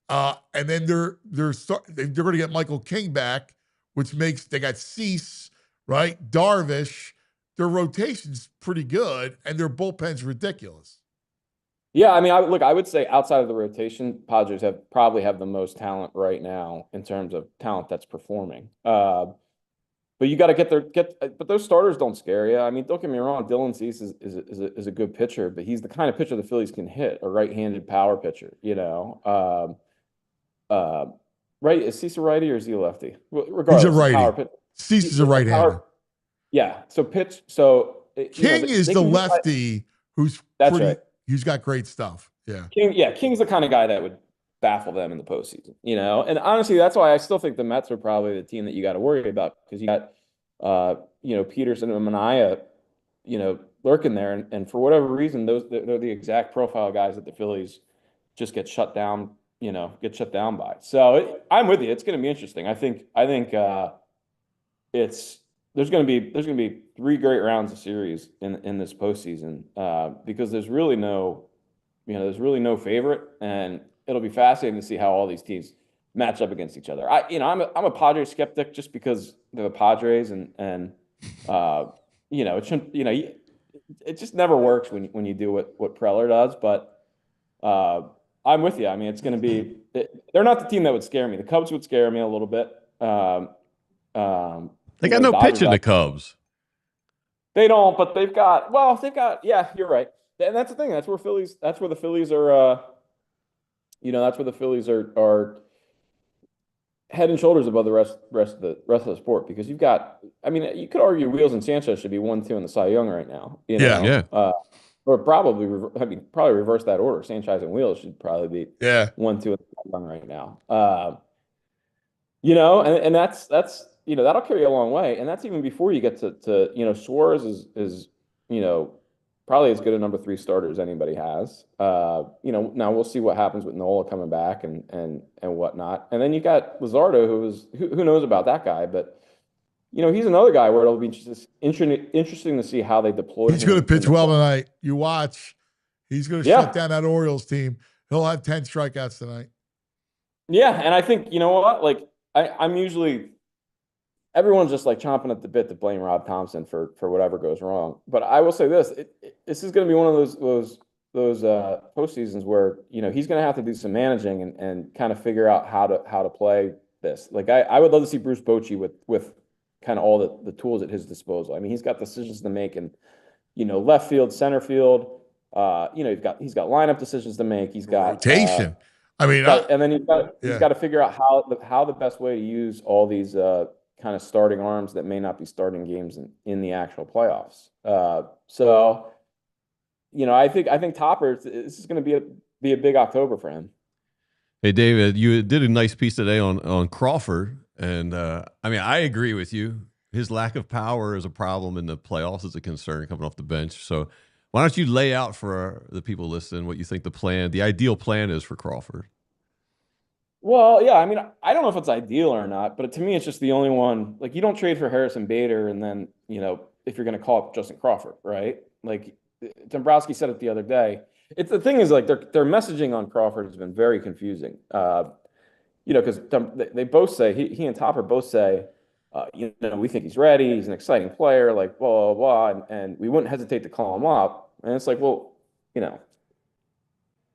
and then they're going to get Michael King back, which makes they got Cease, right? Darvish. Their rotation's pretty good, and their bullpen's ridiculous. Yeah, I would say outside of the rotation, Padres probably have the most talent right now in terms of talent that's performing. But you got to but those starters don't scare you. Don't get me wrong, Dylan Cease is a good pitcher, but he's the kind of pitcher the Phillies can hit, a right-handed power pitcher, right? Is Cease a righty or is he a lefty? Regardless, he's a righty. Cease is a right-hander. Yeah. So King is the lefty who's that's pretty, right. He's got great stuff. Yeah. King's the kind of guy that would baffle them in the postseason, And honestly, that's why I still think the Mets are probably the team that you got to worry about, because you got, Peterson and Manaea, lurking there. And for whatever reason, they're the exact profile guys that the Phillies just get shut down by. So I'm with you. It's going to be interesting. I think there's going to be 3 great rounds of series in this postseason, because there's really no favorite, and it'll be fascinating to see how all these teams match up against each other. I'm a Padres skeptic just because they're the Padres, and it shouldn't, it just never works when you do what Preller does. But I'm with you. I mean, it's going to be. They're not the team that would scare me. The Cubs would scare me a little bit. They got no pitch in the Cubs. They don't, but they've got. Yeah, you're right. And that's the thing. That's where the Phillies are. That's where the Phillies are head and shoulders above the rest of the sport, because you've got. I mean, you could argue Wheels and Sanchez should be 1-2 in the Cy Young right now. Yeah. Or probably reverse that order. Sanchez and Wheels should probably be 1-2 in the Cy Young right now. And that's that'll carry a long way, and that's even before you get to Suarez is probably as good a number 3 starter as anybody has. Now we'll see what happens with Nola coming back and whatnot. And then you got Luzardo, who knows about that guy, but he's another guy where it'll be just interesting to see how they deploy. He's going to pitch well tonight. You watch. He's going to shut down that Orioles team. He'll have 10 strikeouts tonight. Yeah, and I think what, I'm usually. Everyone's just chomping at the bit to blame Rob Thompson for whatever goes wrong. But I will say this: this is going to be one of those postseasons where he's going to have to do some managing and kind of figure out how to play this. I would love to see Bruce Bochy with kind of all the tools at his disposal. I mean, he's got decisions to make in left field, center fild. He's got lineup decisions to make. He's got rotation. And then he's got to figure out how the best way to use all these. Kind of starting arms that may not be starting games in the actual playoffs. I think Topper, this is going to be a big October for him. Hey, David, you did a nice piece today on Crawford, and I agree with you. His lack of power is a problem in the playoffs. Is a concern coming off the bench. So why don't you lay out for the people listening what you think the ideal plan is for Crawford? Well, yeah, I don't know if it's ideal or not, but to me, it's just the only one. You don't trade for Harrison Bader, and then if you're going to call up Justin Crawford, right? Dombrowski said it the other day. The thing is, their messaging on Crawford has been very confusing. Because they both say he and Topper both say, we think he's ready. He's an exciting player. Blah blah blah, and we wouldn't hesitate to call him up. And it's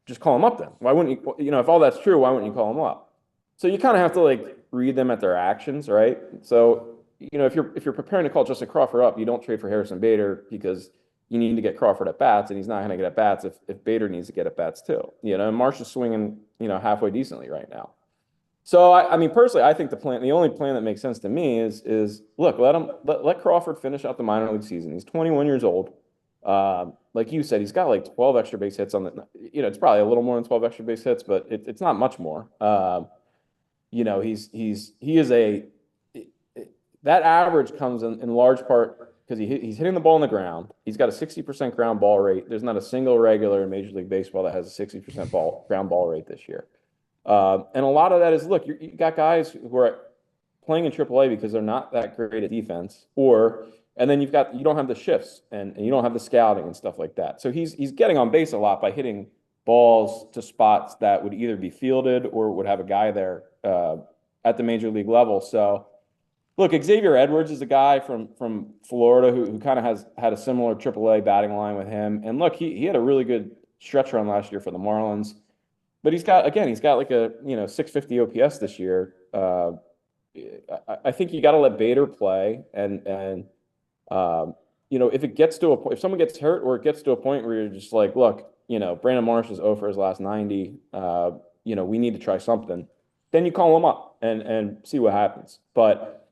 just call him up then. Why wouldn't you? If all that's true, why wouldn't you call him up? So you kind of have to read them at their actions, right? So if you're preparing to call Justin Crawford up, you don't trade for Harrison Bader because you need to get Crawford at bats, and he's not going to get at bats if Bader needs to get at bats too. And Marsh is swinging halfway decently right now. So personally, I think the only plan that makes sense to me is look, let Crawford finish out the minor league season. He's 21 years old. Like you said, he's got 12 extra base hits on the. It's probably a little more than 12 extra base hits, but it's not much more. That average comes in large part because he's hitting the ball on the ground. He's got a 60% ground ball rate. There's not a single regular in Major League Baseball that has a 60% ground ball rate this year. And a lot of that is, look, you got guys who are playing in AAA because they're not that great at defense, and then you don't have the shifts and you don't have the scouting and stuff like that. So he's getting on base a lot by hitting balls to spots that would either be fielded or would have a guy there at the major league level. So look, Xavier Edwards is a guy from Florida who kind of has had a similar AAA batting line with him. And look, he had a really good stretch run last year for the Marlins. But he's got like a 650 OPS this year. I think you got to let Bader play, and if it gets to a point, if someone gets hurt or it gets to a point where you're just like, look, Brandon Marsh is 0 for his last 90. We need to try something. Then you call him up and see what happens. But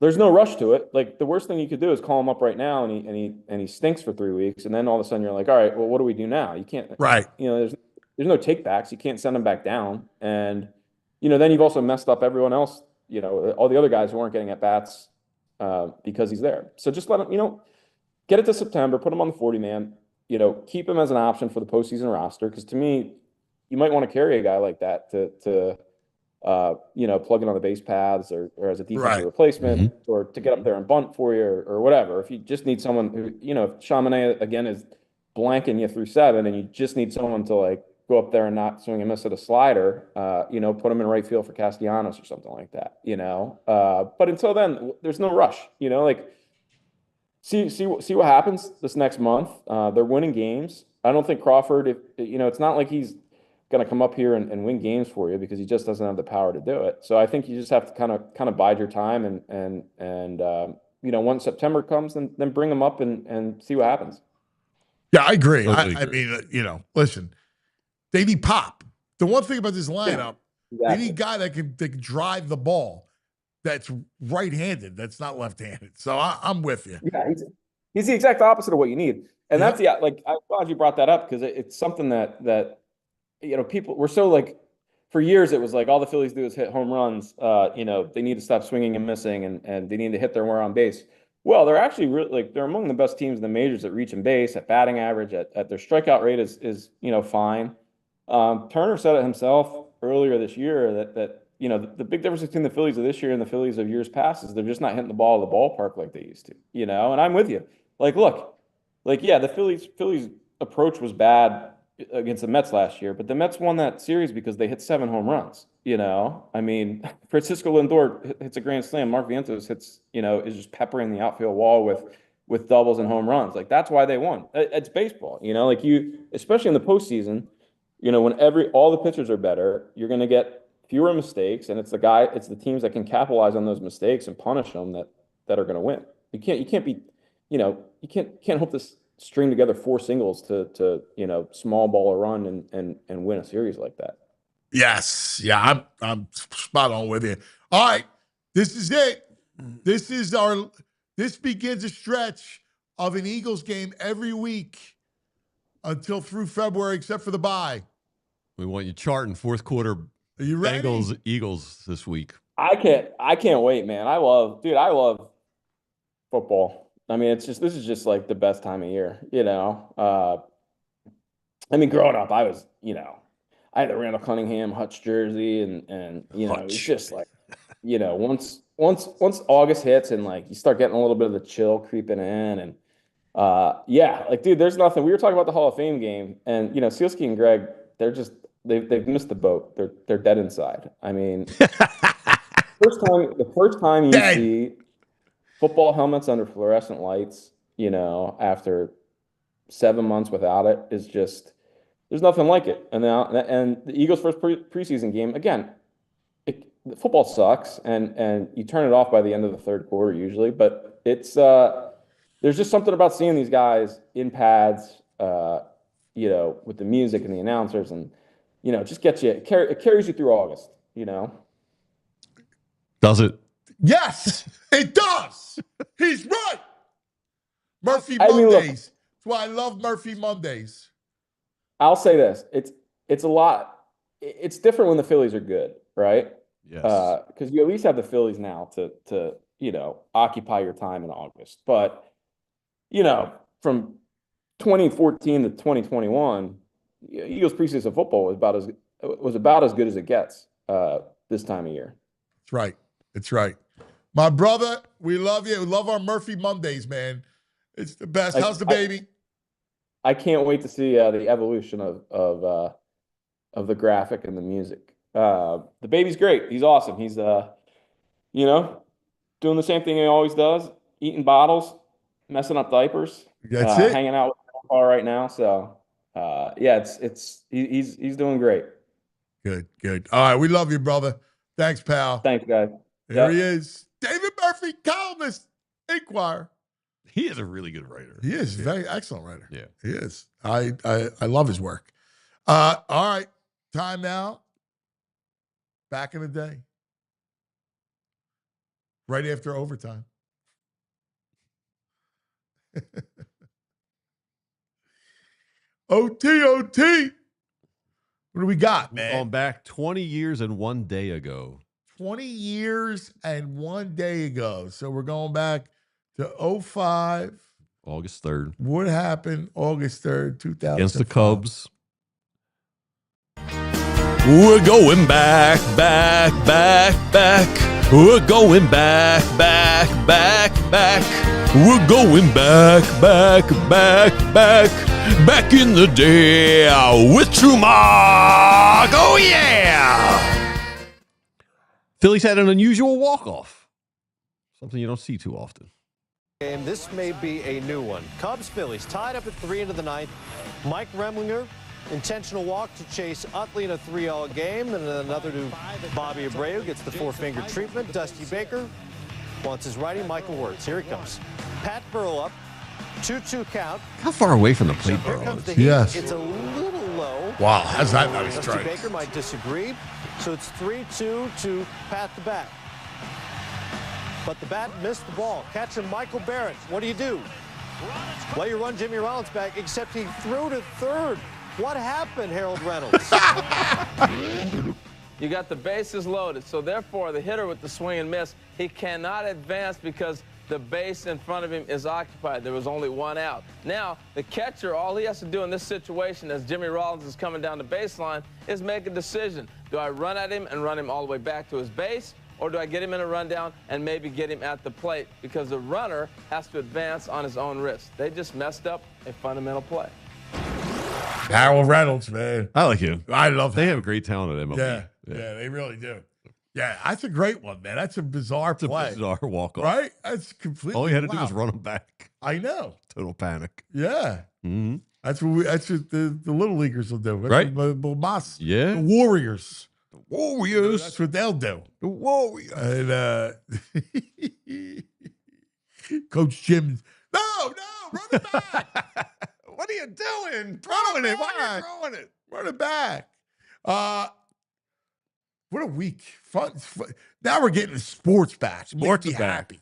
there's no rush to it. Like, the worst thing you could do is call him up right now and he stinks for 3 weeks, and then all of a sudden you're like, all right, well, what do we do now? You can't, Right. there's no take backs. You can't send him back down, and then you've also messed up everyone else. All the other guys who aren't getting at bats because he's there. So just let him, get it to September, put him on the 40-man. Keep him as an option for the postseason roster, because to me, you might want to carry a guy like that to plug in on the base paths or as a defensive replacement, or to get up there and bunt for you, or whatever. If you just need someone who, if Chaminade again is blanking you through 7, and you just need someone to like go up there and not swing and miss at a slider, put him in right field for Castellanos or something like that, but until then, there's no rush, see what happens this next month. They're winning games. I don't think Crawford, it's not like he's going to come up here and win games for you, because he just doesn't have the power to do it. So I think you just have to kind of bide your time, and once September comes, then bring him up and see what happens. Yeah, I agree. Totally I agree. mean, listen, they need pop. The one thing about this lineup, Exactly. they need a guy that can drive the ball, that's right-handed, that's not left-handed. So I'm with you. Yeah, he's the exact opposite of what you need. And that's I'm glad you brought that up, because it's something that people were so like, for years it was like all the Phillies do is hit home runs. They need to stop swinging and missing, and they need to hit their wear on base. Well, they're actually really, they're among the best teams in the majors at reaching base, at batting average, at their strikeout rate is fine. Turner said it himself earlier this year that the big difference between the Phillies of this year and the Phillies of years past is they're just not hitting the ball at the ballpark like they used to. And I'm with you. The Phillies approach was bad against the Mets last year, but the Mets won that series because they hit 7 home runs. I mean, Francisco Lindor hits a grand slam. Mark Vientos hits, is just peppering the outfield wall with doubles and home runs. Like, that's why they won. It's baseball, especially in the postseason, when all the pitchers are better, you're going to get fewer mistakes, and it's the teams that can capitalize on those mistakes and punish them that are going to win. You can't hope to string together 4 singles to small ball a run and win a series like that. Yes. Yeah, I'm spot on with you. All right. This is it. This begins a stretch of an Eagles game every week until through February, except for the bye. We want you charting fourth quarter. Are you ready? Bengals, Eagles this week. I can't wait, man. I love football. I mean, this is just like the best time of year, I mean, growing up, I was, I had the Randall Cunningham Hutch jersey, and it's just like, once August hits and like you start getting a little bit of the chill creeping in, and dude, there's nothing. We were talking about the Hall of Fame game, and Sealski and Greg, they've missed the boat. They're dead inside. I mean, the first time you see football helmets under fluorescent lights, after 7 months without it, is just, there's nothing like it. And the Eagles' first preseason game, again, football sucks, and you turn it off by the end of the third quarter usually. But it's there's just something about seeing these guys in pads, with the music and the announcers, and just gets you. It carries you through August. Does it? Yes, it does. He's right. Murphy I mean, Mondays. That's why I love Murphy Mondays. I'll say this: it's a lot. It's different when the Phillies are good, right? Yes. Because you at least have the Phillies now to occupy your time in August. But from 2014 to 2021, Eagles preseason football was about as good as it gets this time of year. That's right. That's right. My brother, we love you. We love our Murphy Mondays, man. It's the best. How's the baby? I can't wait to see the evolution of the graphic and the music. The baby's great. He's awesome. He's doing the same thing he always does, eating bottles, messing up diapers. That's it. Hanging out with Grandpa right now. So he's doing great. Good. All right, we love you, brother. Thanks, pal. Thanks, guys. There he is. David Murphy, columnist, Inquirer. He is a really good writer. He is a very excellent writer. Yeah. He is. I love his work. All right. Time now. Back in the day. right after overtime. OT. What do we got, man? Going back 20 years and 1 day ago. 20 years and 1 day ago. So we're going back to 05. August 3rd. What happened August 3rd, 2005? Against the Cubs. We're going back. We're going back. We're going back in the day with True Mark. Oh, yeah. Phillies had an unusual walk-off. Something you don't see too often. Game. This may be a new one. Cubs-Phillies tied up at 3 into the ninth. Mike Remlinger, intentional walk to Chase Utley in a 3-all game, and another to Bobby Abreu, gets the four-finger treatment. Dusty Baker wants his righty, Michael Wirtz. Here he comes. Pat Burrow up, 2-2 count. How far away from the plate, Here bro? comes the heat. Yes. It's a little low. Wow, how's that not a Dusty strike? Baker might disagree. So it's 3-2 to Pat the bat. But the bat missed the ball. Catching Michael Barrett. What do? Well, you run Jimmy Rollins back, except he threw to third. What happened, Harold Reynolds? You got the bases loaded, so therefore the hitter with the swing and miss, he cannot advance because the base in front of him is occupied. There was only one out. Now, the catcher, all he has to do in this situation as Jimmy Rollins is coming down the baseline is make a decision. Do I run at him and run him all the way back to his base? Or do I get him in a rundown and maybe get him at the plate? Because the runner has to advance on his own risk. They just messed up a fundamental play. Harold Reynolds, man. I like him. I love They him. have great talent at MLB. Yeah, they really do. Yeah, that's a great one, man. That's a bizarre It's a play. bizarre walk-off. Right? That's completely All you had to do was wow. run him back. I know. Total panic. Yeah. Mm-hmm. That's what the little leaguers will do. That's Right. what the Yeah. The Warriors. Warriors. That's what they'll do. The Warriors. And Coach Jim, no, run it back. What are you doing? Throwing it. Why are you throwing it? Run it back. What a week. Fun. Now we're getting sports back. Sports Makes me back. happy.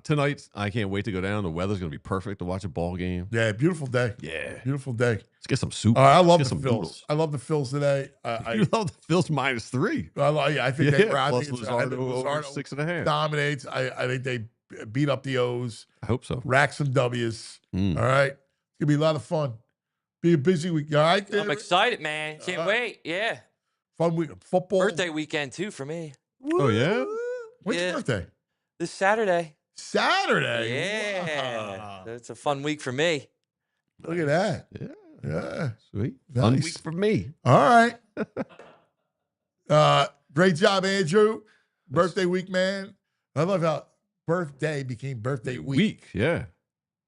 Tonight, I can't wait to go down. The weather's going to be perfect to watch a ball game. Yeah, beautiful day. Yeah. Beautiful day. Let's get some soup. I love Let's the get some Phils. noodles. I love the Phils today. You love the Phils -3. I think they I plus think it's- Luzardo I think over Luzardo 6.5. dominates. I think they beat up the O's. I hope so. Rack some W's. Mm. All right. It's going to be a lot of fun. Be a busy week. All right. I'm excited, man. Can't wait. Yeah. Fun week. Football. Birthday weekend, too, for me. Oh, yeah? When's your birthday? This Saturday. Saturday. Yeah. Wow. It's a fun week for me. Look at that. Yeah. Yeah. Sweet. Nice. Fun week for me. All right. Great job, Andrew. Birthday week, man. I love how birthday became birthday week. Yeah.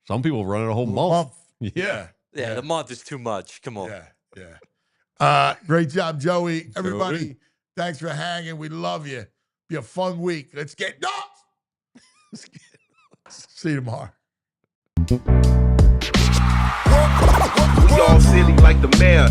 Some people run it a whole month. Yeah. Yeah, the month is too much. Come on. Yeah. Great job, Joey. Everybody, thanks for hanging. We love you. Be a fun week. Let's get nuts. See you tomorrow. Y'all silly like the mayor.